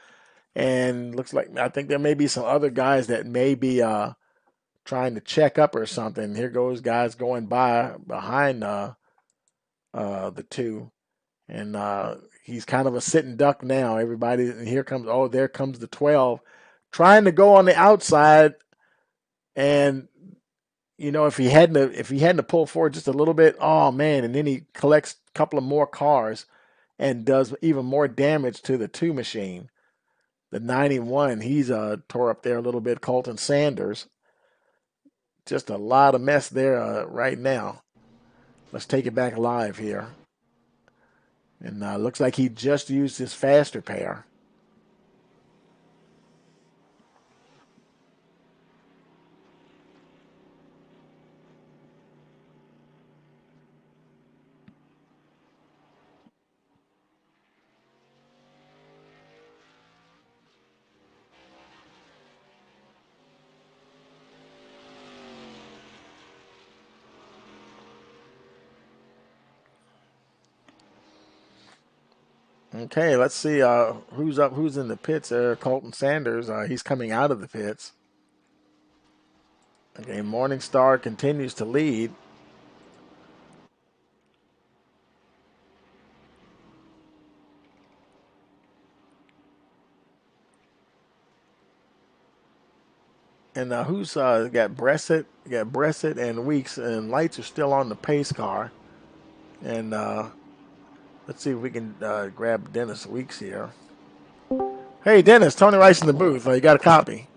[SPEAKER 1] And looks like, I think there may be some other guys that may be trying to check up or something. Here goes guys going by behind the 2. And he's kind of a sitting duck now. Everybody, and there comes the 12, trying to go on the outside. And you know, if he hadn't to pull forward just a little bit, oh man! And then he collects a couple of more cars and does even more damage to the 2 machine. The 91, he's tore up there a little bit. Colton Sanders, just a lot of mess there right now. Let's take it back live here. And looks like he just used his faster pair. Okay, let's see who's in the pits there. Colton Sanders, he's coming out of the pits. Okay, Morningstar continues to lead. And who's got Bressett? Got Bressett and Weeks, and lights are still on the pace car. And let's see if we can grab Dennis Weeks here. Hey, Dennis, Tony Rice in the booth. You got a copy?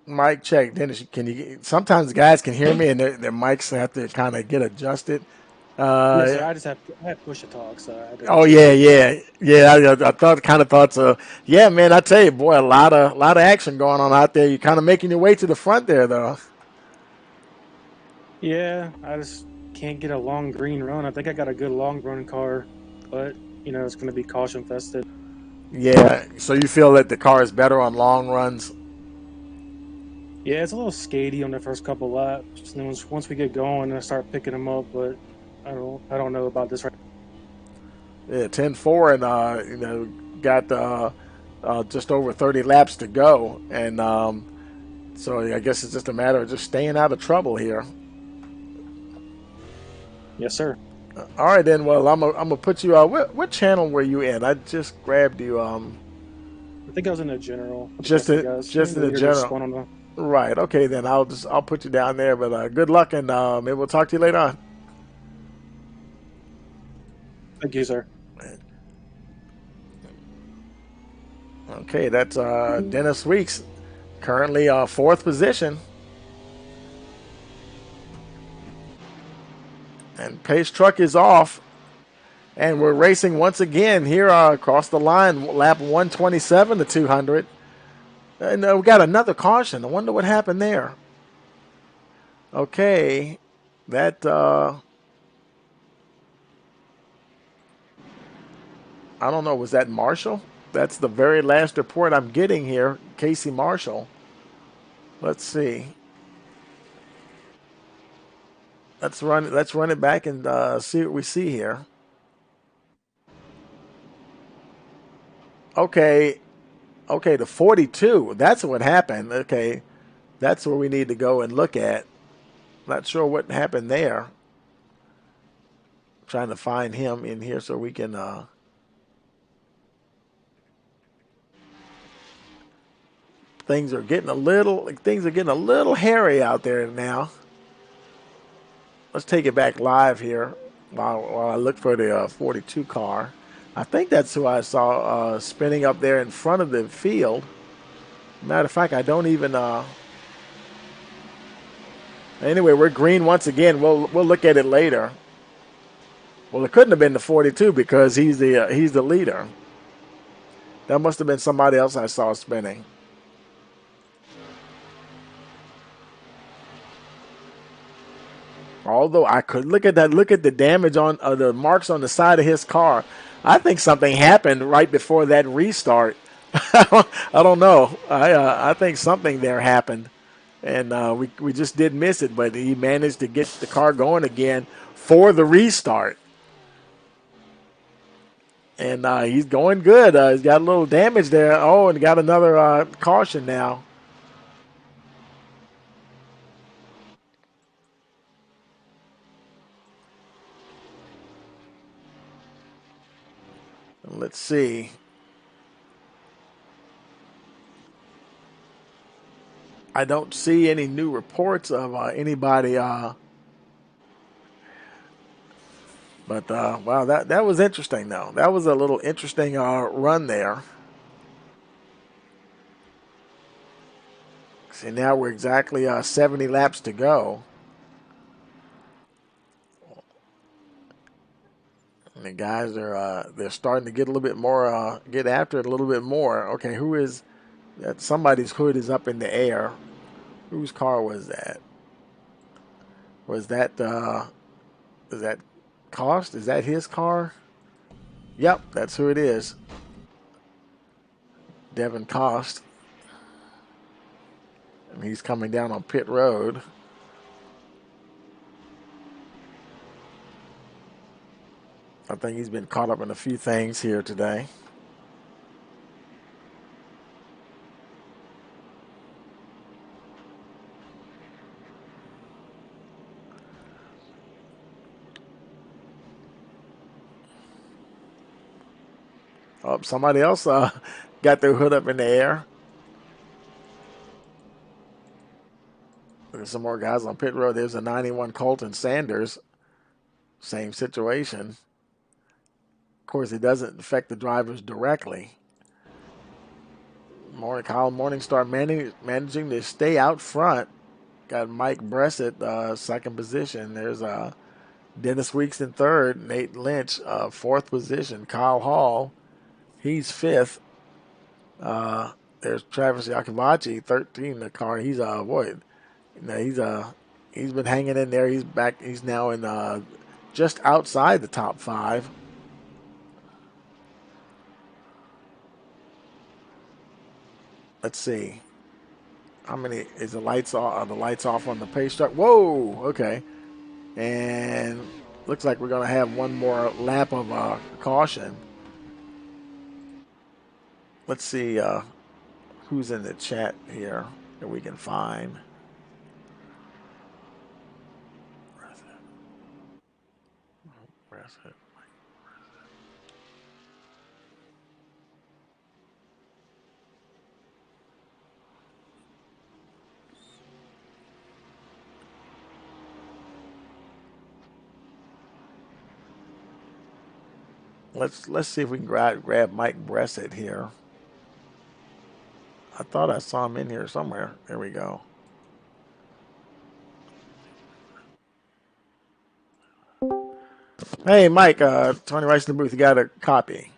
[SPEAKER 1] Mic check. Dennis, can you? Sometimes guys can hear me, and their mics have to kind of get adjusted.
[SPEAKER 3] Yes, sir. I have push to talk, so
[SPEAKER 1] oh yeah. I thought so. Yeah, man, I tell you, boy, a lot of action going on out there. You're kind of making your way to the front there, though.
[SPEAKER 3] Yeah, I just can't get a long green run. I think I got a good long run car, but it's going to be caution fested.
[SPEAKER 1] Yeah, so you feel that the car is better on long runs?
[SPEAKER 3] Yeah, it's a little skatey on the first couple laps, and then once we get going, I start picking them up. But I don't know about this right.
[SPEAKER 1] Yeah, 10-4, and got just over 30 laps to go, and so I guess it's just a matter of just staying out of trouble here.
[SPEAKER 3] Yes, sir.
[SPEAKER 1] All right, then. Well, I'm gonna put you. What channel were you in? I just grabbed you.
[SPEAKER 3] I think I was in the general.
[SPEAKER 1] Just in the general. Right. Okay, then I'll put you down there. But good luck, and maybe we'll talk to you later on.
[SPEAKER 3] Thank you, sir.
[SPEAKER 1] Okay, that's Dennis Weeks, currently 4th position. And pace truck is off. And we're racing once again here across the line, lap 127 to 200. And we got another caution. I wonder what happened there. Okay, that I don't know. Was that Marshall? That's the very last report I'm getting here. Casey Marshall. Let's see. Let's run it back and see what we see here. Okay, the 42. That's what happened. Okay, that's where we need to go and look at. Not sure what happened there. Trying to find him in here so we can. Things are getting a little hairy out there now. Let's take it back live here while I look for the 42 car. I think that's who I saw spinning up there in front of the field. Matter of fact, I don't even. Anyway, we're green once again. We'll look at it later. Well, it couldn't have been the 42 because he's the leader. That must have been somebody else I saw spinning. Although I could look at the damage on the marks on the side of his car. I think something happened right before that restart. I don't know. I think something there happened, and we just did miss it. But he managed to get the car going again for the restart, and he's going good. He's got a little damage there. Oh, and got another caution now. Let's see. I don't see any new reports of anybody. But wow, that was interesting though. That was a little interesting run there. See, now we're exactly 70 laps to go. And the guys are they're starting to get a little bit more, get after it a little bit more. Okay, who is that? Somebody's hood is up in the air. Whose car was that? Was that Cost? Is that his car? Yep, that's who it is. Devin Cost. And he's coming down on pit road. I think he's been caught up in a few things here today. Oh, somebody else got their hood up in the air. There's some more guys on pit road. There's a 91 Colton Sanders. Same situation. Of course, it doesn't affect the drivers directly. Kyle Morningstar managing to stay out front. Got Mike Bressett second position. There's Dennis Weeks in third. Nate Lynch fourth position. Kyle Hall, he's fifth. There's Travis Yakovachi, 13 in the car. He's he's been hanging in there. He's back. He's now in just outside the top five. Let's see. How many is the lights off? Are the lights off on the pace truck? Whoa. Okay. And looks like we're going to have one more lap of caution. Let's see who's in the chat here that we can find. Let's see if we can grab Mike Bressett here. I thought I saw him in here somewhere. There we go. Hey, Mike, Tony Rice in the booth. You got a copy?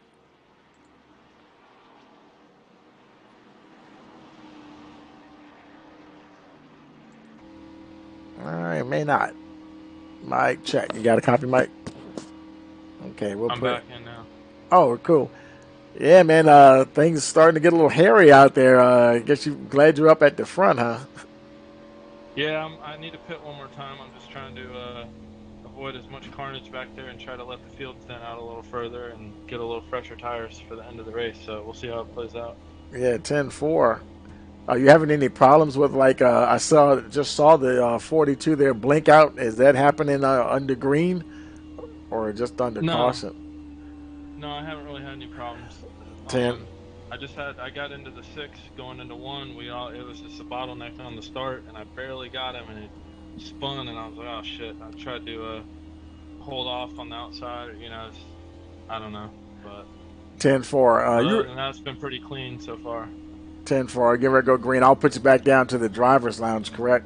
[SPEAKER 1] All right, may not. Mike, check. You got a copy, Mike? Okay,
[SPEAKER 5] I'm back in now.
[SPEAKER 1] Oh, cool. Yeah, man. Things starting to get a little hairy out there. I guess you glad you're up at the front, huh?
[SPEAKER 5] Yeah, I need to pit one more time. I'm just trying to avoid as much carnage back there and try to let the field thin out a little further and get a little fresher tires for the end of the race. So we'll see how it plays out.
[SPEAKER 1] Yeah, 10-4. Are you having any problems with I saw the 42 there blink out? Is that happening under green or just under
[SPEAKER 5] No,
[SPEAKER 1] caution?
[SPEAKER 5] no, I haven't really had any problems.
[SPEAKER 1] 10.
[SPEAKER 5] I got into the 6 going into 1. It was just a bottleneck on the start, and I barely got him, and it spun, and I was like, oh shit. I tried to hold off on the outside, I don't know, but
[SPEAKER 1] 10-4.
[SPEAKER 5] other than that, it's been pretty clean so far.
[SPEAKER 1] 10-4. Give her a go green. I'll put you back down to the driver's lounge, correct?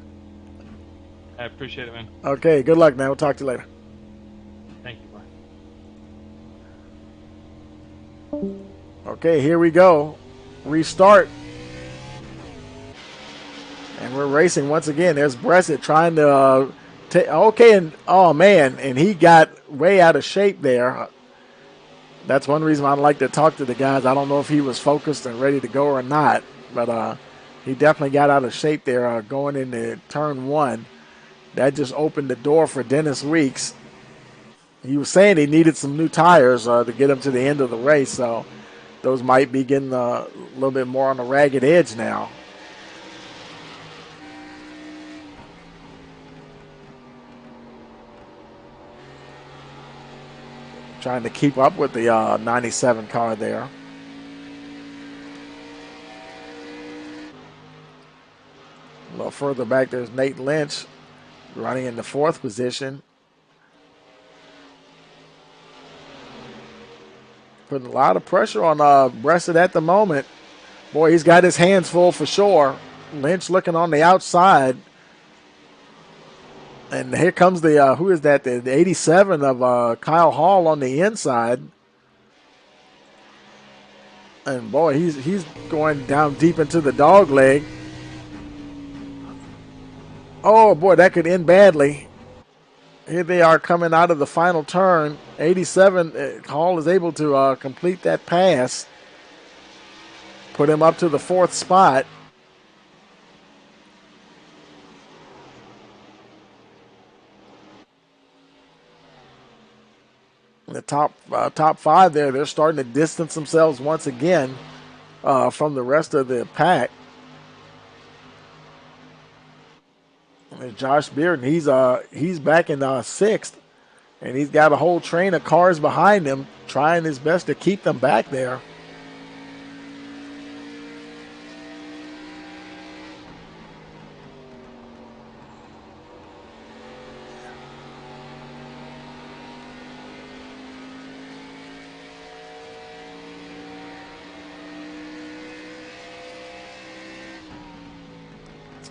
[SPEAKER 5] I appreciate it, man.
[SPEAKER 1] Okay, good luck, man. We'll talk to you later.
[SPEAKER 5] Thank you, bye.
[SPEAKER 1] Okay, here we go. Restart. And we're racing once again. There's Bressett trying to okay, and oh man, and he got way out of shape there. That's one reason I like to talk to the guys. I don't know if he was focused and ready to go or not, but he definitely got out of shape there going into turn 1. That just opened the door for Dennis Weeks. He was saying he needed some new tires to get him to the end of the race, so those might be getting a little bit more on the ragged edge now. Trying to keep up with the 97 car there. A little further back, there's Nate Lynch running in the 4th position. Putting a lot of pressure on Bressett at the moment. Boy, he's got his hands full for sure. Lynch looking on the outside. And here comes the, who is that? The 87 of Kyle Hall on the inside. And boy, he's going down deep into the dog leg. Oh boy, that could end badly. Here they are coming out of the final turn. 87, Hall is able to complete that pass. Put him up to the 4th spot. The top 5 there, they're starting to distance themselves once again from the rest of the pack. There's Josh Bearden. He's back in 6th, and he's got a whole train of cars behind him, trying his best to keep them back there.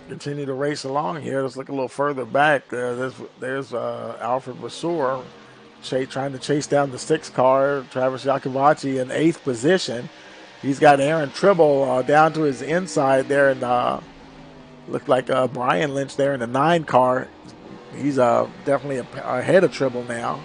[SPEAKER 1] Continue to race along here. Let's look a little further back. There's Alfred Vasseur trying to chase down the 6 car. Travis Iacovacci in 8th position. He's got Aaron Tribble down to his inside there, and looked like Brian Lynch there in the 9 car. He's definitely ahead of Tribble now.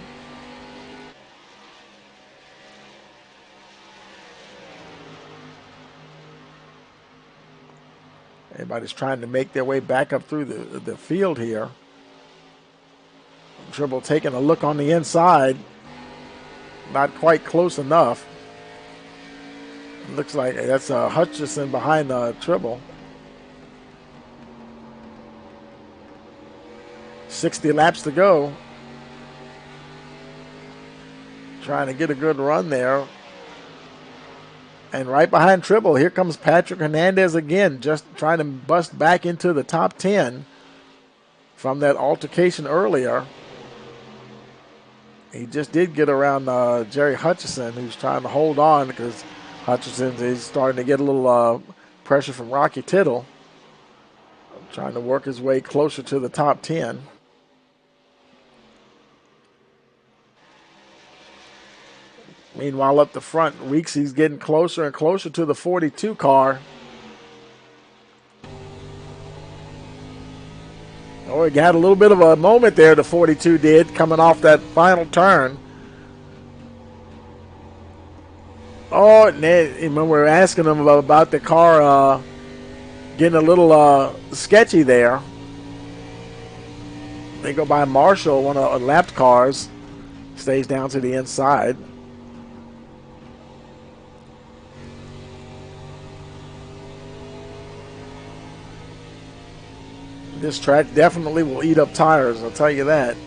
[SPEAKER 1] Everybody's trying to make their way back up through the field here. Tribble taking a look on the inside. Not quite close enough. Looks like that's Hutchison behind Tribble. 60 laps to go. Trying to get a good run there. And right behind Tribble, here comes Patrick Hernandez again, just trying to bust back into the top 10 from that altercation earlier. He just did get around Jerry Hutchison, who's trying to hold on because Hutchison is starting to get a little pressure from Rocky Tittle, trying to work his way closer to the top 10. Meanwhile, up the front, Weeks, he's getting closer and closer to the 42 car. Oh, he got a little bit of a moment there, the 42 did, coming off that final turn. Oh, and when we're asking them about the car getting a little sketchy there, they go by Marshall, one of the lapped cars, stays down to the inside. This track definitely will eat up tires, I'll tell you that.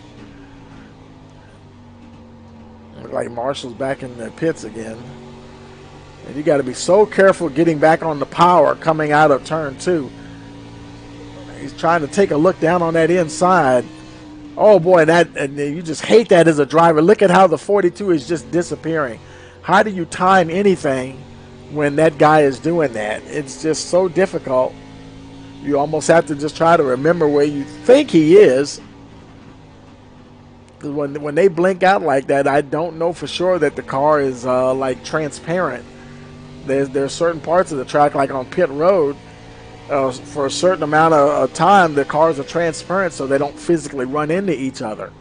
[SPEAKER 1] Look like Marshall's back in the pits again. And you got to be so careful getting back on the power coming out of turn 2. He's trying to take a look down on that inside. Oh boy, and you just hate that as a driver. Look at how the 42 is just disappearing. How do you time anything when that guy is doing that? It's just so difficult. You almost have to just try to remember where you think he is. When they blink out like that, I don't know for sure that the car is like transparent. There's certain parts of the track, like on pit road, for a certain amount of time, the cars are transparent so they don't physically run into each other.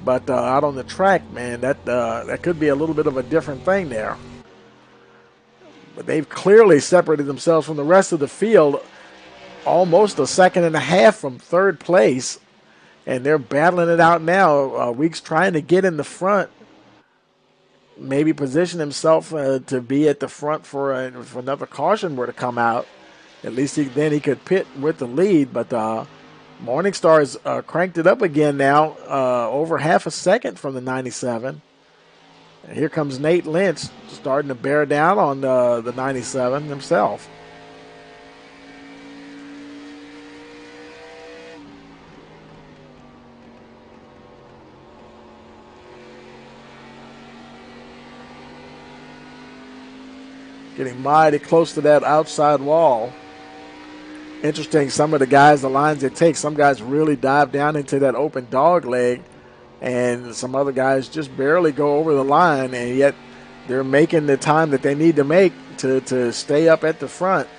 [SPEAKER 1] But out on the track, man, that could be a little bit of a different thing there. But they've clearly separated themselves from the rest of the field, almost a second and a half from third place. And they're battling it out now. Weeks trying to get in the front, maybe position himself to be at the front for another caution were to come out. At least then he could pit with the lead. But Morningstar's cranked it up again now, over half a second from the 97. And here comes Nate Lynch starting to bear down on the 97 himself. Getting mighty close to that outside wall. Interesting, some of the guys, the lines they take, some guys really dive down into that open dog leg, and some other guys just barely go over the line, and yet they're making the time that they need to make to stay up at the front.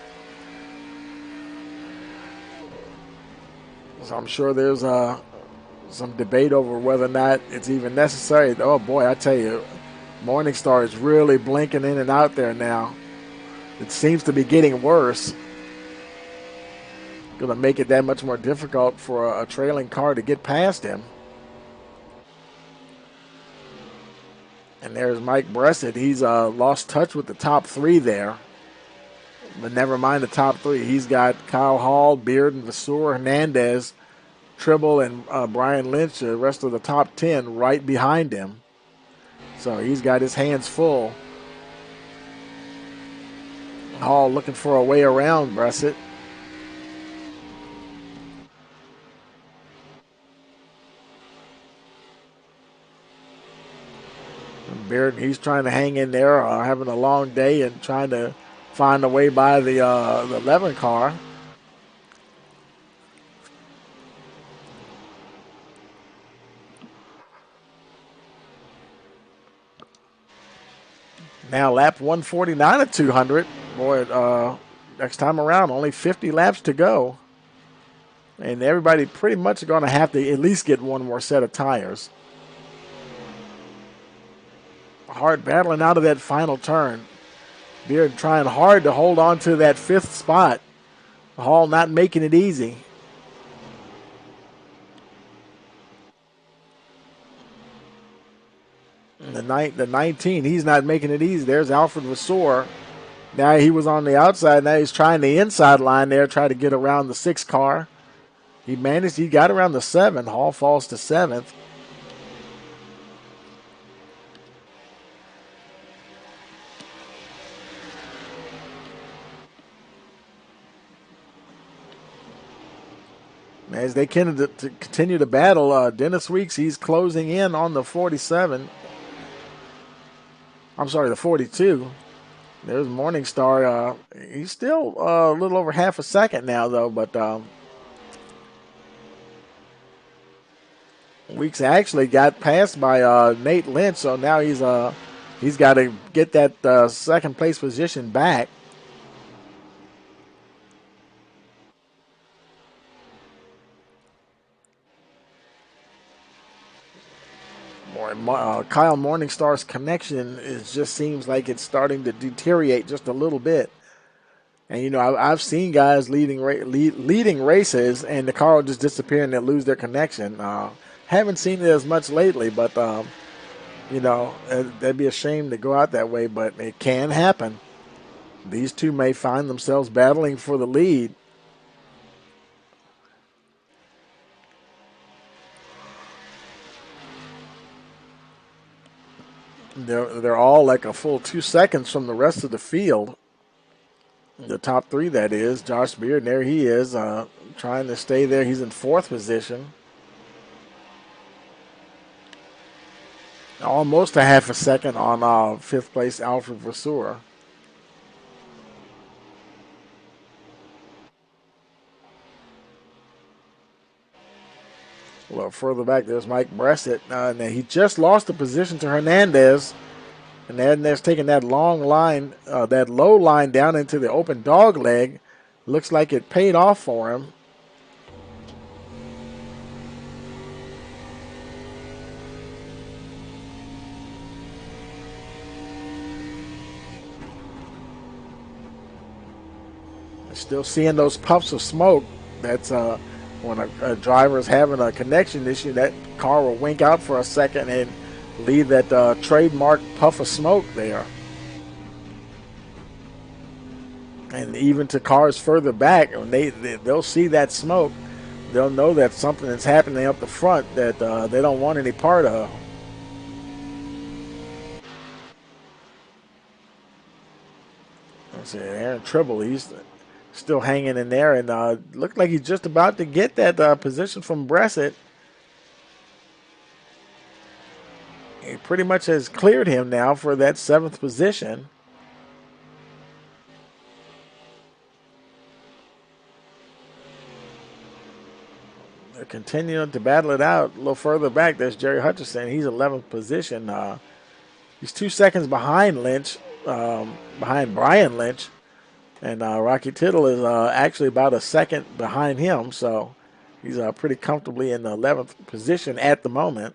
[SPEAKER 1] So I'm sure there's some debate over whether or not it's even necessary. Oh boy, I tell you, Morningstar is really blinking in and out there now. It seems to be getting worse. Going to make it that much more difficult for a trailing car to get past him. And there's Mike Bressett. He's lost touch with the top 3 there. But never mind the top 3. He's got Kyle Hall, Beard, and Vasseur, Hernandez, Tribble, and Brian Lynch, the rest of the top 10 right behind him. So he's got his hands full. Hall looking for a way around Bressett. Beard, he's trying to hang in there, having a long day and trying to find a way by the 11 car. Now lap 149 at 200. Boy, next time around, only 50 laps to go. And everybody pretty much going to have to at least get one more set of tires. Hard battling out of that final turn. Beard trying hard to hold on to that 5th spot. Hall not making it easy. And the 19, he's not making it easy. There's Alfred Vasseur. Now he was on the outside. Now he's trying the inside line there, try to get around the 6 car. He managed. He got around the 7. Hall falls to 7th. As they continue to battle, Dennis Weeks, he's closing in on the 47. I'm sorry, the 42. There's Morningstar. He's still a little over half a second now, though, but Weeks actually got passed by Nate Lynch, so now he's got to get that second place position back. Kyle Morningstar's connection just seems like it's starting to deteriorate just a little bit. And, you know, I've seen guys leading races and the car will just disappear and they lose their connection. Haven't seen it as much lately, but, you know, that'd be a shame to go out that way, but it can happen. These two may find themselves battling for the lead. They're all like a full 2 seconds from the rest of the field. The top three, that is. Josh Beard, there he is, trying to stay there. He's in 4th position. Almost a half a second on 5th place Alfred Vasseur. A little further back, there's Mike Bressett. And he just lost the position to Hernandez. And Hernandez taking that long line, that low line down into the open dog leg. Looks like it paid off for him. Still seeing those puffs of smoke. That's when a driver is having a connection issue, that car will wink out for a second and leave that trademark puff of smoke there. And even to cars further back, when they'll see that smoke, they'll know that something is happening up the front that they don't want any part of. Let's see, Aaron Tribble, he's still hanging in there, and looked like he's just about to get that position from Bressett. He pretty much has cleared him now for that 7th position. They're continuing to battle it out. A little further back, there's Jerry Hutcherson. He's 11th position. He's 2 seconds behind Lynch, behind Brian Lynch. And Rocky Tittle is actually about a second behind him, so he's pretty comfortably in the 11th position at the moment.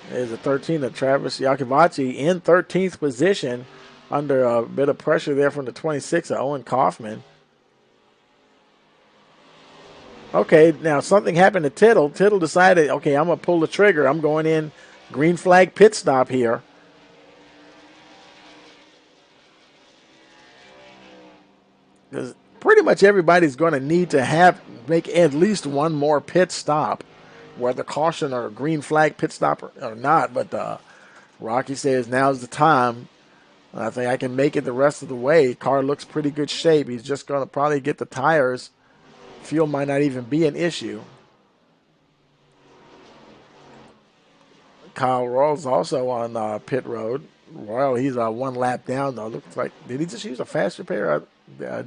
[SPEAKER 1] There's a 13 of Travis Iacovacci in 13th position under a bit of pressure there from the 26 of Owen Kaufman. Okay, now something happened to Tittle. Tittle decided, okay, I'm going to pull the trigger. I'm going in. Green flag pit stop here. Because pretty much everybody's going to need to make at least one more pit stop, whether caution or green flag pit stop or not. But Rocky says now's the time. I think I can make it the rest of the way. Car looks pretty good shape. He's just going to probably get the tires. Fuel might not even be an issue. Kyle Rawls also on pit road. Royal, he's 1 lap down though. Looks like, did he just use a fast repair? I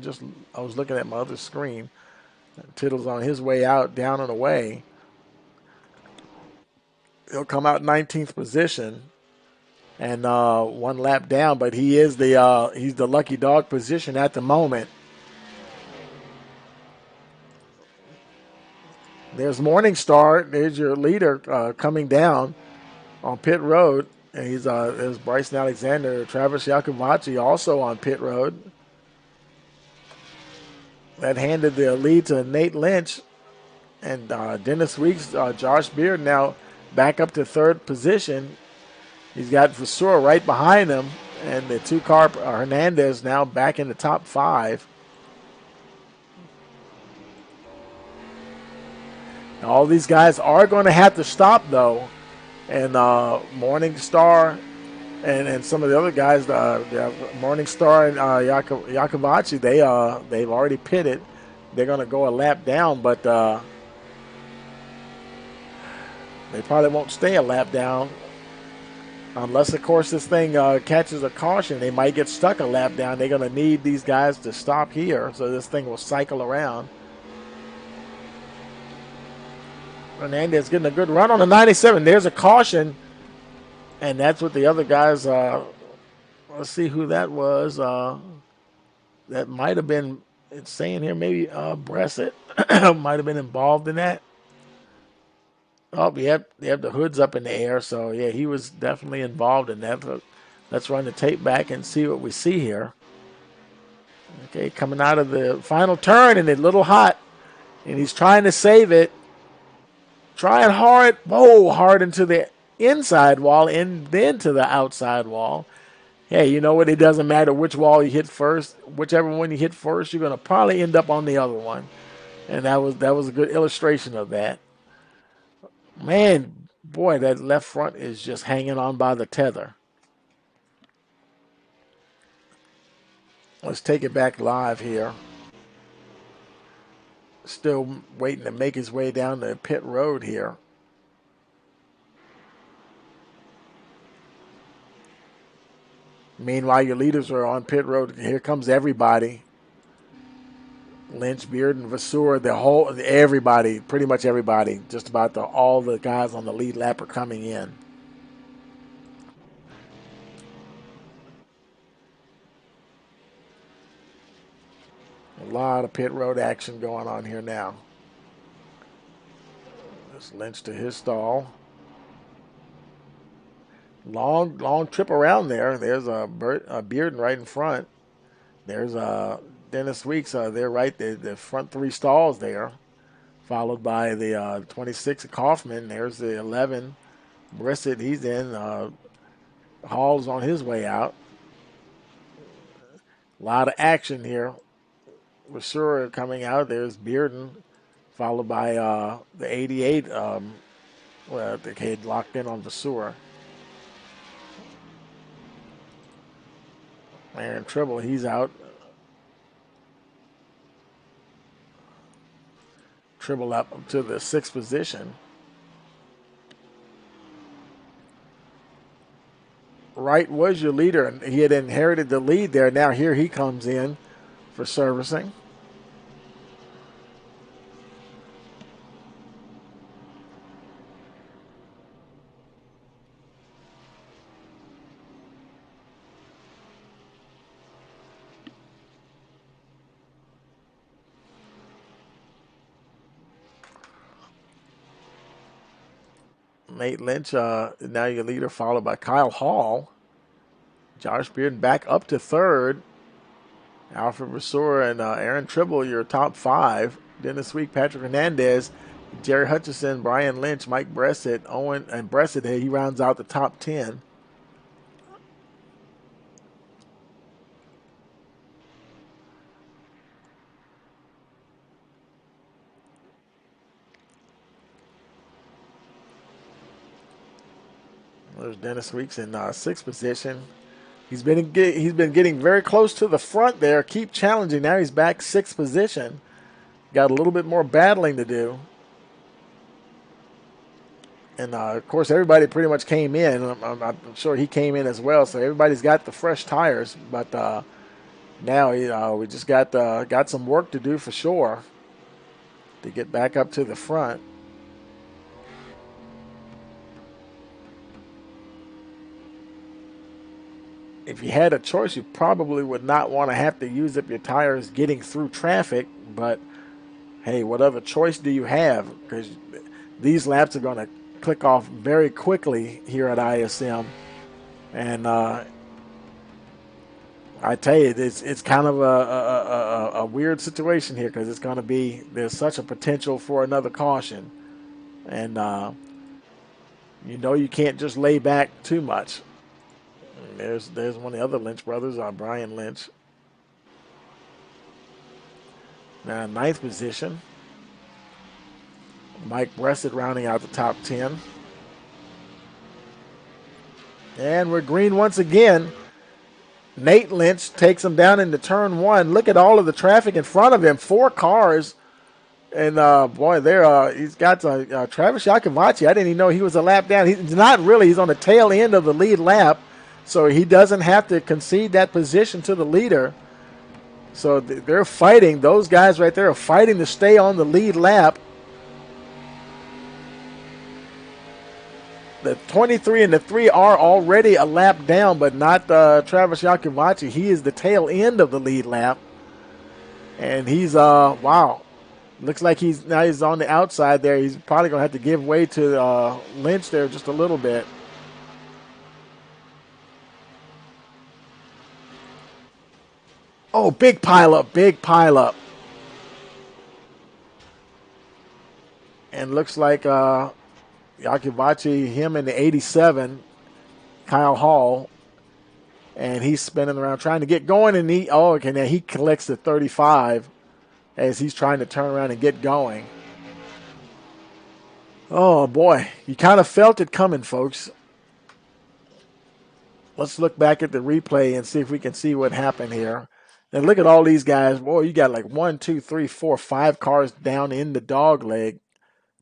[SPEAKER 1] was looking at my other screen. Tittle's on his way out, down and away. He'll come out 19th position and 1 lap down, but he is he's the lucky dog position at the moment. There's Morningstar. There's your leader coming down on pit road. And there's Bryson Alexander, Travis Iacovacci also on pit road. That handed the lead to Nate Lynch. And Dennis Weeks, Josh Beard now back up to 3rd position. He's got Vasseur right behind him. And the 2-car Hernandez now back in the top 5. All these guys are going to have to stop, though. And Morningstar and some of the other guys, Morningstar and Iacovacci, they've already pitted. They're going to go a lap down, but they probably won't stay a lap down. Unless, of course, this thing catches a caution. They might get stuck a lap down. They're going to need these guys to stop here, so this thing will cycle around. Hernandez getting a good run on the 97. There's a caution, and that's what the other guys, let's see who that was. That might have been, it's saying here maybe Bressett might have been involved in that. Oh, they have the hoods up in the air, so yeah, he was definitely involved in that. But let's run the tape back and see what we see here. Okay, coming out of the final turn, and it's a little hot, and he's trying to save it. Trying hard, hard into the inside wall and then to the outside wall. Hey, you know what? It doesn't matter which wall you hit first. Whichever one you hit first, you're going to probably end up on the other one. And that was a good illustration of that. Man, boy, that left front is just hanging on by the tether. Let's take it back live here. Still waiting to make his way down the pit road here. Meanwhile, your leaders are on pit road. Here comes everybody. Lynch, Beard, and Vasseur, everybody, pretty much everybody, just about all the guys on the lead lap are coming in. A lot of pit road action going on here now. There's Lynch to his stall. Long trip around there. There's a Bearden right in front. There's Dennis Weeks. They're right there, the front three stalls there, followed by the 26 Kaufman. There's the 11 Brissett. He's in. Hall's on his way out. A lot of action here. Vasseur coming out. There's Bearden, followed by the 88. The kid locked in on Vasseur. Aaron Tribble, he's out. Tribble up to the 6th position. Wright was your leader, and he had inherited the lead there. Now here he comes in for servicing. Nate Lynch, now your leader, followed by Kyle Hall. Josh Bearden back up to 3rd. Alfred Vasseur and Aaron Tribble, your top 5. Dennis Week, Patrick Hernandez, Jerry Hutchison, Brian Lynch, Mike Bressett, Owen, and Bressett, he rounds out the top 10. There's Dennis Weeks in 6th position. He's been getting very close to the front there. Keep challenging. Now he's back 6th position. Got a little bit more battling to do. And, of course, everybody pretty much came in. I'm sure he came in as well. So everybody's got the fresh tires. But now we just got some work to do for sure to get back up to the front. If you had a choice, you probably would not want to have to use up your tires getting through traffic. But, hey, what other choice do you have? Because these laps are going to click off very quickly here at ISM. And I tell you, it's kind of a weird situation here because it's going to be – there's such a potential for another caution. And, you can't just lay back too much. There's one of the other Lynch brothers, Brian Lynch. Now 9th position. Mike Bressett rounding out the top 10. And we're green once again. Nate Lynch takes him down into turn 1. Look at all of the traffic in front of him. 4 cars. And, he's got Travis Yakovachi. I didn't even know he was a lap down. He's not really. He's on the tail end of the lead lap. So he doesn't have to concede that position to the leader. So they're fighting. Those guys right there are fighting to stay on the lead lap. The 23 and the 3 are already a lap down, but not Travis Yakovachi. He is the tail end of the lead lap. And he's wow. Looks like he's on the outside there. He's probably going to have to give way to Lynch there just a little bit. Oh, big pileup, big pileup. And looks like Yakubachi, him in the 87, Kyle Hall. And he's spinning around trying to get going. And now he collects the 35 as he's trying to turn around and get going. Oh, boy. You kind of felt it coming, folks. Let's look back at the replay and see if we can see what happened here. And look at all these guys. Boy, you got like 1, 2, 3, 4, 5 cars down in the dog leg.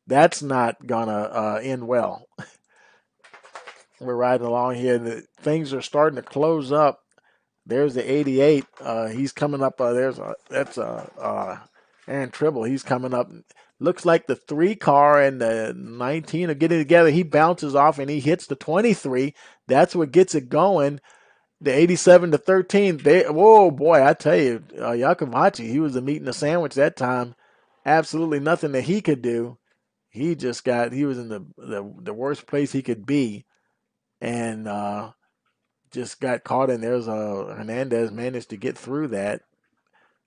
[SPEAKER 1] That's not going to end well. We're riding along here. Things are starting to close up. There's the 88. He's coming up. That's Aaron Tribble. He's coming up. Looks like the 3 car and the 19 are getting together. He bounces off and he hits the 23. That's what gets it going. The 87 to 13. Whoa, boy, I tell you, Yakumachi, he was the meat in the sandwich that time. Absolutely nothing that he could do. He was in the worst place he could be. And just got caught in. There's Hernandez managed to get through that.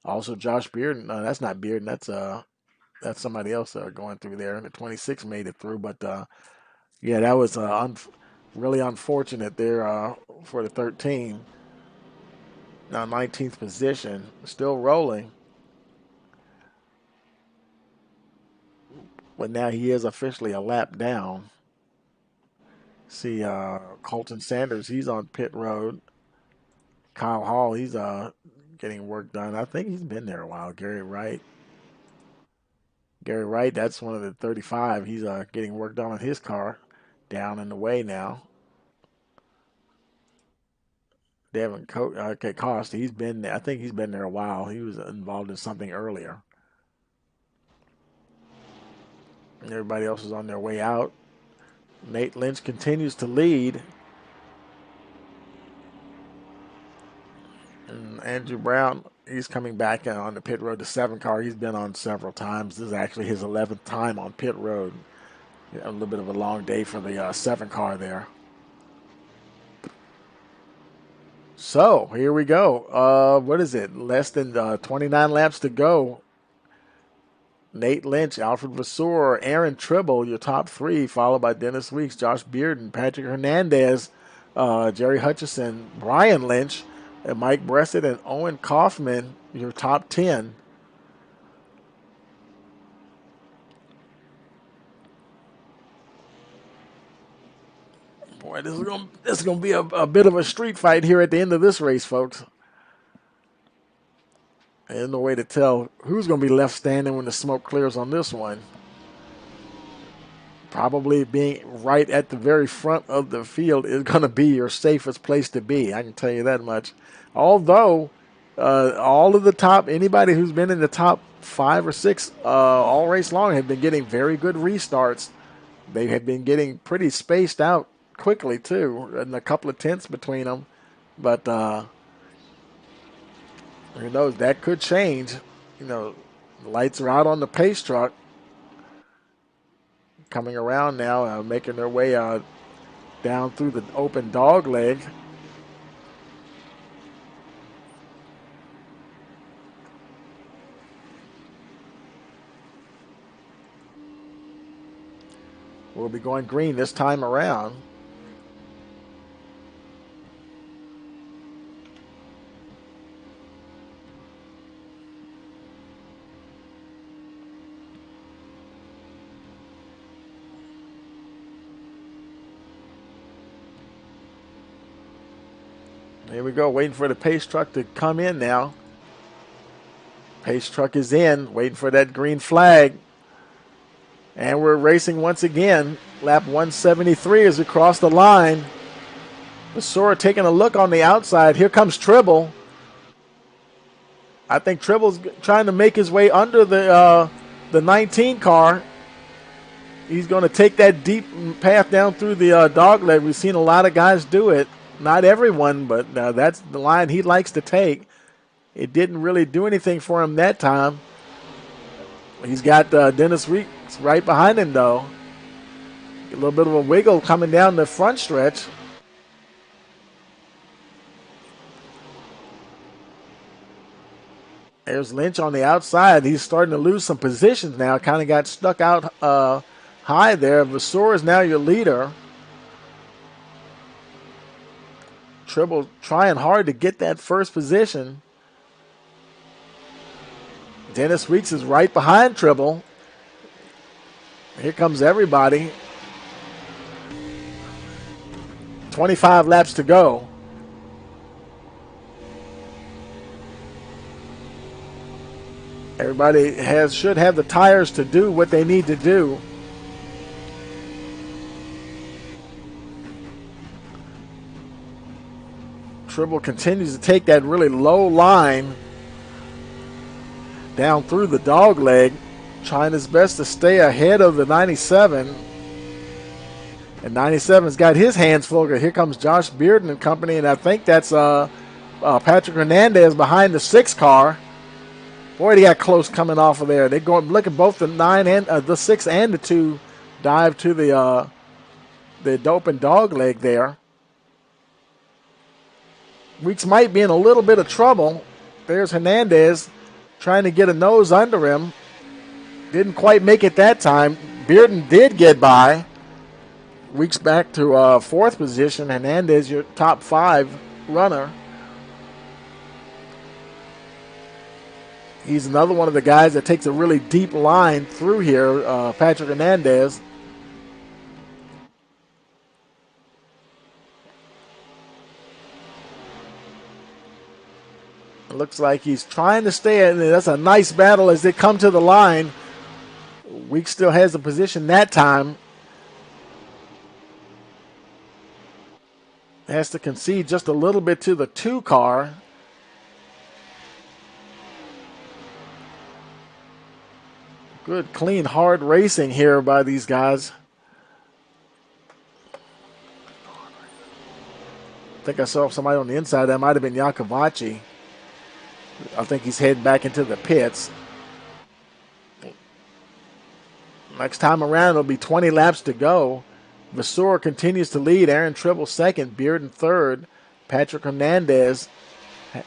[SPEAKER 1] Also, Josh Bearden. No, that's not Bearden. That's somebody else going through there. And the 26 made it through. But, yeah, that was really unfortunate there for the 13. Now 19th position. Still rolling. But now he is officially a lap down. See Colton Sanders, he's on pit road. Kyle Hall, he's getting work done. I think he's been there a while. Gary Wright, that's one of the 35. He's getting work done on his car. Down in the way now. Devin Cost, he's been there. I think he's been there a while. He was involved in something earlier. And everybody else is on their way out. Nate Lynch continues to lead. And Andrew Brown, he's coming back on the pit road, the 7 car. He's been on several times. This is actually his 11th time on pit road. A little bit of a long day for the 7 car there. So, here we go. What is it? Less than 29 laps to go. Nate Lynch, Alfred Vasseur, Aaron Tribble, your top 3, followed by Dennis Weeks, Josh Bearden, Patrick Hernandez, Jerry Hutchison, Brian Lynch, and Mike Bressett, and Owen Kaufman, your top 10. Boy, this is gonna be a bit of a street fight here at the end of this race, folks. There's no way to tell who's going to be left standing when the smoke clears on this one. Probably being right at the very front of the field is going to be your safest place to be. I can tell you that much. Although, all of the top, anybody who's been in the top 5 or 6 all race long have been getting very good restarts. They have been getting pretty spaced out quickly, too, and a couple of tenths between them. But, who knows? That could change. You know, the lights are out on the pace truck. Coming around now, making their way down through the open dog leg. We'll be going green this time around. Here we go, waiting for the pace truck to come in now. Pace truck is in, waiting for that green flag. And we're racing once again. Lap 173 is across the line. Vasseur taking a look on the outside. Here comes Tribble. I think Tribble's trying to make his way under the 19 car. He's going to take that deep path down through the dog leg. We've seen a lot of guys do it. Not everyone, but that's the line he likes to take. It didn't really do anything for him that time. He's got Dennis Weeks right behind him, though. A little bit of a wiggle coming down the front stretch. There's Lynch on the outside. He's starting to lose some positions now. Kind of got stuck out high there. Vasseur is now your leader. Tribble trying hard to get that first position. Dennis Weeks is right behind Tribble. Here comes everybody. 25 laps to go. Everybody should have the tires to do what they need to do. Tribble continues to take that really low line down through the dog leg, trying his best to stay ahead of the 97. And 97's got his hands full. Here comes Josh Bearden and company, and I think that's Patrick Hernandez behind the 6 car. Boy, they got close coming off of there. They're going. Look at both the 9 and the 6 and the 2 dive to the dope and dog leg there. Weeks might be in a little bit of trouble. There's Hernandez trying to get a nose under him. Didn't quite make it that time. Bearden did get by. Weeks back to 4th position. Hernandez, your top 5 runner. He's another one of the guys that takes a really deep line through here, Patrick Hernandez. It looks like he's trying to stay in. That's a nice battle as they come to the line. Weeks still has the position that time. Has to concede just a little bit to the 2 car. Good, clean, hard racing here by these guys. I think I saw somebody on the inside. That might have been Iacovacci. I think he's heading back into the pits. Next time around, it'll be 20 laps to go. Vasseur continues to lead. Aaron Tribble 2nd. Bearden 3rd. Patrick Hernandez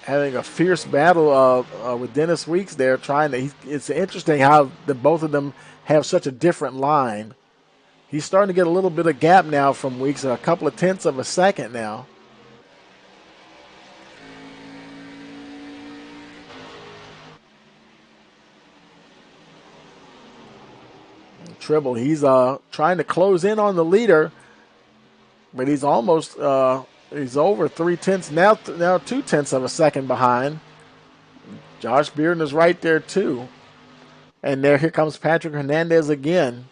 [SPEAKER 1] having a fierce battle with Dennis Weeks there. It's interesting how both of them have such a different line. He's starting to get a little bit of gap now from Weeks, a couple of tenths of a second now. Tribble, he's trying to close in on the leader, but he's almost he's over 3 tenths now 2 tenths of a second behind. Josh Bearden is right there too, and here comes Patrick Hernandez again.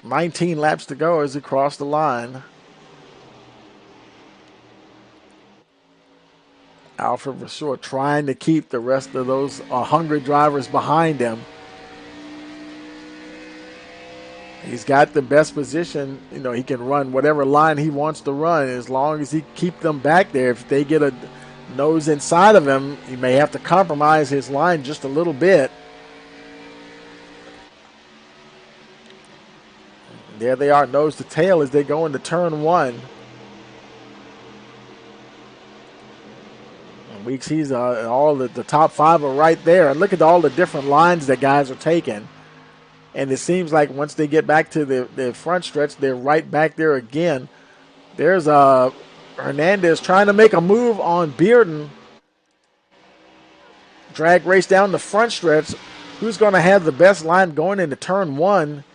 [SPEAKER 1] $19 laps to go as he crossed the line. Alfred Vasseur trying to keep the rest of those hungry drivers behind him. He's got the best position. You know, he can run whatever line he wants to run as long as he keep them back there. If they get a nose inside of him, he may have to compromise his line just a little bit. There they are, nose to tail as they go into turn 1. Weeks, he's all the top 5 are right there. And look at all the different lines that guys are taking. And it seems like once they get back to the front stretch, they're right back there again. There's Hernandez trying to make a move on Bearden. Drag race down the front stretch. Who's going to have the best line going into turn 1?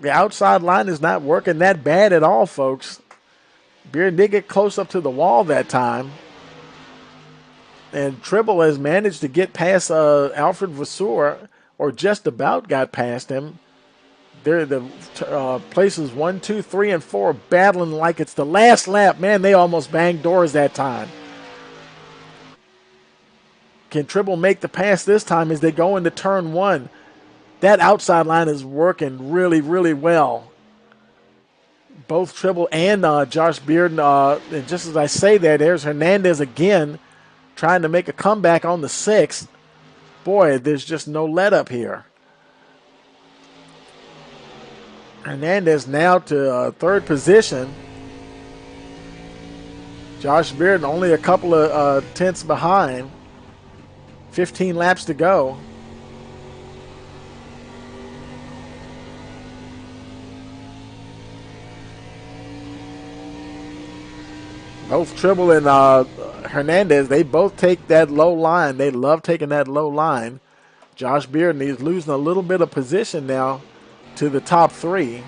[SPEAKER 1] The outside line is not working that bad at all, folks. Bearden did get close up to the wall that time. And Tribble has managed to get past Alfred Vasseur, or just about got past him. They're the places 1, 2, 3, and 4 battling like it's the last lap. Man, they almost banged doors that time. Can Tribble make the pass this time as they go into turn 1? that outside line is working really, really well. Both Tribble and Josh Bearden. And just as I say that, there's Hernandez again trying to make a comeback on the 6th. Boy, there's just no let up here. Hernandez now to third position. Josh Bearden only a couple of tenths behind. 15 laps to go. Both Tribble and Hernandez, they both take that low line. They love taking that low line. Josh Bearden, he's losing a little bit of position now to the top 3.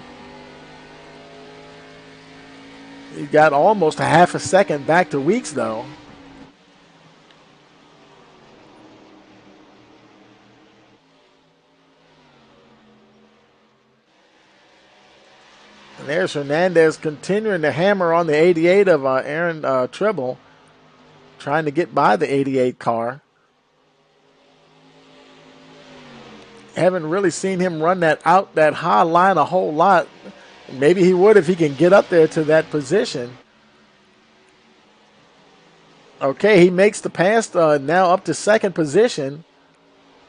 [SPEAKER 1] He got almost a half a second back to Weeks, though. And there's Hernandez continuing to hammer on the 88 of Aaron Tribble, trying to get by the 88 car. Haven't really seen him run that high line a whole lot. Maybe he would if he can get up there to that position. Okay, he makes the pass now up to second position.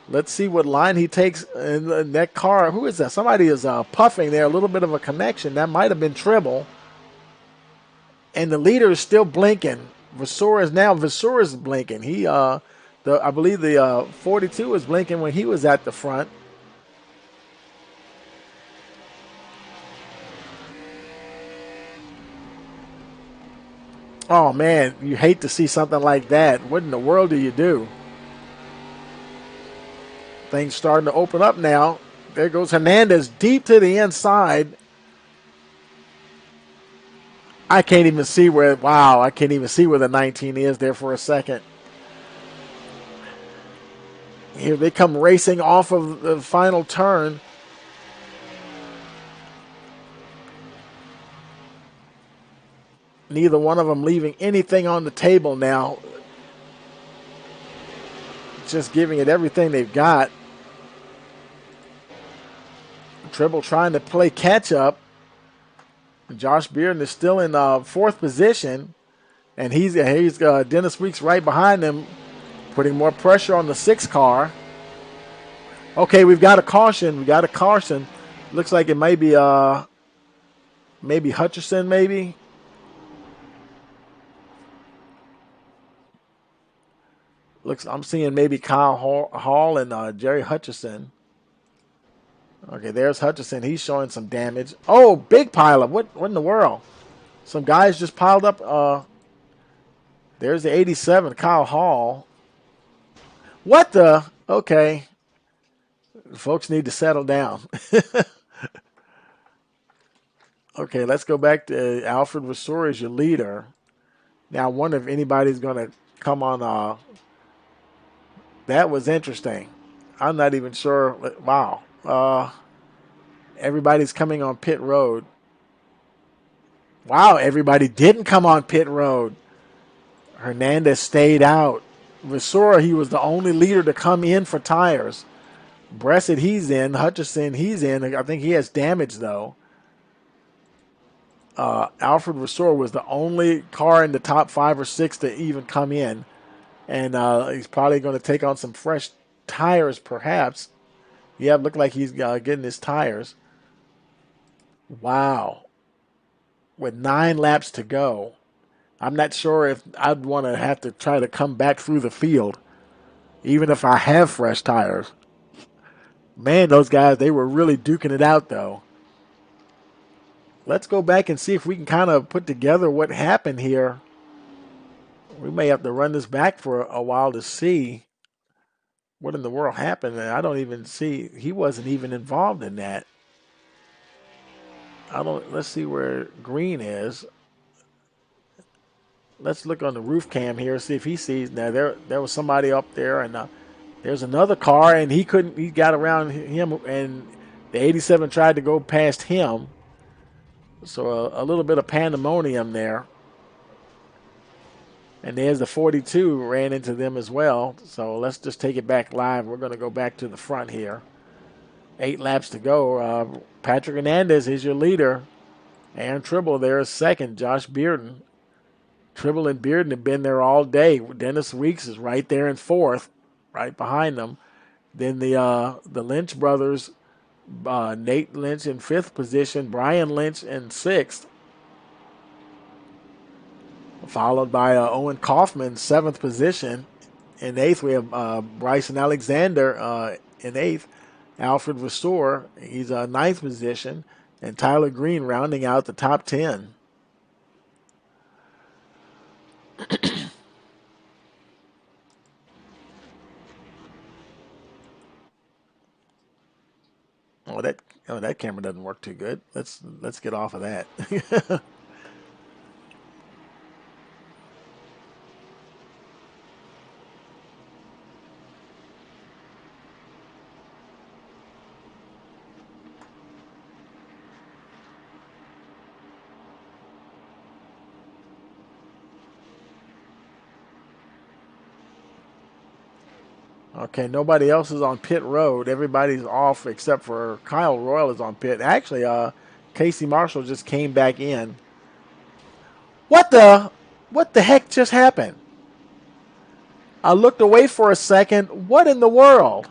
[SPEAKER 1] Let's see what line he takes in that car. Who is that? Somebody is puffing there. A little bit of a connection. That might have been Tribble. And the leader is still blinking. Vasseur is blinking. He, I believe the 42 was blinking when he was at the front. Oh, man, you hate to see something like that. What in the world do you do? Things starting to open up now. There goes Hernandez deep to the inside. I can't even see where the 19 is there for a second. Here they come racing off of the final turn. Neither one of them leaving anything on the table now. Just giving it everything they've got. Tribble trying to play catch up. Josh Bearden is still in fourth position. And he's Dennis Weeks right behind him, putting more pressure on the 6 car. Okay, we've got a caution. Looks like it might be maybe Hutcherson, maybe. I'm seeing maybe Kyle Hall and Jerry Hutcherson. Okay, there's Hutcherson. He's showing some damage. Oh, big pileup. What in the world? Some guys just piled up. There's the 87, Kyle Hall. What the? Okay. Folks need to settle down. Okay, let's go back to Alfred Vasseur as your leader. Now, I wonder if anybody's going to come on. That was interesting. I'm not even sure. Wow. Everybody's coming on pit road. Wow, everybody didn't come on pit road. Hernandez stayed out. Vasseur, he was the only leader to come in for tires. Bressett, he's in. Hutcherson, he's in. I think he has damage, though. Alfred Vasseur was the only car in the top 5 or 6 to even come in. And he's probably going to take on some fresh tires, perhaps. Yeah, it looked like he's getting his tires. Wow. With 9 laps to go. I'm not sure if I'd want to have to try to come back through the field, even if I have fresh tires. Man, those guys, they were really duking it out, though. Let's go back and see if we can kind of put together what happened here. We may have to run this back for a while to see what in the world happened. I don't even see. He wasn't even involved in that. Let's see where Green is. Let's look on the roof cam here, see if he sees. Now there was somebody up there, and there's another car, and he couldn't. He got around him, and the 87 tried to go past him. So a little bit of pandemonium there. And there's the 42 ran into them as well. So let's just take it back live. We're going to go back to the front here. 8 laps to go. Patrick Hernandez is your leader. Aaron Tribble there is second. Josh Bearden. Tribble and Bearden have been there all day. Dennis Weeks is right there in fourth, right behind them. Then the Lynch brothers, Nate Lynch in fifth position, Brian Lynch in sixth, followed by Owen Kaufman, seventh position. In eighth, we have Bryson Alexander in eighth. Alfred Vassour, he's ninth position. And Tyler Green rounding out the top 10. that camera doesn't work too good. Let's get off of that. Okay, nobody else is on pit road. Everybody's off except for Kyle Royal is on pit. Actually, Casey Marshall just came back in. What the heck just happened? I looked away for a second. What in the world?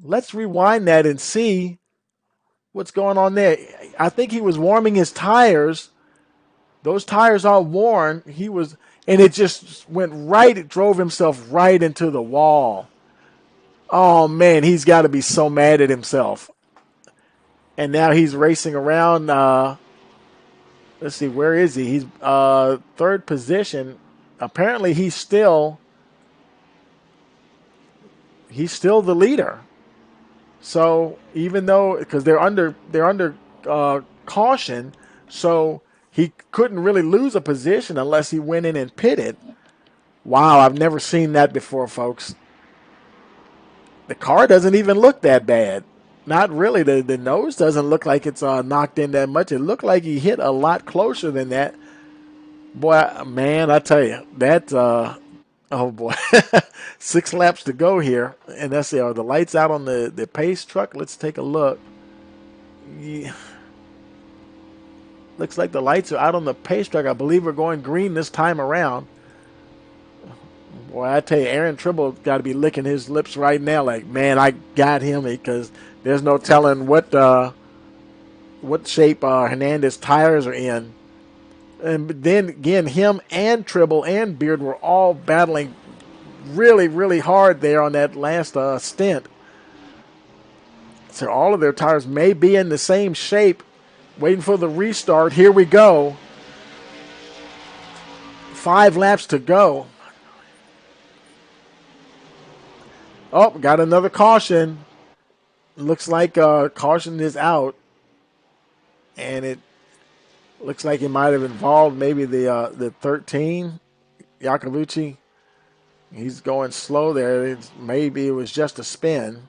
[SPEAKER 1] Let's rewind that and see what's going on there. I think he was warming his tires. Those tires are worn. And it just went right. It drove himself right into the wall. Oh, man, he's got to be so mad at himself. And now he's racing around. Let's see, where is he? He's third position. Apparently, he's still the leader. So even though, because they're under caution, so he couldn't really lose a position unless he went in and pitted. Wow, I've never seen that before, folks. The car doesn't even look that bad. Not really. The nose doesn't look like it's knocked in that much. It looked like he hit a lot closer than that. Boy, man, I tell you, that, oh boy, 6 laps to go here. And that's the lights out on the pace truck. Let's take a look. Yeah. Looks like the lights are out on the pace truck. I believe we're going green this time around. Boy, I tell you, Aaron Tribble got to be licking his lips right now like, man, I got him, because there's no telling what shape Hernandez tires are in. And then again, him and Tribble and Beard were all battling really, really hard there on that last stint. So all of their tires may be in the same shape. Waiting for the restart. Here we go. 5 laps to go. Oh, got another caution. Looks like caution is out. And it looks like it might have involved maybe the 13, Yakovuchi. He's going slow there. Maybe it was just a spin.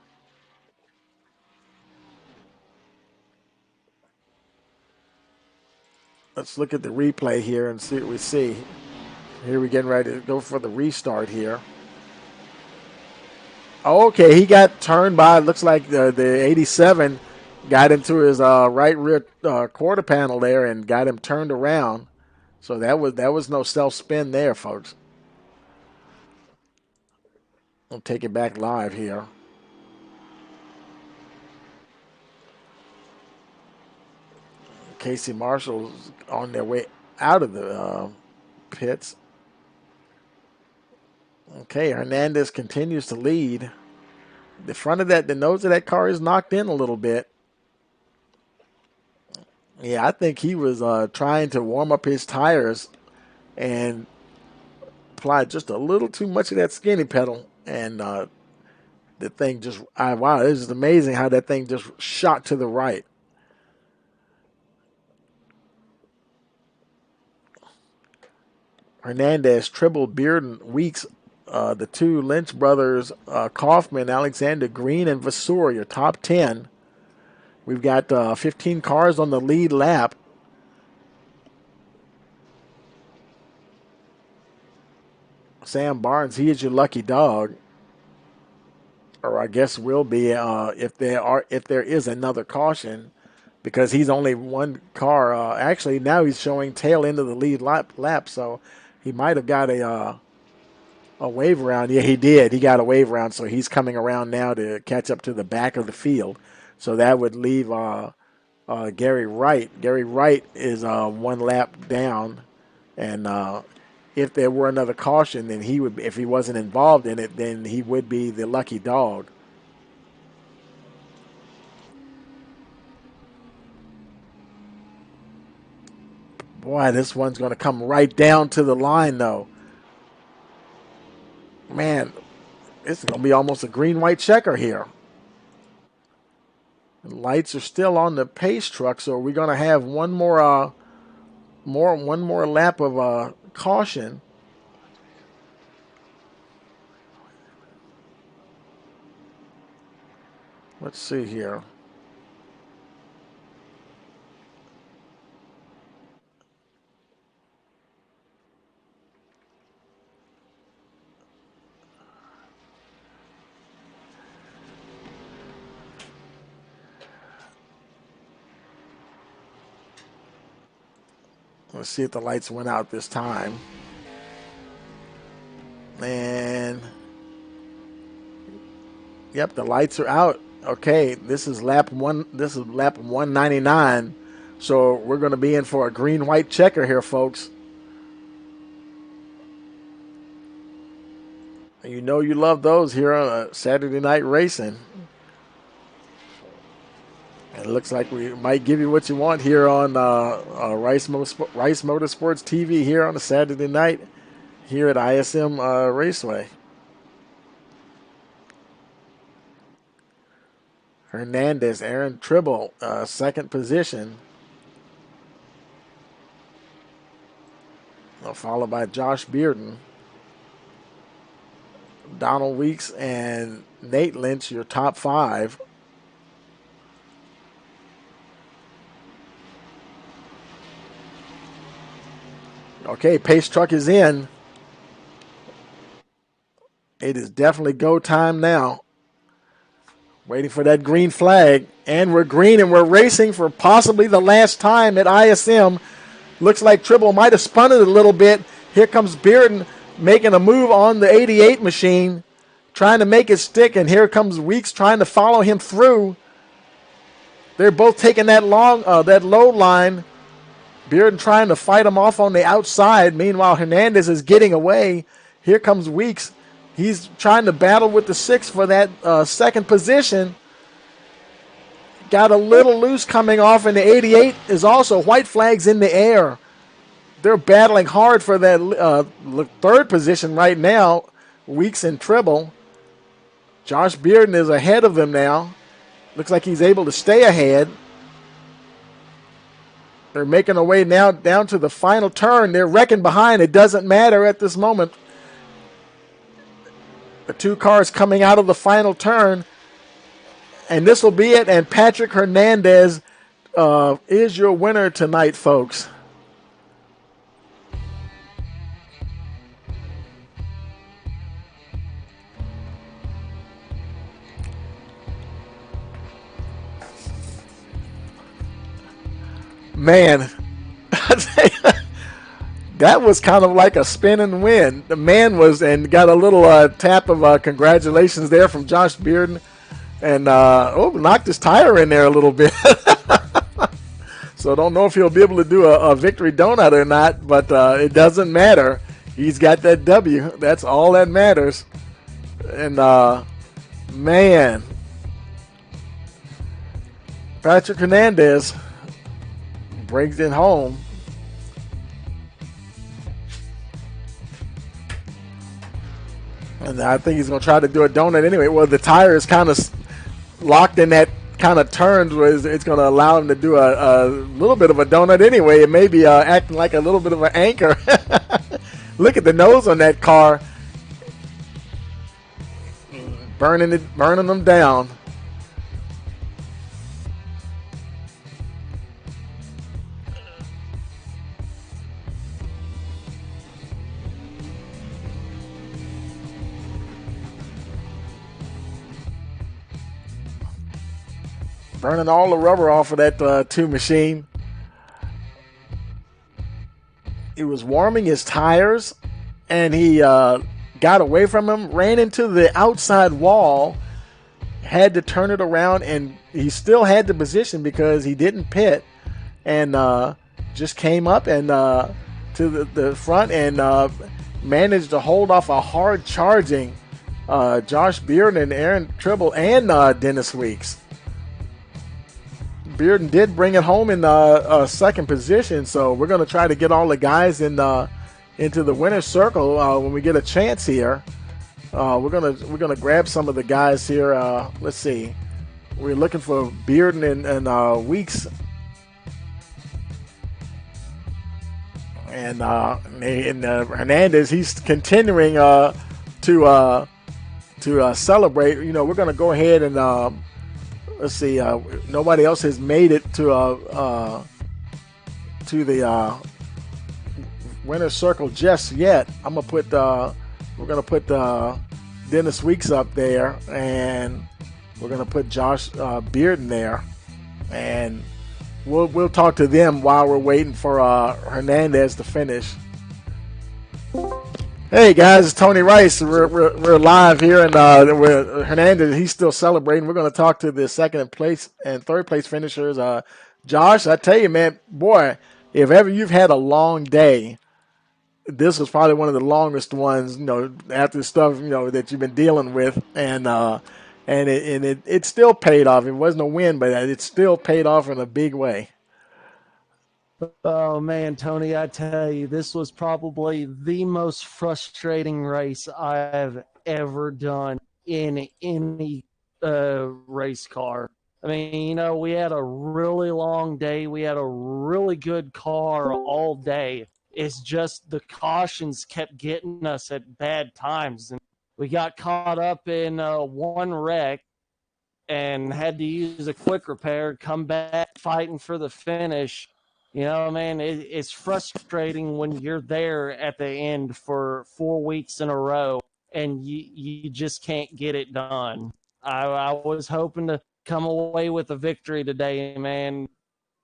[SPEAKER 1] Let's look at the replay here and see what we see. Here we're getting ready to go for the restart here. Okay, he got turned by, looks like the 87 got into his right rear quarter panel there and got him turned around. So that was no self-spin there, folks. I'll take it back live here. Casey Marshall's on their way out of the pits. Okay, Hernandez continues to lead. The nose of that car is knocked in a little bit. Yeah, I think he was trying to warm up his tires and applied just a little too much of that skinny pedal. And the thing just, wow, this is amazing how that thing just shot to the right. Hernandez, Tribble, Bearden, Weeks, the 2 Lynch brothers, Kaufman, Alexander, Green, and Vassour, your top 10. We've got 15 cars on the lead lap. Sam Barnes, he is your lucky dog. or I guess will be if there is another caution, because he's only one car. Actually, now he's showing tail end of the lead lap, so he might have got a wave around. Yeah, he did. He got a wave around, so he's coming around now to catch up to the back of the field. So that would leave Gary Wright. Gary Wright is one lap down, and if there were another caution, then he would, if he wasn't involved in it, then he would be the lucky dog. Boy, this one's going to come right down to the line, though. Man, it's going to be almost a green-white checker here. The lights are still on the pace truck, so we're going to have one more lap of caution. Let's see here. Let's see if the lights went out this time. And yep, the lights are out. Okay, this is lap 199. So we're going to be in for a green-white checker here, folks. You know you love those here on Saturday Night Racing. It looks like we might give you what you want here on Rice Motorsports TV here on a Saturday night here at ISM Raceway. Hernandez, Aaron Tribble, second position. Followed by Josh Bearden. Donald Weeks and Nate Lynch, your top five. Okay, pace truck is in. It is definitely go time now. Waiting for that green flag. And we're green and we're racing for possibly the last time at ISM. Looks like Tribble might have spun it a little bit. Here comes Bearden making a move on the 88 machine, trying to make it stick. And here comes Weeks trying to follow him through. They're both taking that low line. Bearden trying to fight him off on the outside. Meanwhile, Hernandez is getting away. Here comes Weeks. He's trying to battle with the 6 for that second position. Got a little loose coming off, and the 88 is also white flags in the air. They're battling hard for that third position right now, Weeks and Tribble. Josh Bearden is ahead of them now. Looks like he's able to stay ahead. They're making their way now down to the final turn. They're wrecking behind. It doesn't matter at this moment. The two cars coming out of the final turn. And this will be it. And Patrick Hernandez is your winner tonight, folks. Man, that was kind of like a spin and win. The man was, and got a little tap of congratulations there from Josh Bearden. And, knocked his tire in there a little bit. So I don't know if he'll be able to do a victory donut or not, but it doesn't matter. He's got that W. That's all that matters. And, man, Patrick Hernandez brings it home. And I think he's going to try to do a donut anyway. Well, the tire is kind of locked in that kind of turns where it's going to allow him to do a little bit of a donut anyway. It may be acting like a little bit of an anchor. Look at the nose on that car. Burning them down. burning all the rubber off of that 2 machine. He was warming his tires, and he got away from him, ran into the outside wall, had to turn it around, and he still had the position because he didn't pit, and just came up and to the front and managed to hold off a hard charging Josh Bearden and Aaron Tribble and Dennis Weeks. Bearden did bring it home in second position, so we're going to try to get all the guys into the winner's circle when we get a chance here. We're gonna grab some of the guys here. Let's see, we're looking for Bearden and Weeks, and Hernandez. He's continuing to celebrate. You know, we're gonna go ahead and. Let's see. Nobody else has made it to the winner's circle just yet. We're gonna put Dennis Weeks up there, and we're gonna put Josh Bearden there, and we'll talk to them while we're waiting for Hernandez to finish. Hey guys, it's Tony Rice. We're live here, and Hernandez, he's still celebrating. We're going to talk to the second place and third place finishers. Josh, I tell you, man, boy, if ever you've had a long day, this was probably one of the longest ones. You know, after the stuff that you've been dealing with, and it still paid off. It wasn't a win, but it still paid off in a big way.
[SPEAKER 2] Oh man, Tony, I tell you, this was probably the most frustrating race I've ever done in any race car. I mean, we had a really long day. We had a really good car all day. It's just the cautions kept getting us at bad times. And we got caught up in one wreck and had to use a quick repair, come back fighting for the finish. Man, it's frustrating when you're there at the end for 4 weeks in a row and you just can't get it done. I was hoping to come away with a victory today, man,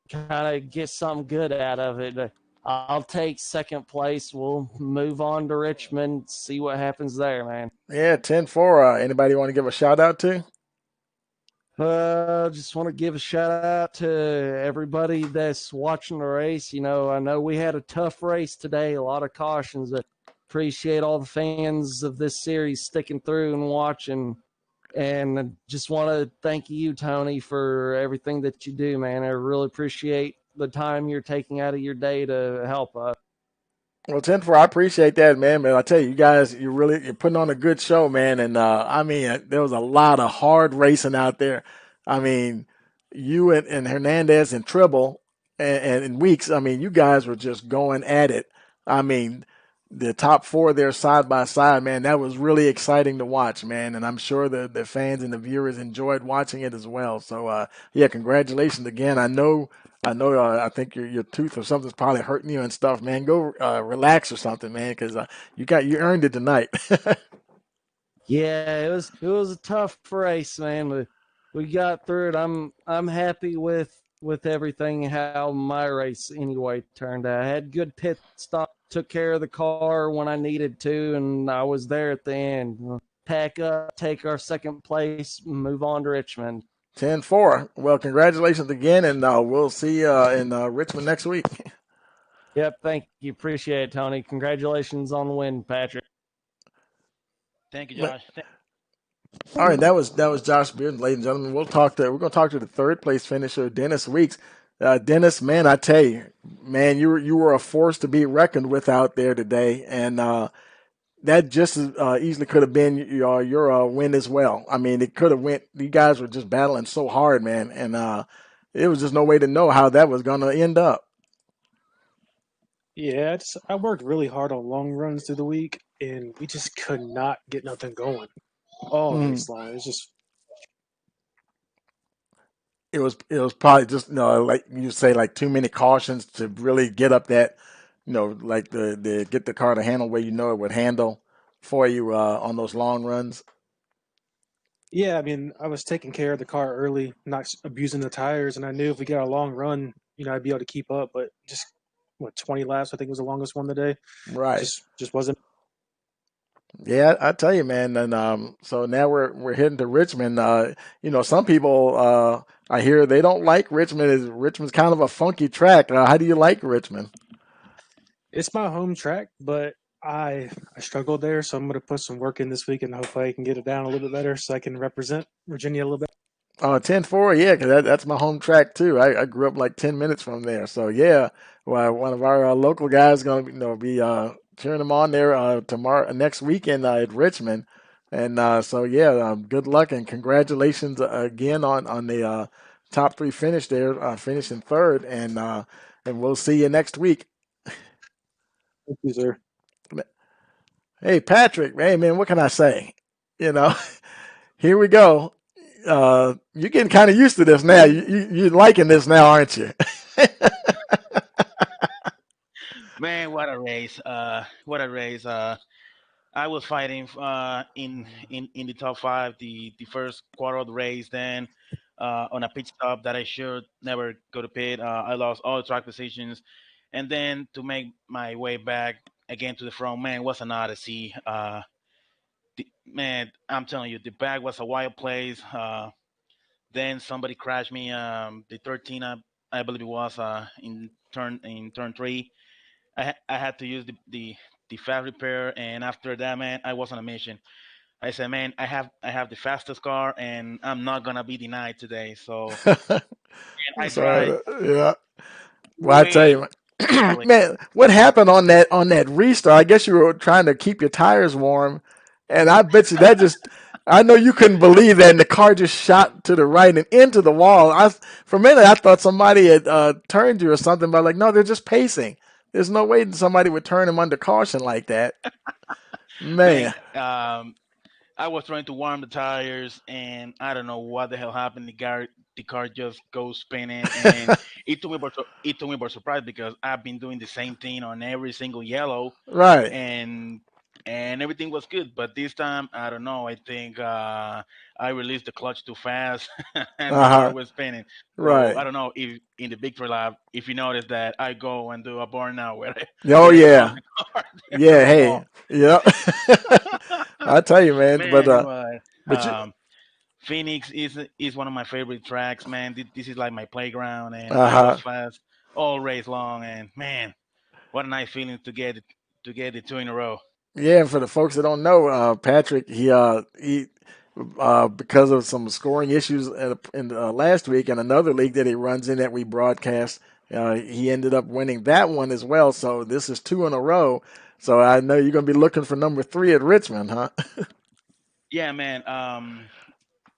[SPEAKER 2] kind of get something good out of it. I'll take second place. We'll move on to Richmond, see what happens there, man.
[SPEAKER 1] Yeah, 10-4. Anybody want to give a shout out to?
[SPEAKER 2] Just want to give a shout out to everybody that's watching the race. I know we had a tough race today, a lot of cautions. I appreciate all the fans of this series sticking through and watching. And I just want to thank you, Tony, for everything that you do, man. I really appreciate the time you're taking out of your day to help us.
[SPEAKER 1] Well, 10-4, I appreciate that, man. I tell you, you guys, you're putting on a good show, man. And I mean, there was a lot of hard racing out there. I mean, you and Hernandez and Tribble and Weeks, I mean, you guys were just going at it. I mean, the top 4 there side by side, man, that was really exciting to watch, man. And I'm sure the fans and the viewers enjoyed watching it as well. So, yeah, congratulations again. I think your tooth or something's probably hurting you and stuff, man. Go relax or something, man, because you earned it tonight.
[SPEAKER 2] Yeah, it was a tough race, man. We got through it. I'm happy with everything, how my race anyway turned out. I had good pit stop, took care of the car when I needed to, and I was there at the end. Pack up, take our second place, move on to Richmond.
[SPEAKER 1] 10-4. Well, congratulations again, and we'll see you in Richmond next week.
[SPEAKER 2] Yep, thank you. Appreciate it, Tony. Congratulations on the win, Patrick.
[SPEAKER 4] Thank you, Josh.
[SPEAKER 1] All right, that was Josh Bearden, ladies and gentlemen. We're going to talk to the third place finisher, Dennis Weeks. Dennis, man, I tell you, man, you were a force to be reckoned with out there today, and that just as easily could have been your win as well. I mean, it could have went. You guys were just battling so hard, man, and it was just no way to know how that was going to end up.
[SPEAKER 3] Yeah, I worked really hard on long runs through the week, and we just could not get nothing going all race long. It's just.
[SPEAKER 1] It was probably just like you say, like too many cautions to really get up that, like the get the car to handle where it would handle for you on those long runs.
[SPEAKER 3] Yeah, I mean, I was taking care of the car early, not abusing the tires, and I knew if we got a long run, I'd be able to keep up. But just 20 laps, I think was the longest one today.
[SPEAKER 1] Right.
[SPEAKER 3] Just wasn't.
[SPEAKER 1] Yeah, I tell you, man. And so now we're heading to Richmond. Some people I hear they don't like Richmond. Richmond's kind of a funky track. How do you like Richmond?
[SPEAKER 3] It's my home track, but I struggled there, so I'm gonna put some work in this week, and hopefully I can get it down a little bit better, so I can represent Virginia a little bit.
[SPEAKER 1] 10-4, yeah, 'cause that's my home track too. I grew up like 10 minutes from there. So yeah, well, one of our local guys going to be cheering them on there tomorrow next weekend at Richmond. And so yeah, good luck and congratulations again on the top three finish there, finishing third, and we'll see you next week.
[SPEAKER 3] Thank you, sir.
[SPEAKER 1] Hey Patrick, hey man, what can I say? You know, here we go. You're getting kind of used to this now. You're liking this now, aren't you?
[SPEAKER 4] Man, what a race! What a race! I was fighting in the top five the first quarter of the race. Then on a pit stop that I should never go to pit, I lost all the track positions, and then to make my way back again to the front, man, was an odyssey. Man, I'm telling you, the back was a wild place. Then somebody crashed me. The 13, I believe it was in turn three. I had to use the fast repair, and after that, man, I was on a mission. I said, man, I have the fastest car, and I'm not gonna be denied today. So, and I tried
[SPEAKER 1] So yeah. Well, I tell
[SPEAKER 4] way
[SPEAKER 1] you,
[SPEAKER 4] early.
[SPEAKER 1] man, what happened on that restart? I guess you were trying to keep your tires warm, and I bet you that just. I know you couldn't believe that, and the car just shot to the right and into the wall. For a minute, I thought somebody had turned you or something, but like, no, they're just pacing. There's no way somebody would turn him under caution like that,
[SPEAKER 4] Man,
[SPEAKER 1] man.
[SPEAKER 4] I was trying to warm the tires, and I don't know what the hell happened. The car just goes spinning, and it took me by surprise because I've been doing the same thing on every single yellow,
[SPEAKER 1] Right.
[SPEAKER 4] and and everything was good. But this time, I don't know. I think I released the clutch too fast, and the
[SPEAKER 1] Uh
[SPEAKER 4] car
[SPEAKER 1] huh.
[SPEAKER 4] was spinning. So
[SPEAKER 1] Right.
[SPEAKER 4] I don't know if in the victory lap, if you notice that I go and do a burnout where I,
[SPEAKER 1] Oh
[SPEAKER 4] where I close
[SPEAKER 1] yeah.
[SPEAKER 4] the car there
[SPEAKER 1] Yeah.
[SPEAKER 4] on the
[SPEAKER 1] Hey.
[SPEAKER 4] wall.
[SPEAKER 1] Yeah. I tell you, man. But
[SPEAKER 4] Man, what?
[SPEAKER 1] but you.
[SPEAKER 4] Phoenix is one of my favorite tracks, man. This is like my playground, and
[SPEAKER 1] Uh
[SPEAKER 4] I was
[SPEAKER 1] huh.
[SPEAKER 4] fast all race long. And man, what a nice feeling to get the two in a row.
[SPEAKER 1] Yeah, and for the folks that don't know, Patrick, he because of some scoring issues in last week and another league that he runs in that we broadcast, he ended up winning that one as well. So this is two in a row. So I know you're going to be looking for number three at Richmond, huh?
[SPEAKER 4] Yeah, man.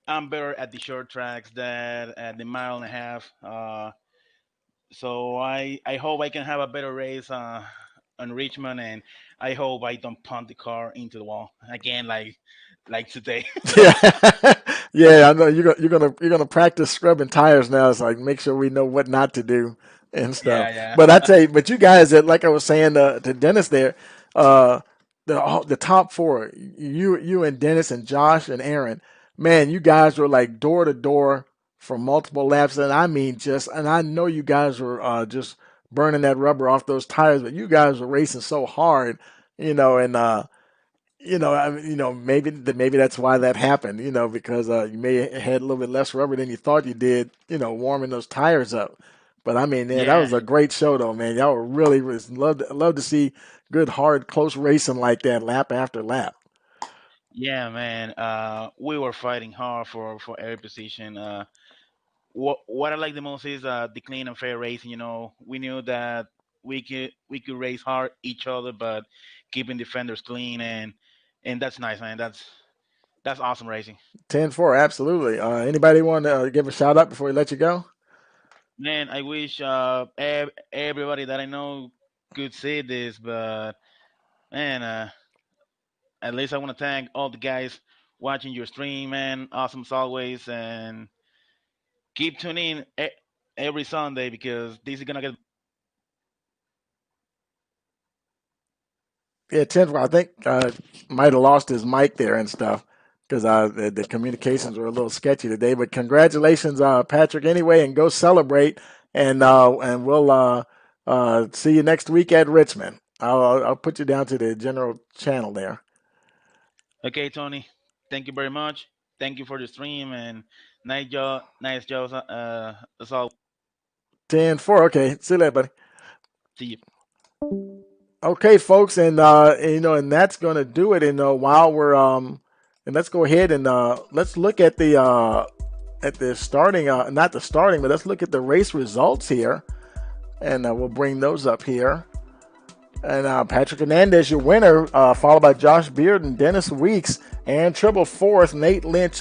[SPEAKER 4] I'm better at the short tracks than at the mile and a half. So I hope I can have a better race on Richmond, and I hope I don't punt the car into the wall again, like today.
[SPEAKER 1] Yeah, yeah. I know you're gonna practice scrubbing tires now. It's like make sure we know what not to do and stuff.
[SPEAKER 4] Yeah, yeah.
[SPEAKER 1] But I tell you, but you guys that like I was saying to Dennis there, uh, the top four, you and Dennis and Josh and Aaron, man, you guys were like door to door for multiple laps, and I mean and I know you guys were just burning that rubber off those tires, but you guys were racing so hard, and I mean, maybe that's why that happened. Because you may have had a little bit less rubber than you thought you did. Warming those tires up. But I mean, man, that
[SPEAKER 4] Yeah,
[SPEAKER 1] was a great show, though, man. Y'all were really was love to see good, hard, close racing like that, lap after lap.
[SPEAKER 4] yeah, man. We were fighting hard for every position. What I like the most is the clean and fair racing. We knew that we could race hard each other, but keeping defenders clean, and that's nice, man. That's awesome racing.
[SPEAKER 1] 10-4, absolutely. Anybody want to give a shout out before we let you go?
[SPEAKER 4] Man, I wish everybody that I know could see this, but man, at least I want to thank all the guys watching your stream, man. Awesome as always, and keep tuning in every Sunday because this is gonna get.
[SPEAKER 1] Yeah, 10-4. I think might have lost his mic there and stuff. because the communications were a little sketchy today. But congratulations, Patrick, anyway, and go celebrate. And we'll see you next week at Richmond. I'll put you down to the general channel there.
[SPEAKER 4] Okay, Tony. Thank you very much. Thank you for the stream and nice job. Nice job. That's all.
[SPEAKER 1] 10-4. Okay, see you later, buddy.
[SPEAKER 4] See you.
[SPEAKER 1] Okay, folks, and and that's going to do it. And while we're and let's go ahead and let's look at the starting, not the starting, but let's look at the race results here, and we'll bring those up here. And Patrick Hernandez, your winner, followed by Josh Beard and Dennis Weeks, and Tribble fourth, Nate Lynch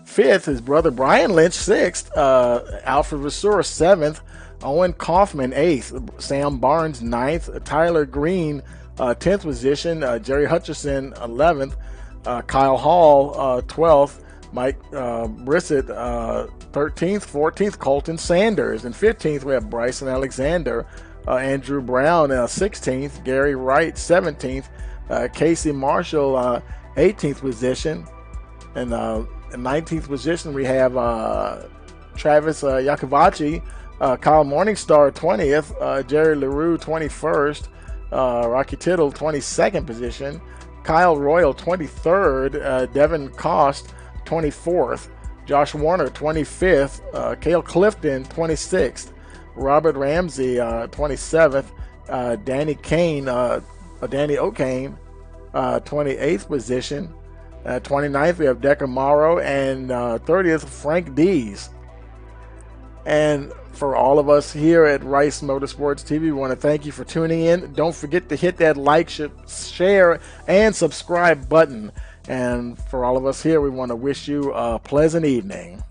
[SPEAKER 1] fifth, his brother Brian Lynch sixth, Alfred Vasseur seventh, Owen Kaufman eighth, Sam Barnes ninth, Tyler Green 10th position, Jerry Hutcherson 11th, Kyle Hall 12th, Mike Brissett 13th, 14th, Colton Sanders, and 15th we have Bryson Alexander, Andrew Brown 16th, Gary Wright 17th, Casey Marshall 18th position, and in 19th position we have Travis Yakovachi, Kyle Morningstar 20th, Jerry LaRue 21st, Rocky Tittle 22nd position, Kyle Royal 23rd, Devin Cost 24th, Josh Warner 25th, Cale Clifton 26th, Robert Ramsey 27th, Danny O'Kane 28th position, 29th we have Decker Morrow, and 30th Frank Dees. And for all of us here at Rice Motorsports TV, we want to thank you for tuning in. Don't forget to hit that like, share, and subscribe button. And for all of us here, we want to wish you a pleasant evening.